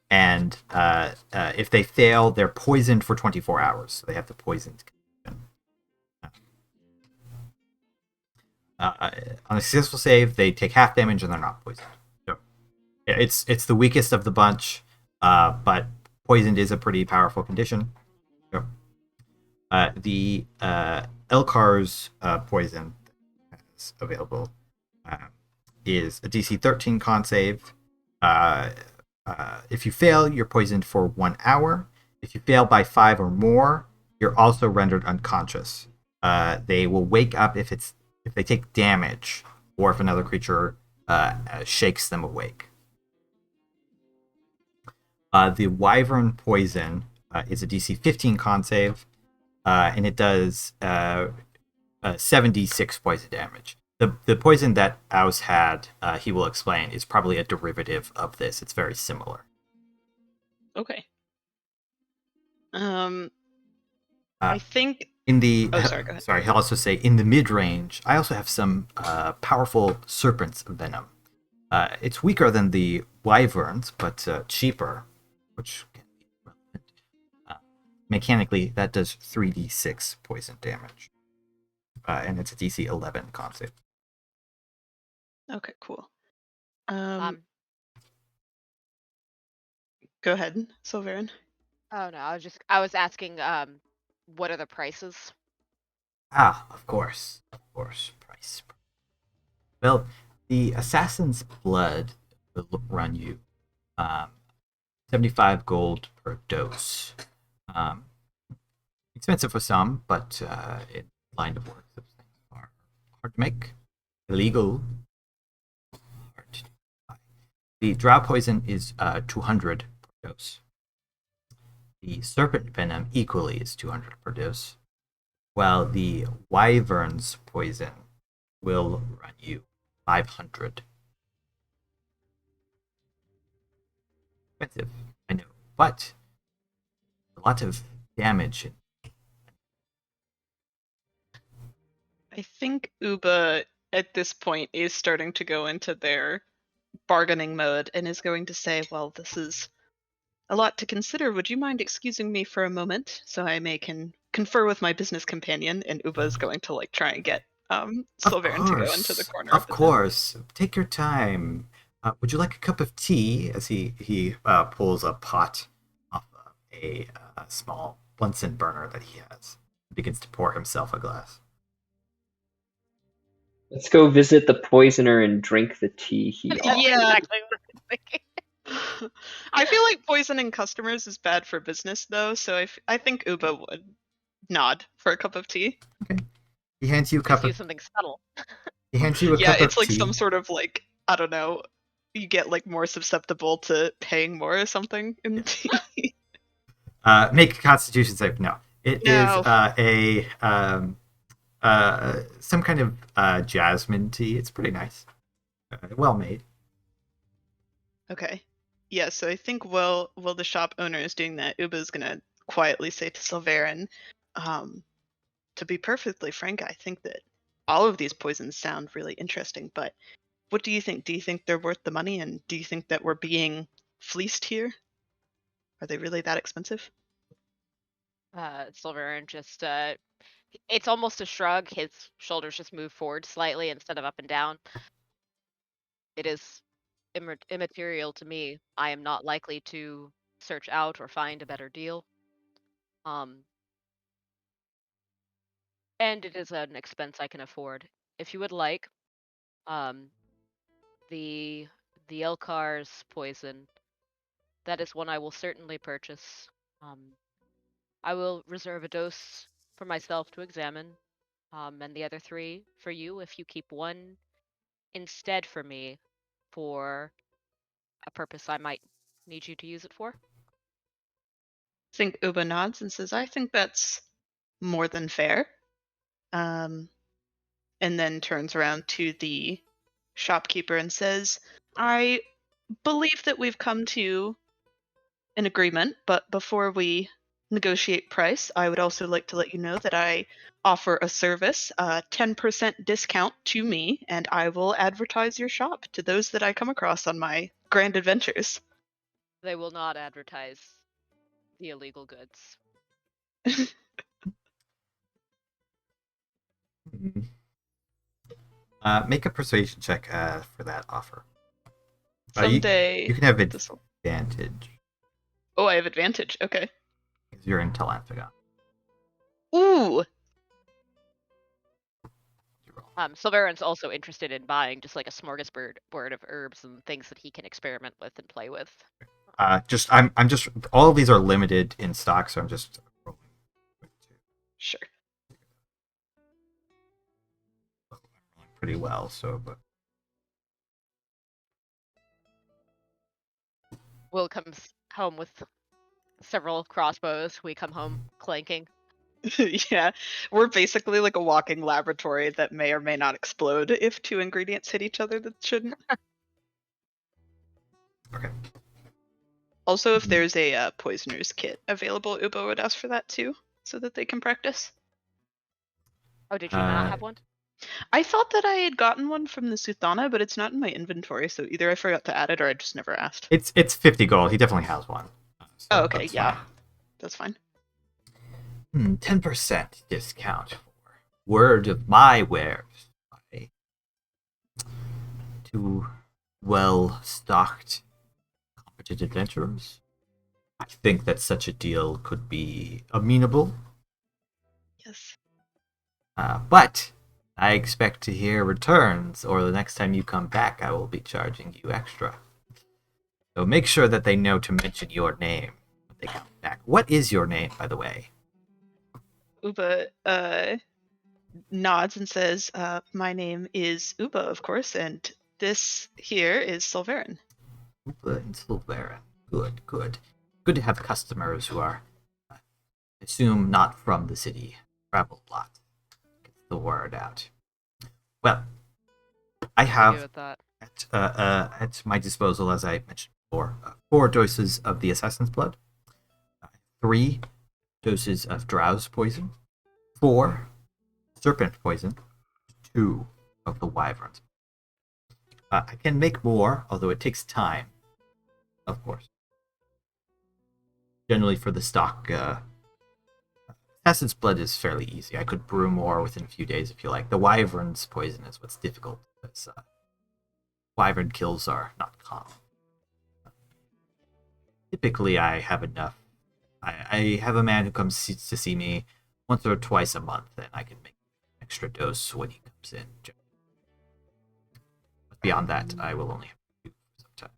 And if they fail, they're poisoned for 24 hours. So they have the poisoned condition. On a successful save, they take half damage and they're not poisoned. So it's the weakest of the bunch, but poisoned is a pretty powerful condition. So, the Elkar's poison that's available is a DC 13 con save. If you fail, you're poisoned for 1 hour. If you fail by 5 or more, you're also rendered unconscious. They will wake up if they take damage, or if another creature shakes them awake. The Wyvern Poison is a DC 15 con save, and it does 76 poison damage. The poison that Aus had, he will explain, is probably a derivative of this. It's very similar. Okay. I think in the sorry, go ahead. sorry, he'll also say in the mid range, I also have some powerful serpent's venom. It's weaker than the wyverns, but cheaper, which can be relevant. Mechanically, that does 3d6 poison damage, and it's a DC 11 con save. Okay, cool. Go ahead, Sulveran. Oh no, I was asking what are the prices? Of course, price. Well, the assassin's blood will run you 75 gold per dose. Expensive for some, but in line of work, those things are hard to make. Illegal. Hard to buy. The drow poison is 200 per dose. The serpent venom equally is 200 per dose, while the wyvern's poison will run you 500. Expensive, I know, but a lot of damage. I think Uba at this point is starting to go into their bargaining mode and is going to say, well, this is a lot to consider. Would you mind excusing me for a moment so I may confer with my business companion? And Uba is going to try and get Sulveran to go into the corner. Of course. Take your time. Would you like a cup of tea? As he pulls a pot off of a small Bunsen burner that he has. Begins to pour himself a glass. Let's go visit the poisoner and drink the tea he offers. Yeah. Exactly what I was thinking. I feel like poisoning customers is bad for business, though, so I think Uba would nod for a cup of tea. Okay. He hands you a cup of something subtle. He hands you a cup of tea. Yeah, it's like some sort of I don't know, you get more susceptible to paying more or something in the tea. Make a Constitution save. No, it is some kind of jasmine tea. It's pretty nice, well made. Okay, yeah. So I think while the shop owner is doing that, Uba's gonna quietly say to Sulveran, to be perfectly frank, I think that all of these poisons sound really interesting, but what do you think? Do you think they're worth the money, and do you think that we're being fleeced here? Are they really that expensive? Sulveran just it's almost a shrug. His shoulders just move forward slightly instead of up and down. It is immaterial to me. I am not likely to search out or find a better deal. And it is an expense I can afford. If you would like, the Elkar's poison, that is one I will certainly purchase. I will reserve a dose for myself to examine, and the other 3 for you if you keep one instead for me for a purpose I might need you to use it for. I think Uba nods and says, I think that's more than fair. And then turns around to the shopkeeper and says, I believe that we've come to an agreement, but before we negotiate price, I would also like to let you know that I offer a service, a 10% discount to me, and I will advertise your shop to those that I come across on my grand adventures. They will not advertise the illegal goods. Make a persuasion check for that offer. Someday you can have advantage. Oh, I have advantage. Okay. Because you're in Telanthragon. Ooh. Sulveran's also interested in buying just like a smorgasbord of herbs and things that he can experiment with and play with. I'm just all of these are limited in stock, so I'm just rolling. Sure. Pretty well, so but Will comes home with several crossbows. We come home clanking. Yeah, we're basically like a walking laboratory that may or may not explode if two ingredients hit each other that shouldn't. Okay. Also, if there's a poisoner's kit available, Ubo would ask for that too, so that they can practice. Oh, did you not have one? I thought that I had gotten one from the Suthana, but it's not in my inventory, so either I forgot to add it or I just never asked. It's 50 gold. He definitely has one. So Oh, okay, that's yeah. fine. That's fine. 10% discount for Word of My Wares by 2 well-stocked, competent adventurers. I think that such a deal could be amenable. Yes. But I expect to hear returns, or the next time you come back, I will be charging you extra. So make sure that they know to mention your name when they come back. What is your name, by the way? Uba nods and says, my name is Uba, of course, and this here is Sulveran. Uba and Sulveran. Good, good. Good to have customers who are, I assume, not from the city. Travel a lot. Get the word out. Well, I have at my disposal, as I mentioned before, 4 doses of the Assassin's Blood, 3 doses of Drowse Poison, 4 Serpent Poison, 2 of the Wyverns. I can make more, although it takes time, of course. Generally, for the stock, Assassin's Blood is fairly easy. I could brew more within a few days if you like. The Wyvern's Poison is what's difficult, because Wyvern kills are not common. Typically, I have enough. I have a man who comes to see me once or twice a month, and I can make an extra dose when he comes in. But beyond that, I will only have to do some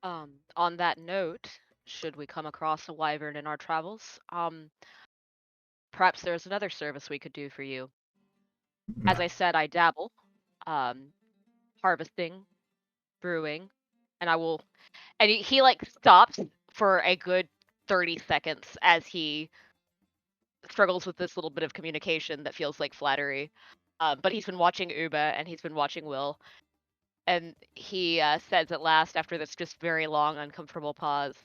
time. On that note, should we come across a wyvern in our travels, perhaps there's another service we could do for you. As I said, I dabble, harvesting, brewing, and I will. And he like stops for a good 30 seconds as he struggles with this little bit of communication that feels like flattery. But he's been watching Uba and he's been watching Will. And he says at last, after this just very long, uncomfortable pause,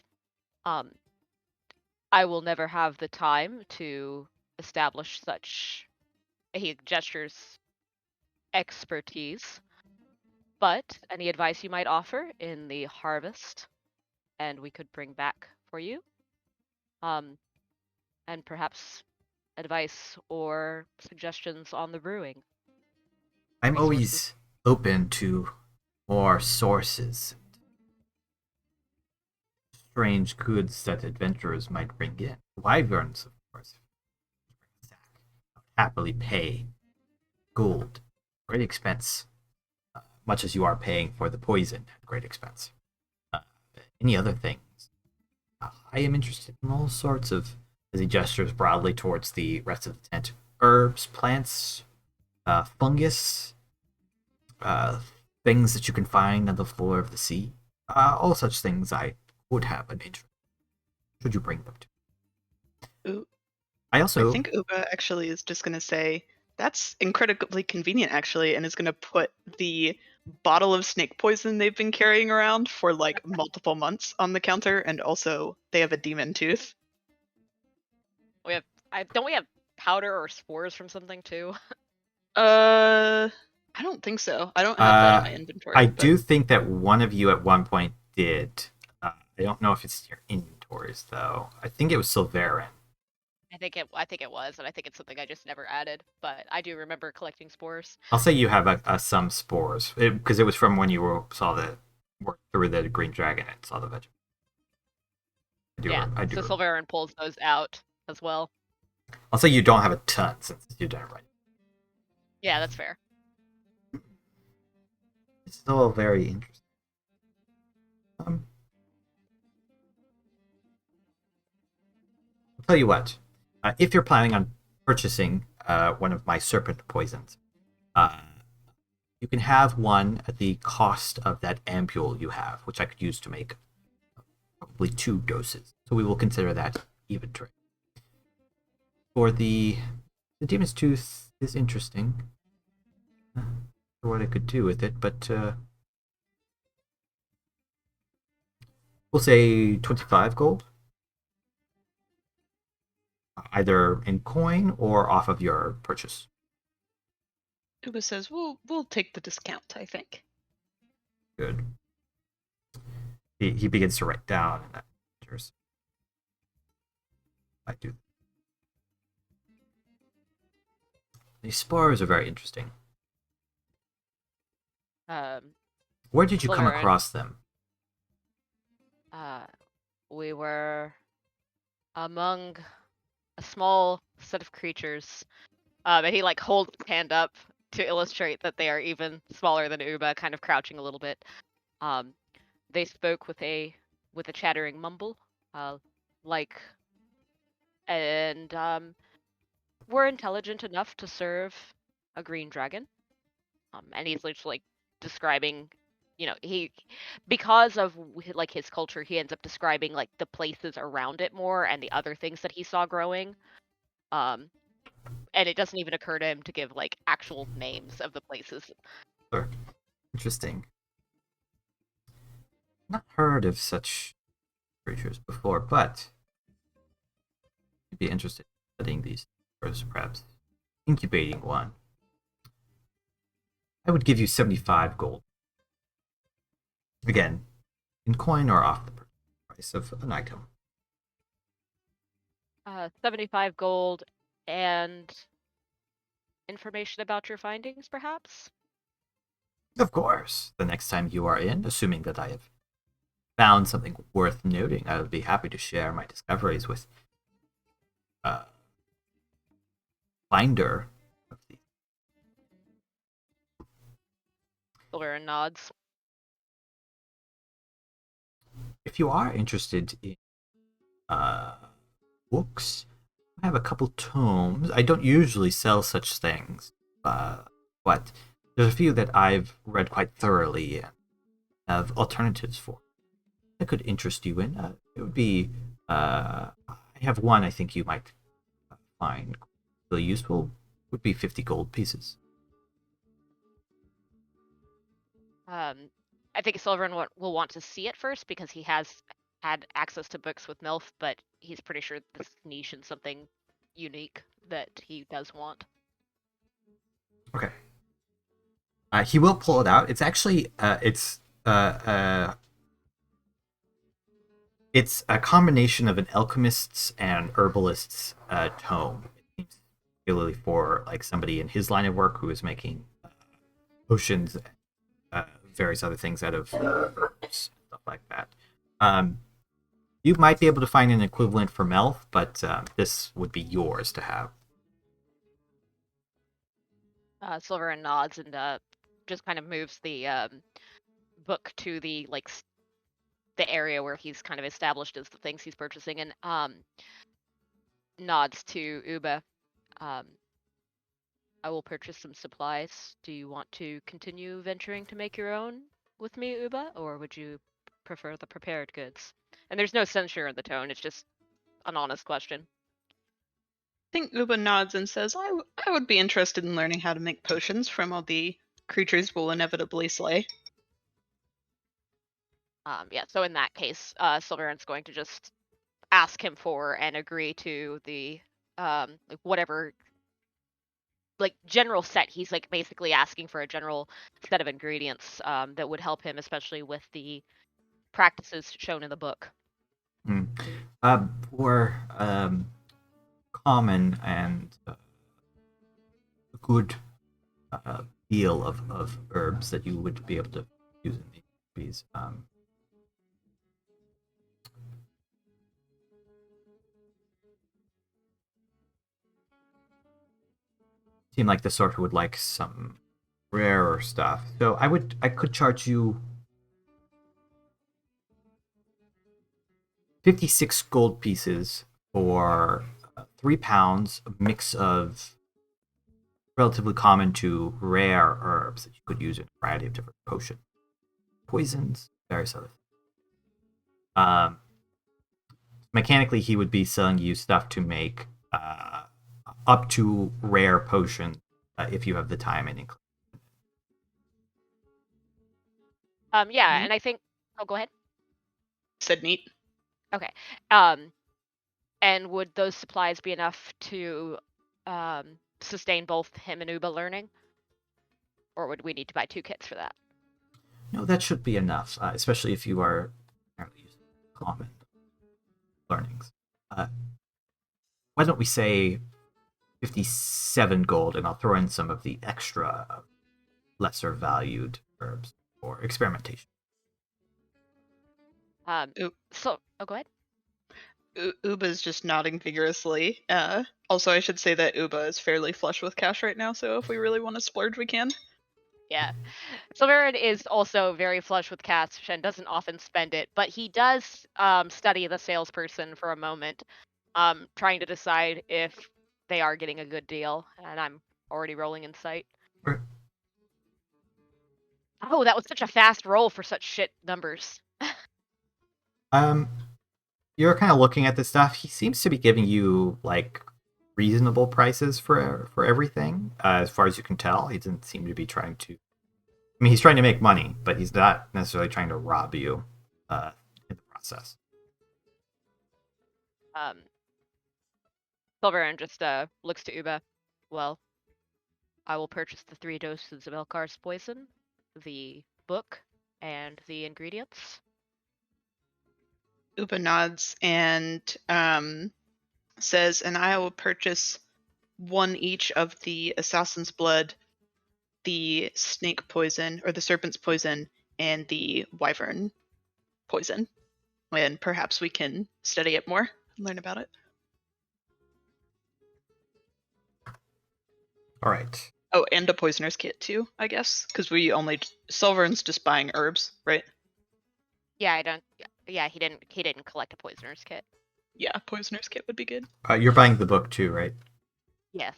I will never have the time to establish such, he gestures, expertise. But any advice you might offer in the harvest, and we could bring back for you. And perhaps advice or suggestions on the brewing. I'm always open to more sources, strange goods that adventurers might bring in. Wyverns, of course, happily pay gold, great expense, much as you are paying for the poison at great expense. Any other things? I am interested in all sorts of, as he gestures broadly towards the rest of the tent, herbs, plants, fungus, things that you can find on the floor of the sea. All such things I would have an interest. Should you bring them to? Ooh. I think Uba actually is just going to say, that's incredibly convenient, actually, and is going to put the bottle of snake poison they've been carrying around for like multiple months on the counter, and also they have a demon tooth. Don't we have powder or spores from something too? I don't think so. I don't have that in my inventory. I do think that one of you at one point did. I don't know if it's in your inventories though. I think it was Sulveran. I think it was, and I think it's something I just never added. But I do remember collecting spores. I'll say you have some spores because it was from when you worked through the Green Dragon and saw the vegetable. I do. So Sulveran pulls those out as well. I'll say you don't have a ton since you've done it right. Yeah, that's fair. It's still very interesting. I'll tell you what. If you're planning on purchasing one of my serpent poisons, you can have one at the cost of that ampule you have, which I could use to make probably 2 doses. So we will consider that even trade. For the demon's tooth is interesting. For what I could do with it, but we'll say 25 gold. Either in coin or off of your purchase. Uba says, "We'll take the discount, I think." Good. He begins to write down and that enters. I do. These spores are very interesting. Where did you come Sulveran. across them? We were among a small set of creatures. And he like holds his hand up to illustrate that they are even smaller than Uba, kind of crouching a little bit. They spoke with a chattering mumble, and were intelligent enough to serve a green dragon. And he's just like describing, because of like his culture, he ends up describing like the places around it more and the other things that he saw growing. And it doesn't even occur to him to give like actual names of the places. Sure. Interesting. Not heard of such creatures before, but you'd be interested in studying these, or perhaps incubating one. I would give you 75 gold. Again, in coin or off the price of an item. 75 gold and information about your findings, perhaps? Of course. The next time you are in, assuming that I have found something worth noting, I would be happy to share my discoveries with finder of these. Sulveran nods. If you are interested in books, I have a couple tomes. I don't usually sell such things, but there's a few that I've read quite thoroughly and have alternatives for. That could interest you in. It would be. I have one I think you might find really useful. Would be 50 gold pieces. I think Sulveran will want to see it first because he has had access to books with MILF, but he's pretty sure this niche is something unique that he does want. Okay. He will pull it out. It's actually it's a combination of an alchemist's and herbalist's tome. It seems particularly for like somebody in his line of work who is making potions, various other things out of herbs, stuff like that. You might be able to find an equivalent for Melf, but this would be yours to have. Sulveran nods and just kind of moves the book to the the area where he's kind of established as the things he's purchasing, and nods to Uba. I will purchase some supplies. Do you want to continue venturing to make your own with me, Uba, or would you prefer the prepared goods? And there's no censure in the tone, it's just an honest question. I think Uba nods and says, I would be interested in learning how to make potions from all the creatures we'll inevitably slay. Yeah, so in that case, Sulveran's going to just ask him for and agree to the whatever general set. He's basically asking for a general set of ingredients that would help him, especially with the practices shown in the book. For common and a good deal of herbs that you would be able to use in these. Seem like the sort who would like some rarer stuff. So I could charge you 56 gold pieces for 3 pounds, a mix of relatively common to rare herbs that you could use in a variety of different potions, poisons, various other things. Mechanically, he would be selling you stuff to make up to rare potion if you have the time and inclination. Yeah, and I think. Oh, go ahead. Said neat. Okay. And would those supplies be enough to sustain both him and Uba learning, or would we need to buy 2 kits for that? No, that should be enough, especially if you are apparently using common learnings. Why don't we say 57 gold, and I'll throw in some of the extra lesser valued herbs for experimentation. So, go ahead. Uba's just nodding vigorously. Also, I should say that Uba is fairly flush with cash right now, so if we really want to splurge, we can. Yeah. Sulveran is also very flush with cash and doesn't often spend it, but he does study the salesperson for a moment, trying to decide if they are getting a good deal, and I'm already rolling insight. Right. Oh, that was such a fast roll for such shit numbers. You're kind of looking at this stuff. He seems to be giving you like reasonable prices for everything, as far as you can tell. He doesn't seem to be trying to. I mean, he's trying to make money, but he's not necessarily trying to rob you in the process. Sulveran just looks to Uba. Well, I will purchase the 3 doses of Elkar's poison, the book, and the ingredients. Uba nods and says, and I will purchase 1 each of the assassin's blood, the snake poison, or the serpent's poison, and the wyvern poison. And perhaps we can study it more and learn about it. All right. Oh, and a poisoner's kit too, I guess, because Sulveran's just buying herbs, right? Yeah, he didn't collect a poisoner's kit. Yeah, poisoner's kit would be good. You're buying the book too, right? Yes.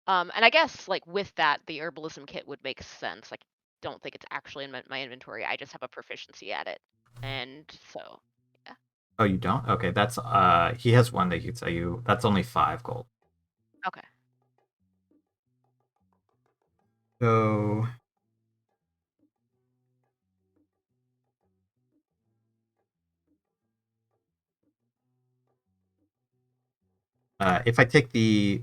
And I guess like with that, the herbalism kit would make sense. Like, don't think it's actually in my inventory. I just have a proficiency at it, and so yeah. Oh, you don't? Okay, that's he has one that he could sell you. That's only 5 gold. Okay. So if I take the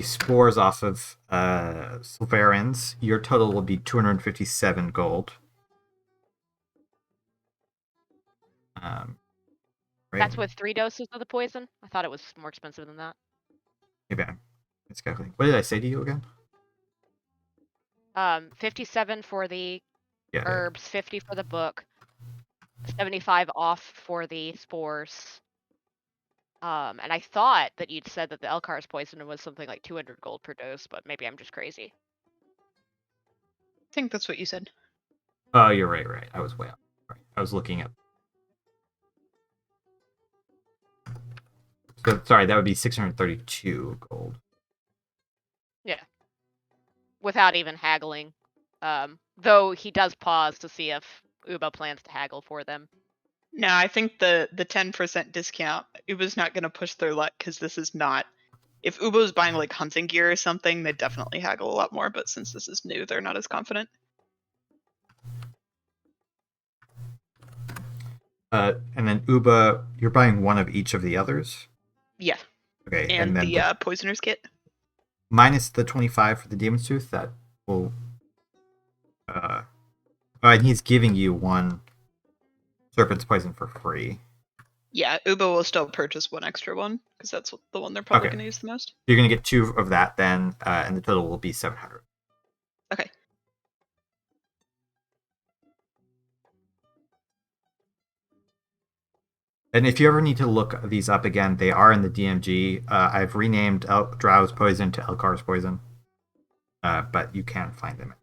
spores off of Sulveran's, your total will be 257 gold. Right? That's with 3 doses of the poison. I thought it was more expensive than that. Maybe it's calculating. What did I say to you again? 57 for the Yeah. herbs, 50 for the book, 75 off for the spores. And I thought that you'd said that the Elkar's poison was something like 200 gold per dose, but maybe I'm just crazy. I think that's what you said. Oh, you're right. I was way off. Right. I was looking at. So sorry, that would be 632 gold. Yeah. Without even haggling. Though he does pause to see if Uba plans to haggle for them. No, I think the 10% discount, Uba's not going to push their luck because this is not. If Uba was buying like hunting gear or something, they'd definitely haggle a lot more, but since this is new, they're not as confident. And then Uba, you're buying one of each of the others? Yeah. Okay. And then the poisoner's kit? Minus the 25 for the Demon's Tooth, that will. And he's giving you 1 Serpent's Poison for free. Yeah, Uba will still purchase 1 extra one, because that's the one they're probably going to use the most. You're going to get 2 of that then, and the total will be 700. Okay. And if you ever need to look these up again, they are in the DMG. I've renamed Drow's Poison to Elkar's Poison, but you can find them.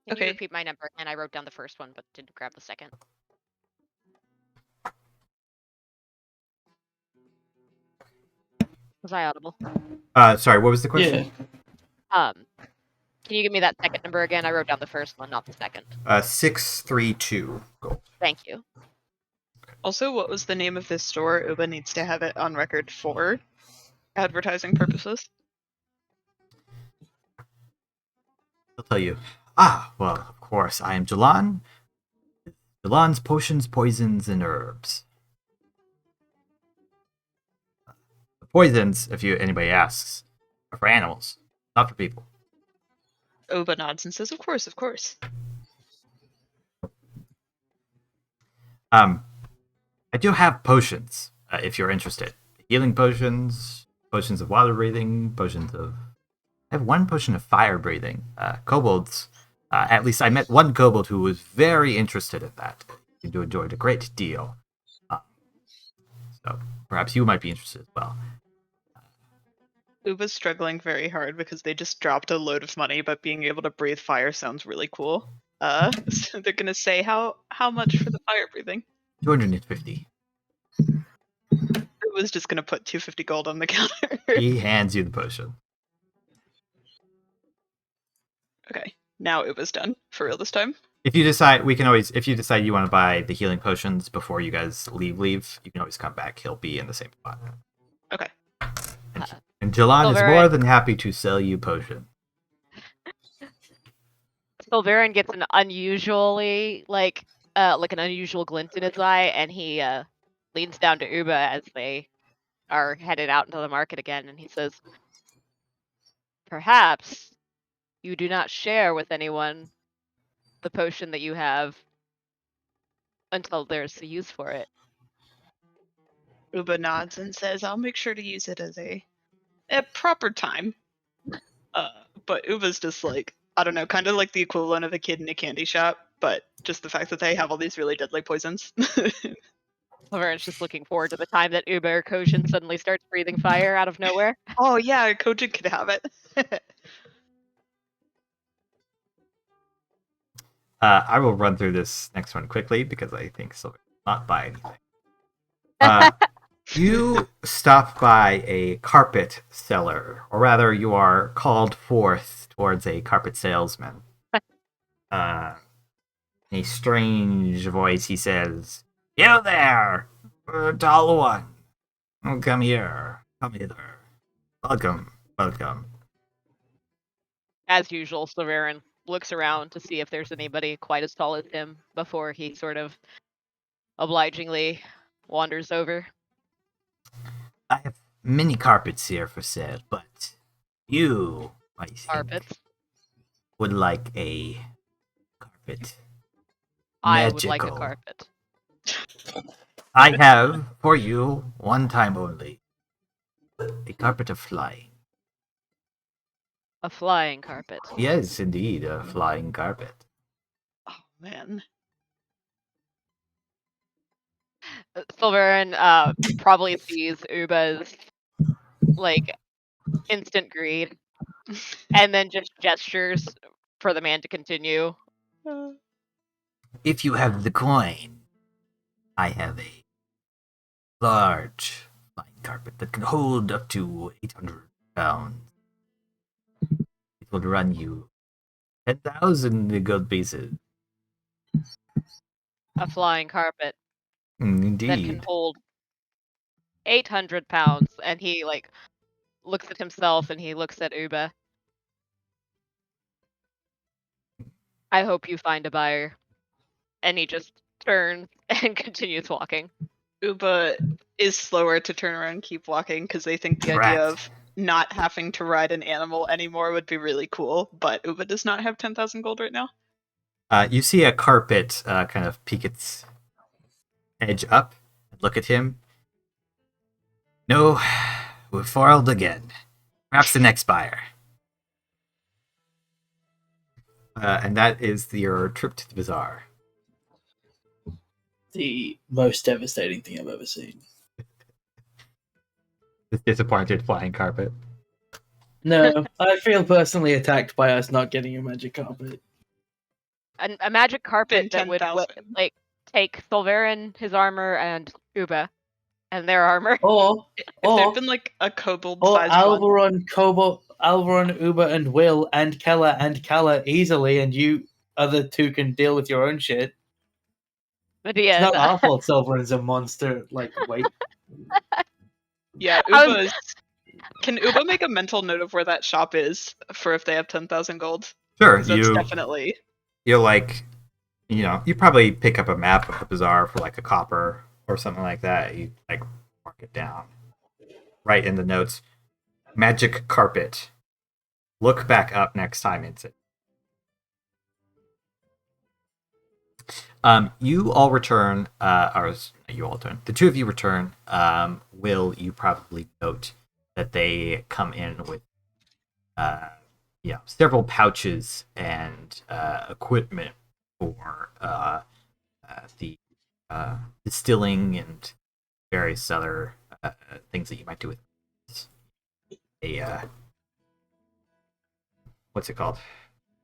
Can you repeat my number? And I wrote down the first one, but didn't grab the second. Was I audible? Sorry, what was the question? Yeah. Can you give me that second number again? I wrote down the first one, not the second. 632 gold. Thank you. Also, what was the name of this store? Uba needs to have it on record for advertising purposes. I'll tell you. Well, of course, I am Jalan. Jalan's Potions, Poisons, and Herbs. The poisons, if anybody asks, are for animals, not for people. Uba nods and says, of course, of course. I do have potions, if you're interested. Healing potions, potions of water breathing, potions of... I have one potion of fire breathing. Kobolds, at least I met one kobold who was very interested in that. He enjoyed a great deal. So perhaps you might be interested as well. Uba's struggling very hard because they just dropped a load of money, but being able to breathe fire sounds really cool. So they're gonna say how much for the fire breathing? 250. Uba's just gonna put 250 gold on the counter. He hands you the potion. Okay, now Uba's done for real this time. If you decide, if you decide you want to buy the healing potions before you guys leave, you can always come back. He'll be in the same spot. Okay. And Jalan is Sulveran. more than happy to sell you potion. Sulveran gets an unusually an unusual glint in his eye, and he leans down to Uba as they are headed out into the market again, and he says, "Perhaps you do not share with anyone the potion that you have until there's a use for it." Uba nods and says, I'll make sure to use it as a proper time. But Uba's just like, I don't know, kind of like the equivalent of a kid in a candy shop, but just the fact that they have all these really deadly poisons. Sulveran's just looking forward to the time that Uba or Kojin suddenly starts breathing fire out of nowhere. Oh yeah, Kojin could have it. I will run through this next one quickly because I think Silver will not buy anything. You stop by a carpet seller, or rather, you are called forth towards a carpet salesman. In a strange voice, he says, "You there, tall one. Come here. Come hither. Welcome. Welcome." As usual, Sulveran looks around to see if there's anybody quite as tall as him before he sort of obligingly wanders over. I have many carpets here for sale, but you, I think, Carpets. would like a carpet. I would like a Magical. carpet. I have for you one time only a carpet of flying. A flying carpet. Yes, indeed, a flying carpet. Oh man. Sulveran probably sees Uba's instant greed, and then just gestures for the man to continue. If you have the coin, I have a large flying carpet that can hold up to 800 pounds. It will run you 10,000 gold pieces. A flying carpet that can Indeed. hold 800 pounds, and he looks at himself and he looks at Uba. I hope you find a buyer. And he just turns and continues walking. Uba is slower to turn around and keep walking because they think the idea of not having to ride an animal anymore would be really cool, but Uba does not have 10,000 gold right now. You see a carpet kind of peek its edge up and look at him. No, we're foiled again. Perhaps the next buyer. And that is your trip to the bazaar. The most devastating thing I've ever seen. The disappointed flying carpet. No, I feel personally attacked by us not getting a magic carpet. A magic carpet that would 10,000. take Sulveran, his armor, and Uba, and their armor. Or If there'd been a kobold or sized one. Alveron, Kobold, Alveron, Uber, and Will, and Kella and Kala easily, and you other two can deal with your own shit. But It's yeah, not our fault Sulveran's a monster. Like, wait. Yeah, I Uba is. Can Uba make a mental note of where that shop is for if they have 10,000 gold? Sure, 'Cause that's definitely. you're like, you probably pick up a map of the bazaar for like a copper or something like that. You like mark it down, write in the notes, magic carpet. Look back up next time it's it. You all return, or you all return. The two of you return. Will you probably note that they come in with, several pouches and equipment for the distilling and various other things that you might do with a what's it called?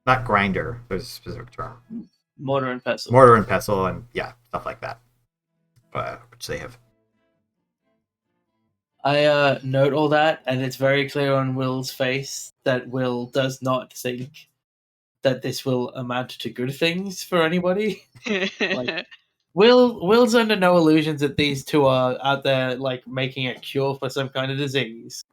Not grinder. There's a specific term. Mortar and pestle. Mortar and pestle, and stuff like that, which they have. I note all that, and it's very clear on Will's face that Will does not think that this will amount to good things for anybody. Like, Will's under no illusions that these two are out there like making a cure for some kind of disease.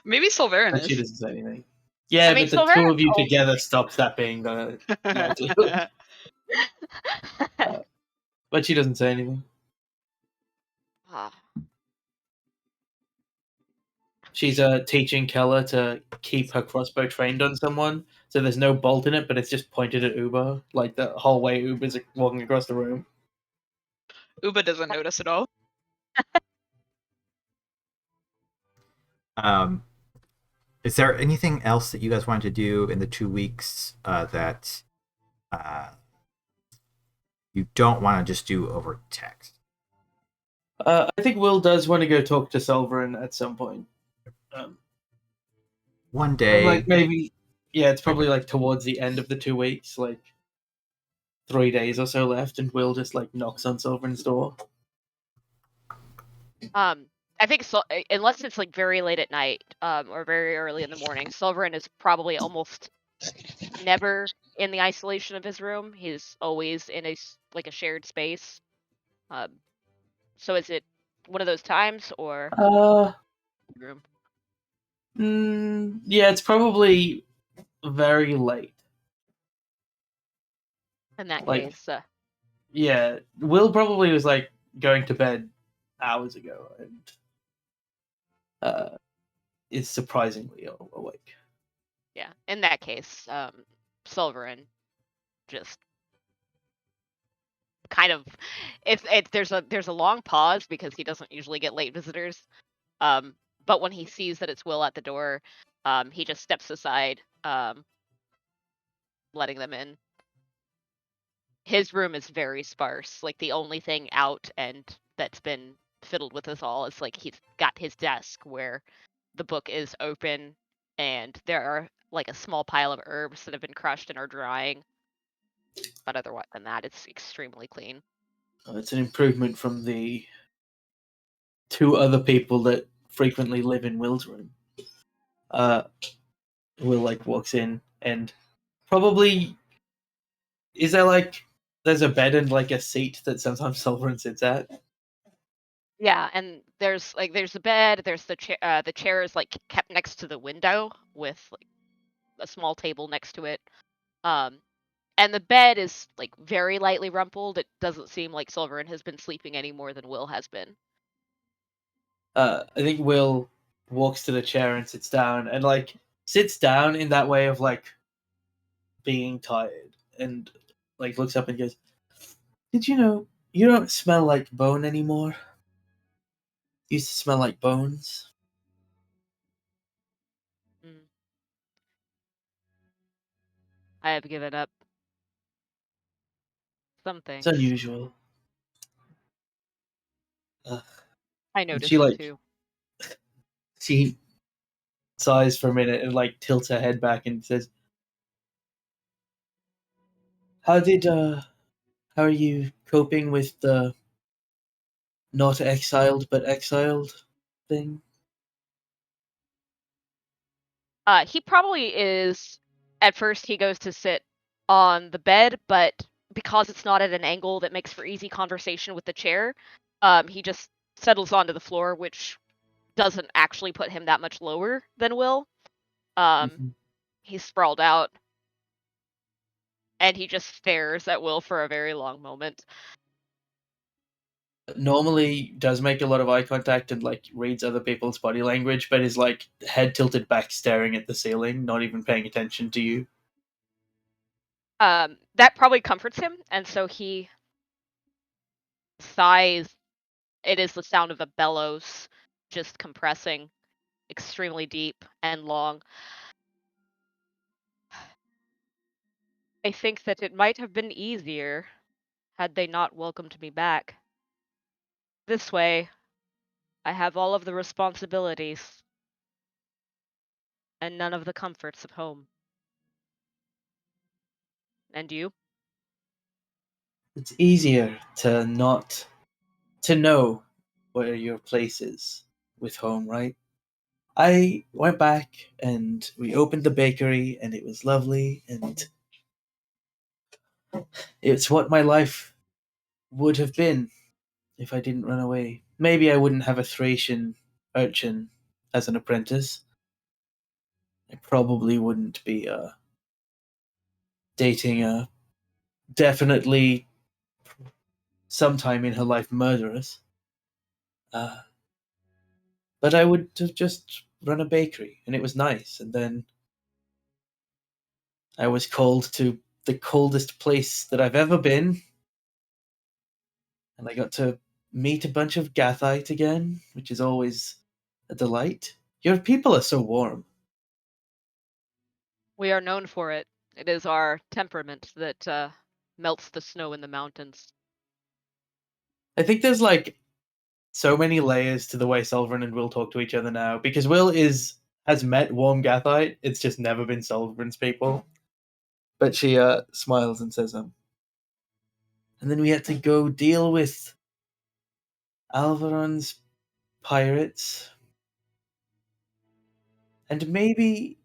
Maybe Sulveran But she is. doesn't say anything. Yeah, I mean, but the two of you Sulveran's together stops that being the likelihood. But she doesn't say anything. She's teaching Keller to keep her crossbow trained on someone, so there's no bolt in it, but it's just pointed at Uber, like the whole way Uber's walking across the room. Uba doesn't notice at all. Is there anything else that you guys wanted to do in the 2 weeks that you don't want to just do over text? I think Will does want to go talk to Sulveran at some point. One day, like maybe, it's probably like towards the end of the 2 weeks, like 3 days or so left, and Will just like knocks on Sulveran's door. I think so, unless it's like very late at night, or very early in the morning, Sulveran is probably almost never in the isolation of his room. He's always in a shared space. So is it one of those times or room? Yeah, it's probably very late. In that Like, case, yeah, Will probably was like going to bed hours ago and is surprisingly awake. Yeah, in that case, Sulveran just kind of there's a long pause because he doesn't usually get late visitors. But when he sees that it's Will at the door, he just steps aside, letting them in. His room is very sparse. Like the only thing out and that's been fiddled with us all is like he's got his desk where the book is open and there are like a small pile of herbs that have been crushed and are drying. But otherwise than that, it's extremely clean. It's an improvement from the two other people that frequently live in Will's room. Will like walks in and probably is there like there's a bed and like a seat that sometimes Sulveran sits at. Yeah, and there's a bed. There's the chair. The chair is like kept next to the window with like a small table next to it. And the bed is like very lightly rumpled. It doesn't seem like Sulveran has been sleeping any more than Will has been. I think Will walks to the chair and sits down and like sits down in that way of like being tired and like looks up and goes, "Did you know you don't smell like bone anymore? You used to smell like bones." I have given up something. It's unusual. I noticed she, like, too. She sighs for a minute and like tilts her head back and says, how are you coping with the not exiled but exiled thing?" He probably is. At first, he goes to sit on the bed, but because it's not at an angle that makes for easy conversation with the chair, he just settles onto the floor, which doesn't actually put him that much lower than Will. He's sprawled out, and he just stares at Will for a very long moment. Normally does make a lot of eye contact and like reads other people's body language, but is like head tilted back, staring at the ceiling, not even paying attention to you. That probably comforts him, and so he sighs. It is the sound of a bellows just compressing extremely deep and long. I think that it might have been easier had they not welcomed me back. This way, I have all of the responsibilities and none of the comforts of home. And you? It's easier to know where your place is with home, right? I went back and we opened the bakery and it was lovely and it's what my life would have been if I didn't run away. Maybe I wouldn't have a Thracian urchin as an apprentice. I probably wouldn't be dating a definitely sometime in her life murderess. But I would have just run a bakery and it was nice. And then I was called to the coldest place that I've ever been. And I got to meet a bunch of Gathite again, which is always a delight. Your people are so warm. We are known for it. It is our temperament that melts the snow in the mountains. I think there's like so many layers to the way Sulveran and Will talk to each other now, because Will has met warm Gathite. It's just never been Sulveran's people. But she smiles and says, and then we had to go deal with Alveron's pirates. And maybe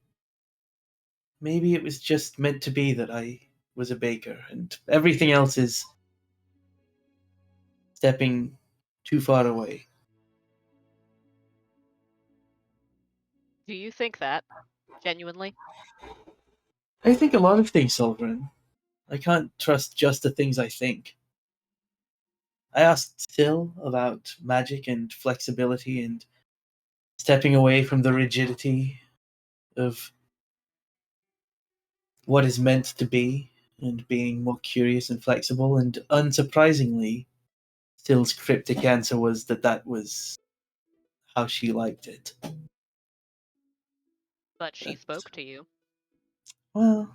it was just meant to be that I was a baker, and everything else is stepping too far away. Do you think that? Genuinely? I think a lot of things, Sulveran. I can't trust just the things I think. I asked Sil about magic and flexibility and stepping away from the rigidity of what is meant to be and being more curious and flexible, and unsurprisingly, Sil's cryptic answer was that was how she liked it. But she spoke to you. Well,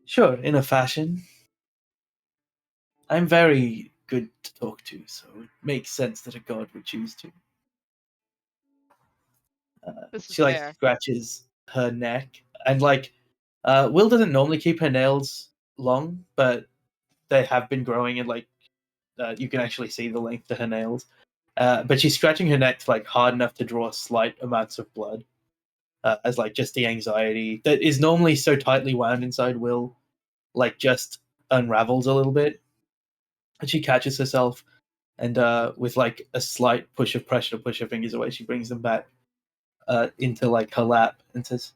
sure, in a fashion. I'm very good to talk to, so it makes sense that a god would choose to. This is She like fair. scratches her neck, and like Will doesn't normally keep her nails long, but they have been growing, and like you can actually see the length of her nails. But she's scratching her neck like hard enough to draw slight amounts of blood, as like just the anxiety that is normally so tightly wound inside Will, like just unravels a little bit. And she catches herself, and with like a slight push of pressure to push her fingers away, she brings them back into like her lap and says,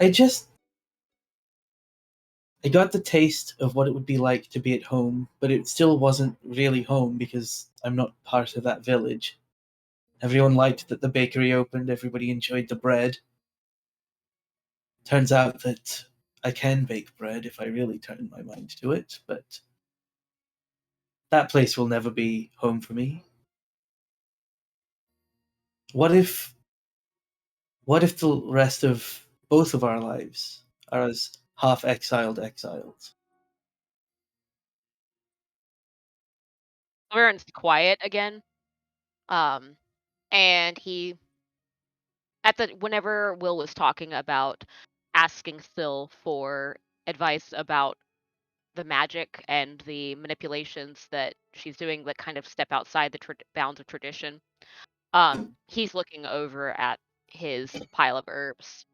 I got the taste of what it would be like to be at home, but it still wasn't really home because I'm not part of that village. Everyone liked that the bakery opened, everybody enjoyed the bread. Turns out that I can bake bread if I really turn my mind to it, but that place will never be home for me. What if the rest of both of our lives are as half exiled exiles? Sulveran's quiet again. And he whenever Will was talking about asking Sil for advice about the magic and the manipulations that she's doing that kind of step outside the bounds of tradition, He's looking over at his pile of herbs.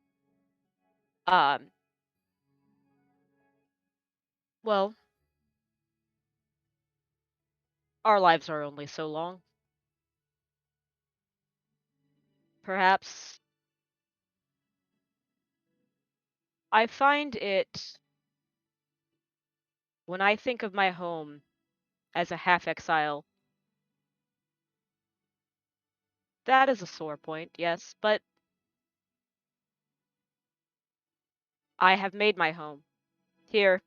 Well, our lives are only so long. Perhaps I find it, when I think of my home as a half-exile, that is a sore point, yes, but I have made my home here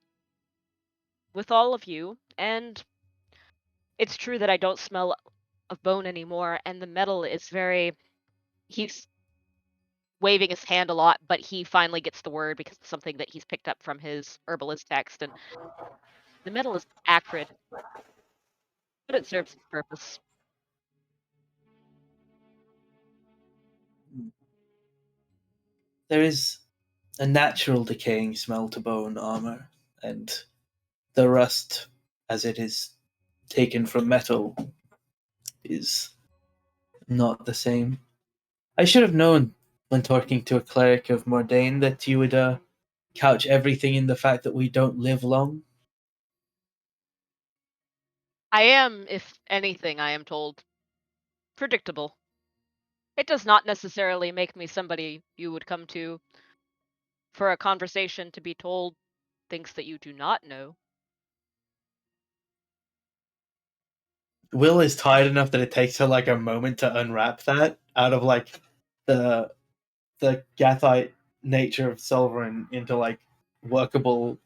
with all of you, and it's true that I don't smell of bone anymore, and the metal is very... He's waving his hand a lot, but he finally gets the word because it's something that he's picked up from his herbalist text, and the metal is acrid, but it serves its purpose. There is a natural decaying smell to bone armor, and the rust, as it is taken from metal, is not the same. I should have known when talking to a cleric of Mordain that you would couch everything in the fact that we don't live long. I am, if anything, I am told, predictable. It does not necessarily make me somebody you would come to for a conversation to be told things that you do not know. Will is tired enough that it takes her like a moment to unwrap that out of like the Gathite nature of Sulveran into like workable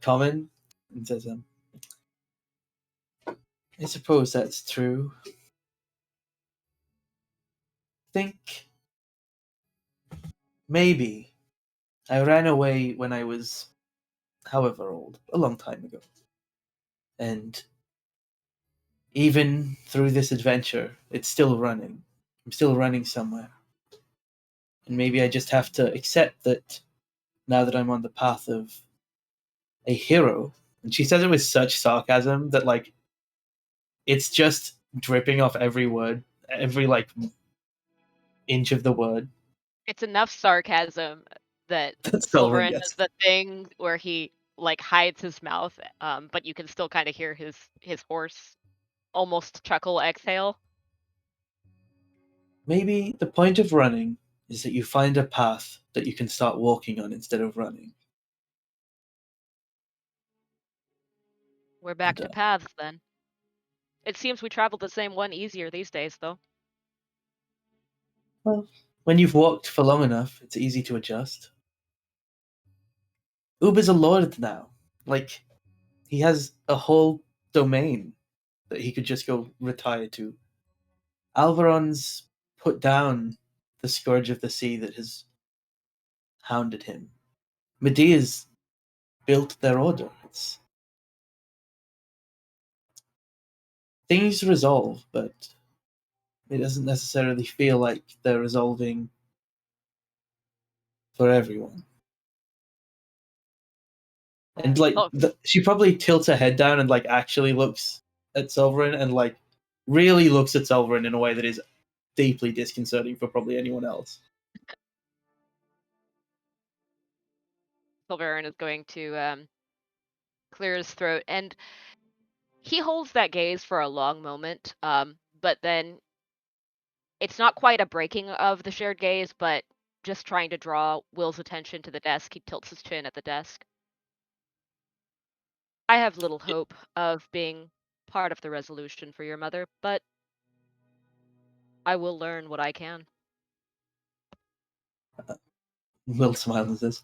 common, and says, I suppose that's true. Think maybe I ran away when I was however old, a long time ago. And even through this adventure, it's still running. I'm still running somewhere. And maybe I just have to accept that now that I'm on the path of a hero. And she says it with such sarcasm that, like, it's just dripping off every word, every, like, inch of the word. It's enough sarcasm that Sulveran Sulveran gets. does the thing where he like hides his mouth, but you can still kind of hear his hoarse, almost chuckle exhale. Maybe the point of running is that you find a path that you can start walking on instead of running. We're back to paths then. It seems we travel the same one easier these days, though. Well, when you've walked for long enough, it's easy to adjust. Uber's a lord now. Like, he has a whole domain that he could just go retire to. Alveron's put down the scourge of the sea that has hounded him. Medea's built their order. Things resolve, but it doesn't necessarily feel like they're resolving for everyone. And like, she probably tilts her head down and like actually looks at Sulveran and like really looks at Sulveran in a way that is deeply disconcerting for probably anyone else. Sulveran is going to clear his throat, and he holds that gaze for a long moment, but then it's not quite a breaking of the shared gaze, but just trying to draw Will's attention to the desk. He tilts his chin at the desk. I have little hope of being part of the resolution for your mother, but I will learn what I can. Will smiles and says,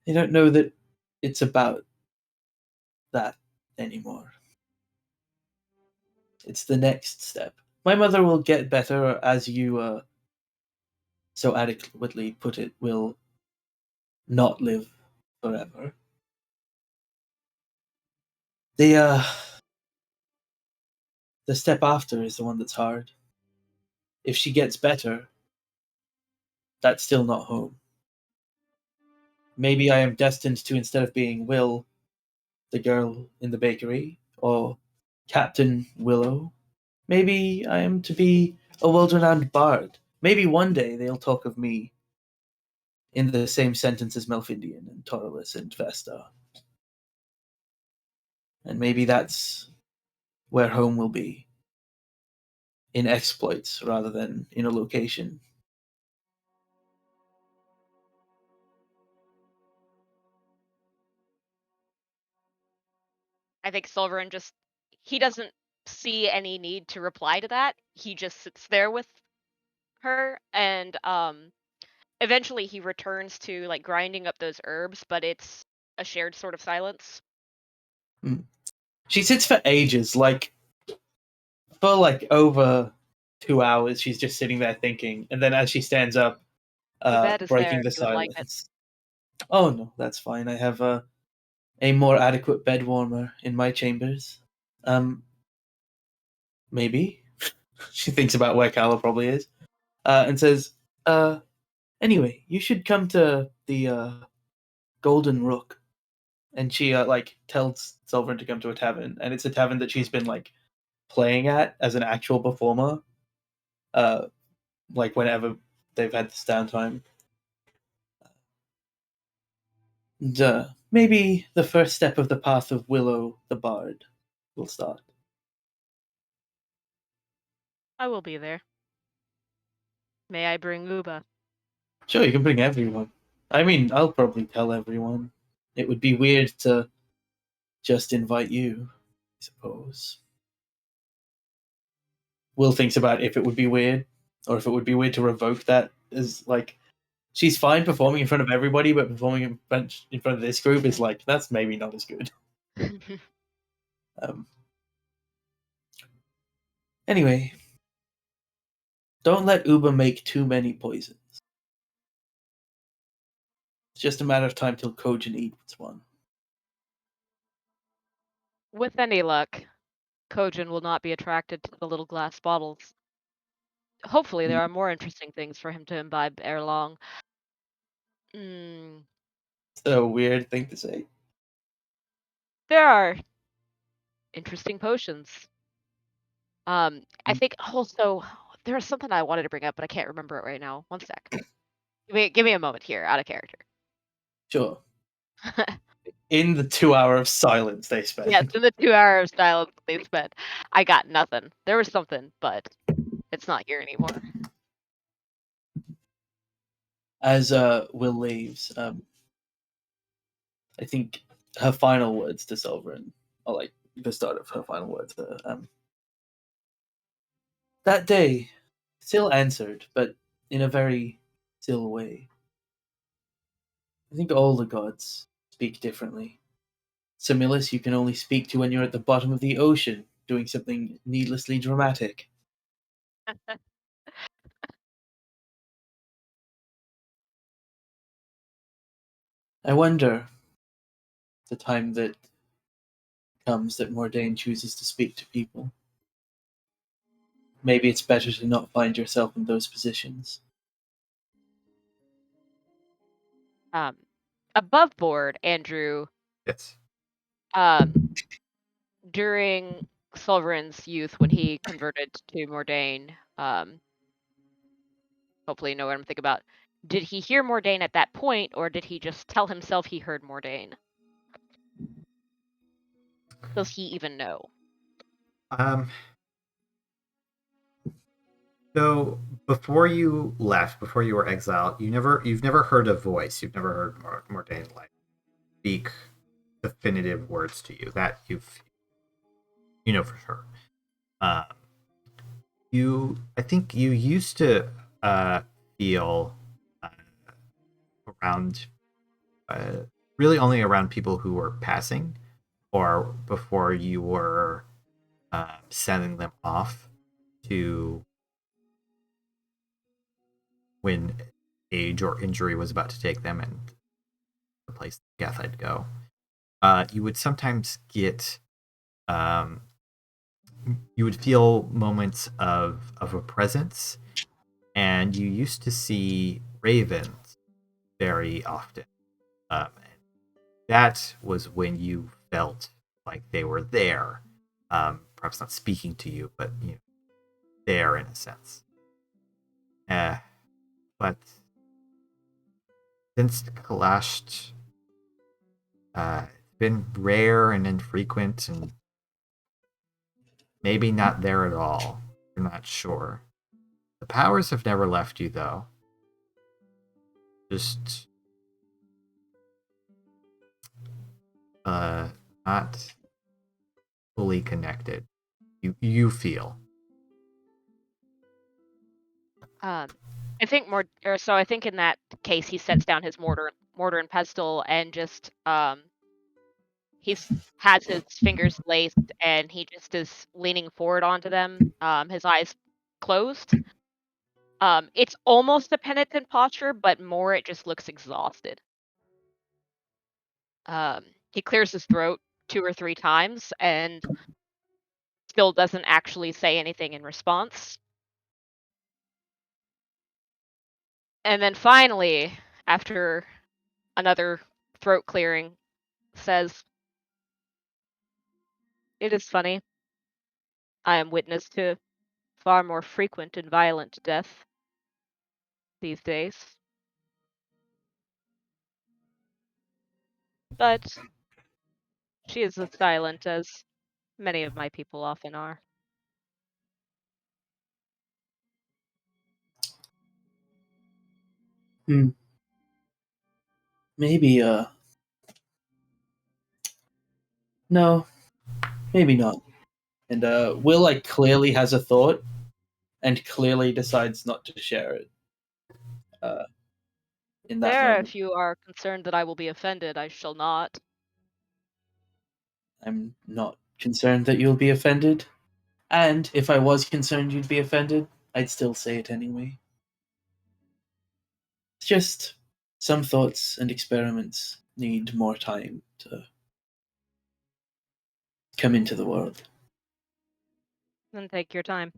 I don't know that it's about that anymore. It's the next step. My mother will get better, as you so adequately put it, will not live forever. The step after is the one that's hard. If she gets better, that's still not home. Maybe I am destined to, instead of being Will, the girl in the bakery, or Captain Willow, maybe I am to be a world-renowned bard. Maybe one day they'll talk of me in the same sentence as Melfindian and Torilus and Vesta. And maybe that's where home will be. In exploits rather than in a location. I think Sulveran he doesn't see any need to reply to that. He just sits there with her, and eventually he returns to like grinding up those herbs, but it's a shared sort of silence. She sits for ages, like for like over 2 hours. She's just sitting there thinking, and then as she stands up, bed is breaking there, the if you would like it. silence. Oh no, that's fine. I have a more adequate bed warmer in my chambers. Maybe. She thinks about where Kala probably is, and says, anyway, you should come to the Golden Rook. And she like tells Sulveran to come to a tavern, and it's a tavern that she's been like playing at as an actual performer, like whenever they've had this downtime. And, maybe the first step of the path of Willow the Bard will start. I will be there. May I bring Uba? Sure, you can bring everyone. I mean, I'll probably tell everyone. It would be weird to just invite you, I suppose. Will thinks about if it would be weird, or if it would be weird to revoke that as like she's fine performing in front of everybody, but performing in front of this group is like that's maybe not as good. Anyway, don't let Uba make too many poisons. It's just a matter of time till Kojin eats one. With any luck, Kojin will not be attracted to the little glass bottles. Hopefully there are more interesting things for him to imbibe ere long. It's a weird thing to say. There are interesting potions. I think also there was something I wanted to bring up, but I can't remember it right now. One sec. Give me a moment here, out of character. Sure. In the 2 hour of silence they spent. Yes, in the 2 hours of silence they spent. I got nothing. There was something, but it's not here anymore. As Will leaves, I think her final words to Sulveran, or like the start of her final words, that day still answered, but in a very still way. I think all the gods speak differently. Semillus you can only speak to when you're at the bottom of the ocean, doing something needlessly dramatic. I wonder the time that comes that Mordain chooses to speak to people. Maybe it's better to not find yourself in those positions. Above board, Andrew. Yes. During Sulveran's youth, when he converted to Mordain, hopefully you know what I'm thinking about. Did he hear Mordain at that point, or did he just tell himself he heard Mordain? Does he even know? So before you left, before you were exiled, you've never heard a voice. You've never heard Mordain like speak definitive words to you. That you know for sure. I think you used to feel around really only around people who were passing, or before you were sending them off to when age or injury was about to take them and the place Gathite go. You would sometimes get you would feel moments of a presence, and you used to see ravens very often. And that was when you felt like they were there, perhaps not speaking to you, but there in a sense. But since Kalasht, it's been rare and infrequent, and maybe not there at all. You're not sure. The powers have never left you, though. Just not fully connected. You feel. I think I think in that case he sets down his mortar and pestle and just has his fingers laced and he just is leaning forward onto them, his eyes closed. It's almost a penitent posture, but more it just looks exhausted. He clears his throat 2 or 3 times and still doesn't actually say anything in response. And then finally, after another throat clearing, says, "It is funny. I am witness to far more frequent and violent death these days. But she is as silent as many of my people often are." Maybe, no, maybe not. And Will like clearly has a thought, and clearly decides not to share it. In that There, moment, if you are concerned that I will be offended, I shall not. I'm not concerned that you'll be offended, and if I was concerned you'd be offended, I'd still say it anyway. It's just some thoughts and experiments need more time to come into the world. Then take your time.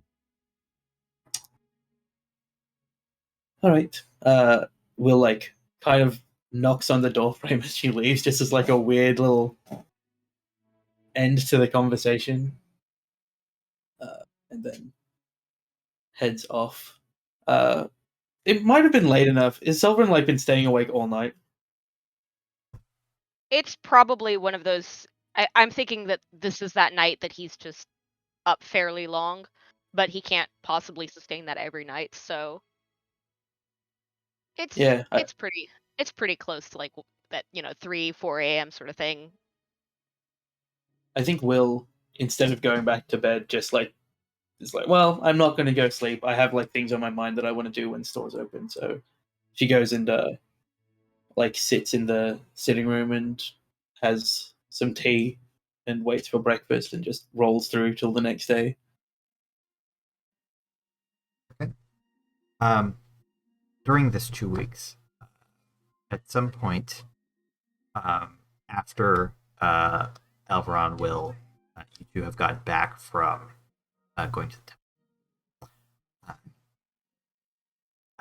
All right. Will like kind of knocks on the doorframe as she leaves, just as like a weird little end to the conversation, and then heads off. It might have been late enough. Is Sulveran like been staying awake all night? It's probably one of those. I'm thinking that this is that night that he's just up fairly long, but he can't possibly sustain that every night. So it's it's pretty close to like that 3-4 a.m. sort of thing. I think Will, instead of going back to bed, just like is like, well, I'm not going to go sleep. I have like things on my mind that I want to do when stores open. So she goes and like sits in the sitting room and has some tea and waits for breakfast and just rolls through till the next day. Okay. During this 2 weeks, at some point, after Alveron will, you two have got back from going to the temple.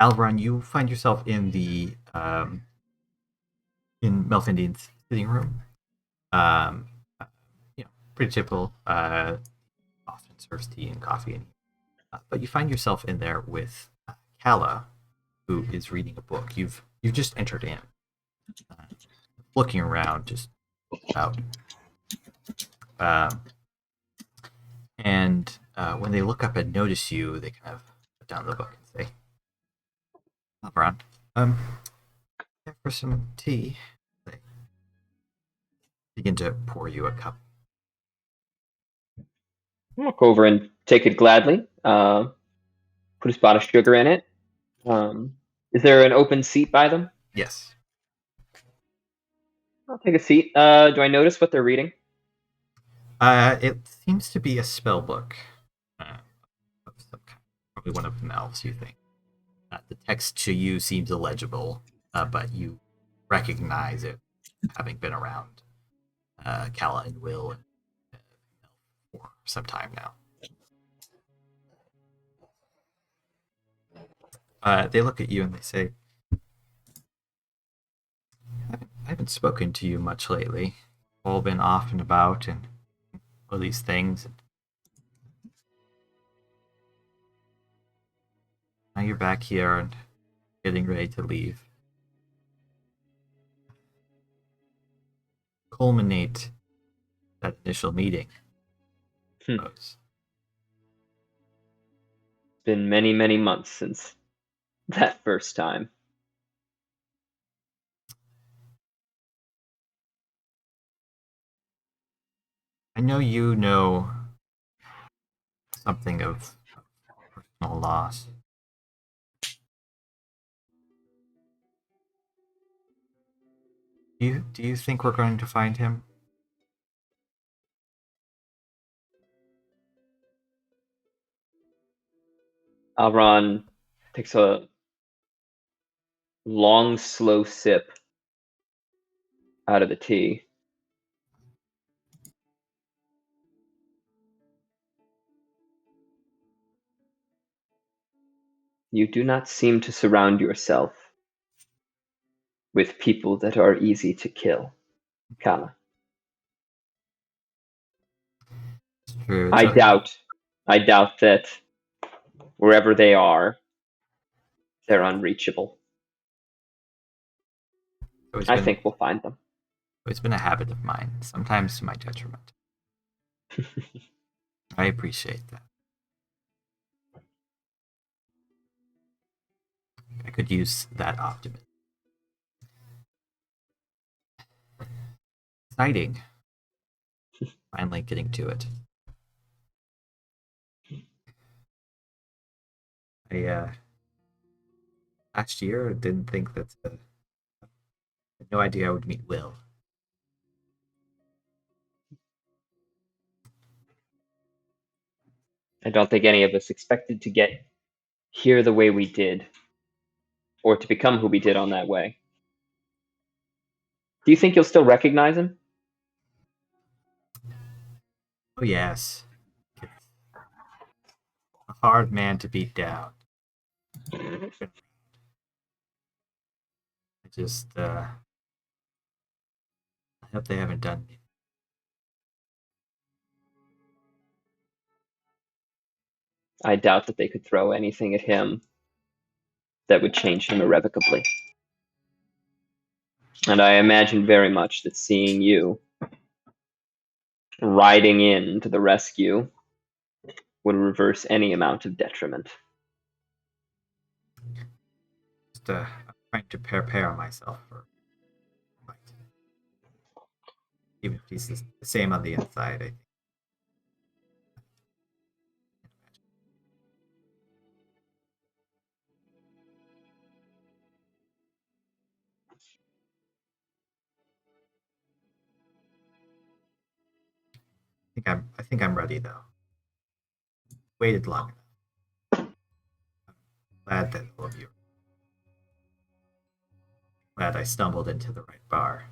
Alveron, you find yourself in the in Melfindine's sitting room. Pretty typical. Often serves tea and coffee, but you find yourself in there with Kala, who is reading a book. You've just entered in, looking around, just out. And when they look up and notice you, they kind of put down the book and say, "Alveron, for some tea." They begin to pour you a cup. I'll walk over and take it gladly. Put a spot of sugar in it. Is there an open seat by them? Yes. I'll take a seat. Do I notice what they're reading? It seems to be a spell book. Of some kind. Probably one of the elves, you think. The text to you seems illegible, but you recognize it, having been around Kala and Will for some time now. They look at you and they say, I haven't spoken to you much lately. All been off and about and all these things. you're back here and getting ready to leave. Culminate that initial meeting. It's been many, many months since that first time. I know you know something of personal loss. Do you think we're going to find him? Alveron takes a long, slow sip out of the tea. You do not seem to surround yourself with people that are easy to kill, Kama. It's true. I doubt that wherever they are, they're unreachable. I think we'll find them. It's been a habit of mine, sometimes to my detriment. I appreciate that. I could use that optimism. Exciting. Finally getting to it. Last year, I didn't think that. I had no idea I would meet Will. I don't think any of us expected to get here the way we did, or to become who we did on that way. Do you think you'll still recognize him? Oh yes. A hard man to beat down. I just, I hope they haven't done it. I doubt that they could throw anything at him that would change him irrevocably. And I imagine very much that seeing you riding in to the rescue would reverse any amount of detriment. Just, I'm trying to prepare myself for fight. Even if he's the same on the inside, I think. I think I'm ready though. Waited long enough. I'm glad that all of you. Glad I stumbled into the right bar.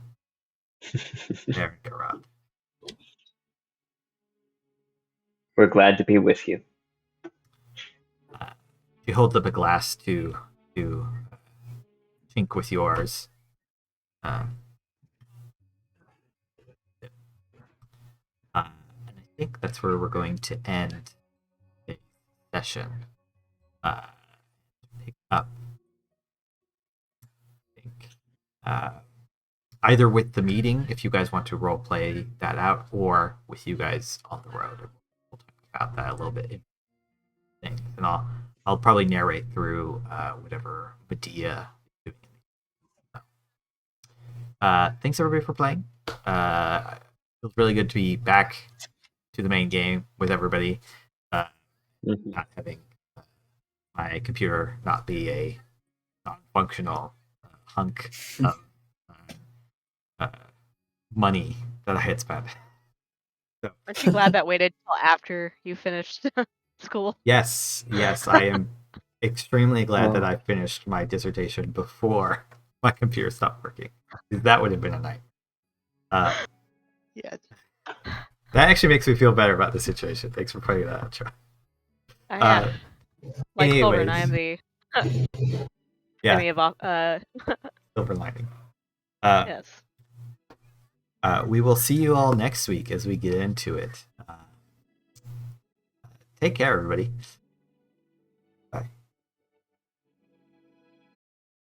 There in Karad. We're glad to be with you. You hold up a glass to chink with yours. And I think that's where we're going to end the session. Pick up. I think either with the meeting, if you guys want to role play that out, or with you guys on the road. We'll talk about that a little bit. And I'll probably narrate through whatever Medea is doing. Thanks everybody for playing. It feels really good to be back to the main game with everybody. Not having my computer not be a non-functional hunk of money that I had spent. So, aren't you glad that waited till after you finished school? Yes, I am extremely glad that I finished my dissertation before my computer stopped working. That would have been a night. Yeah. That actually makes me feel better about the situation. Thanks for pointing that out, Troy. Yeah. Like Sulveran, I am the yeah, enemy of silver lining. yes. We will see you all next week as we get into it. Take care, everybody.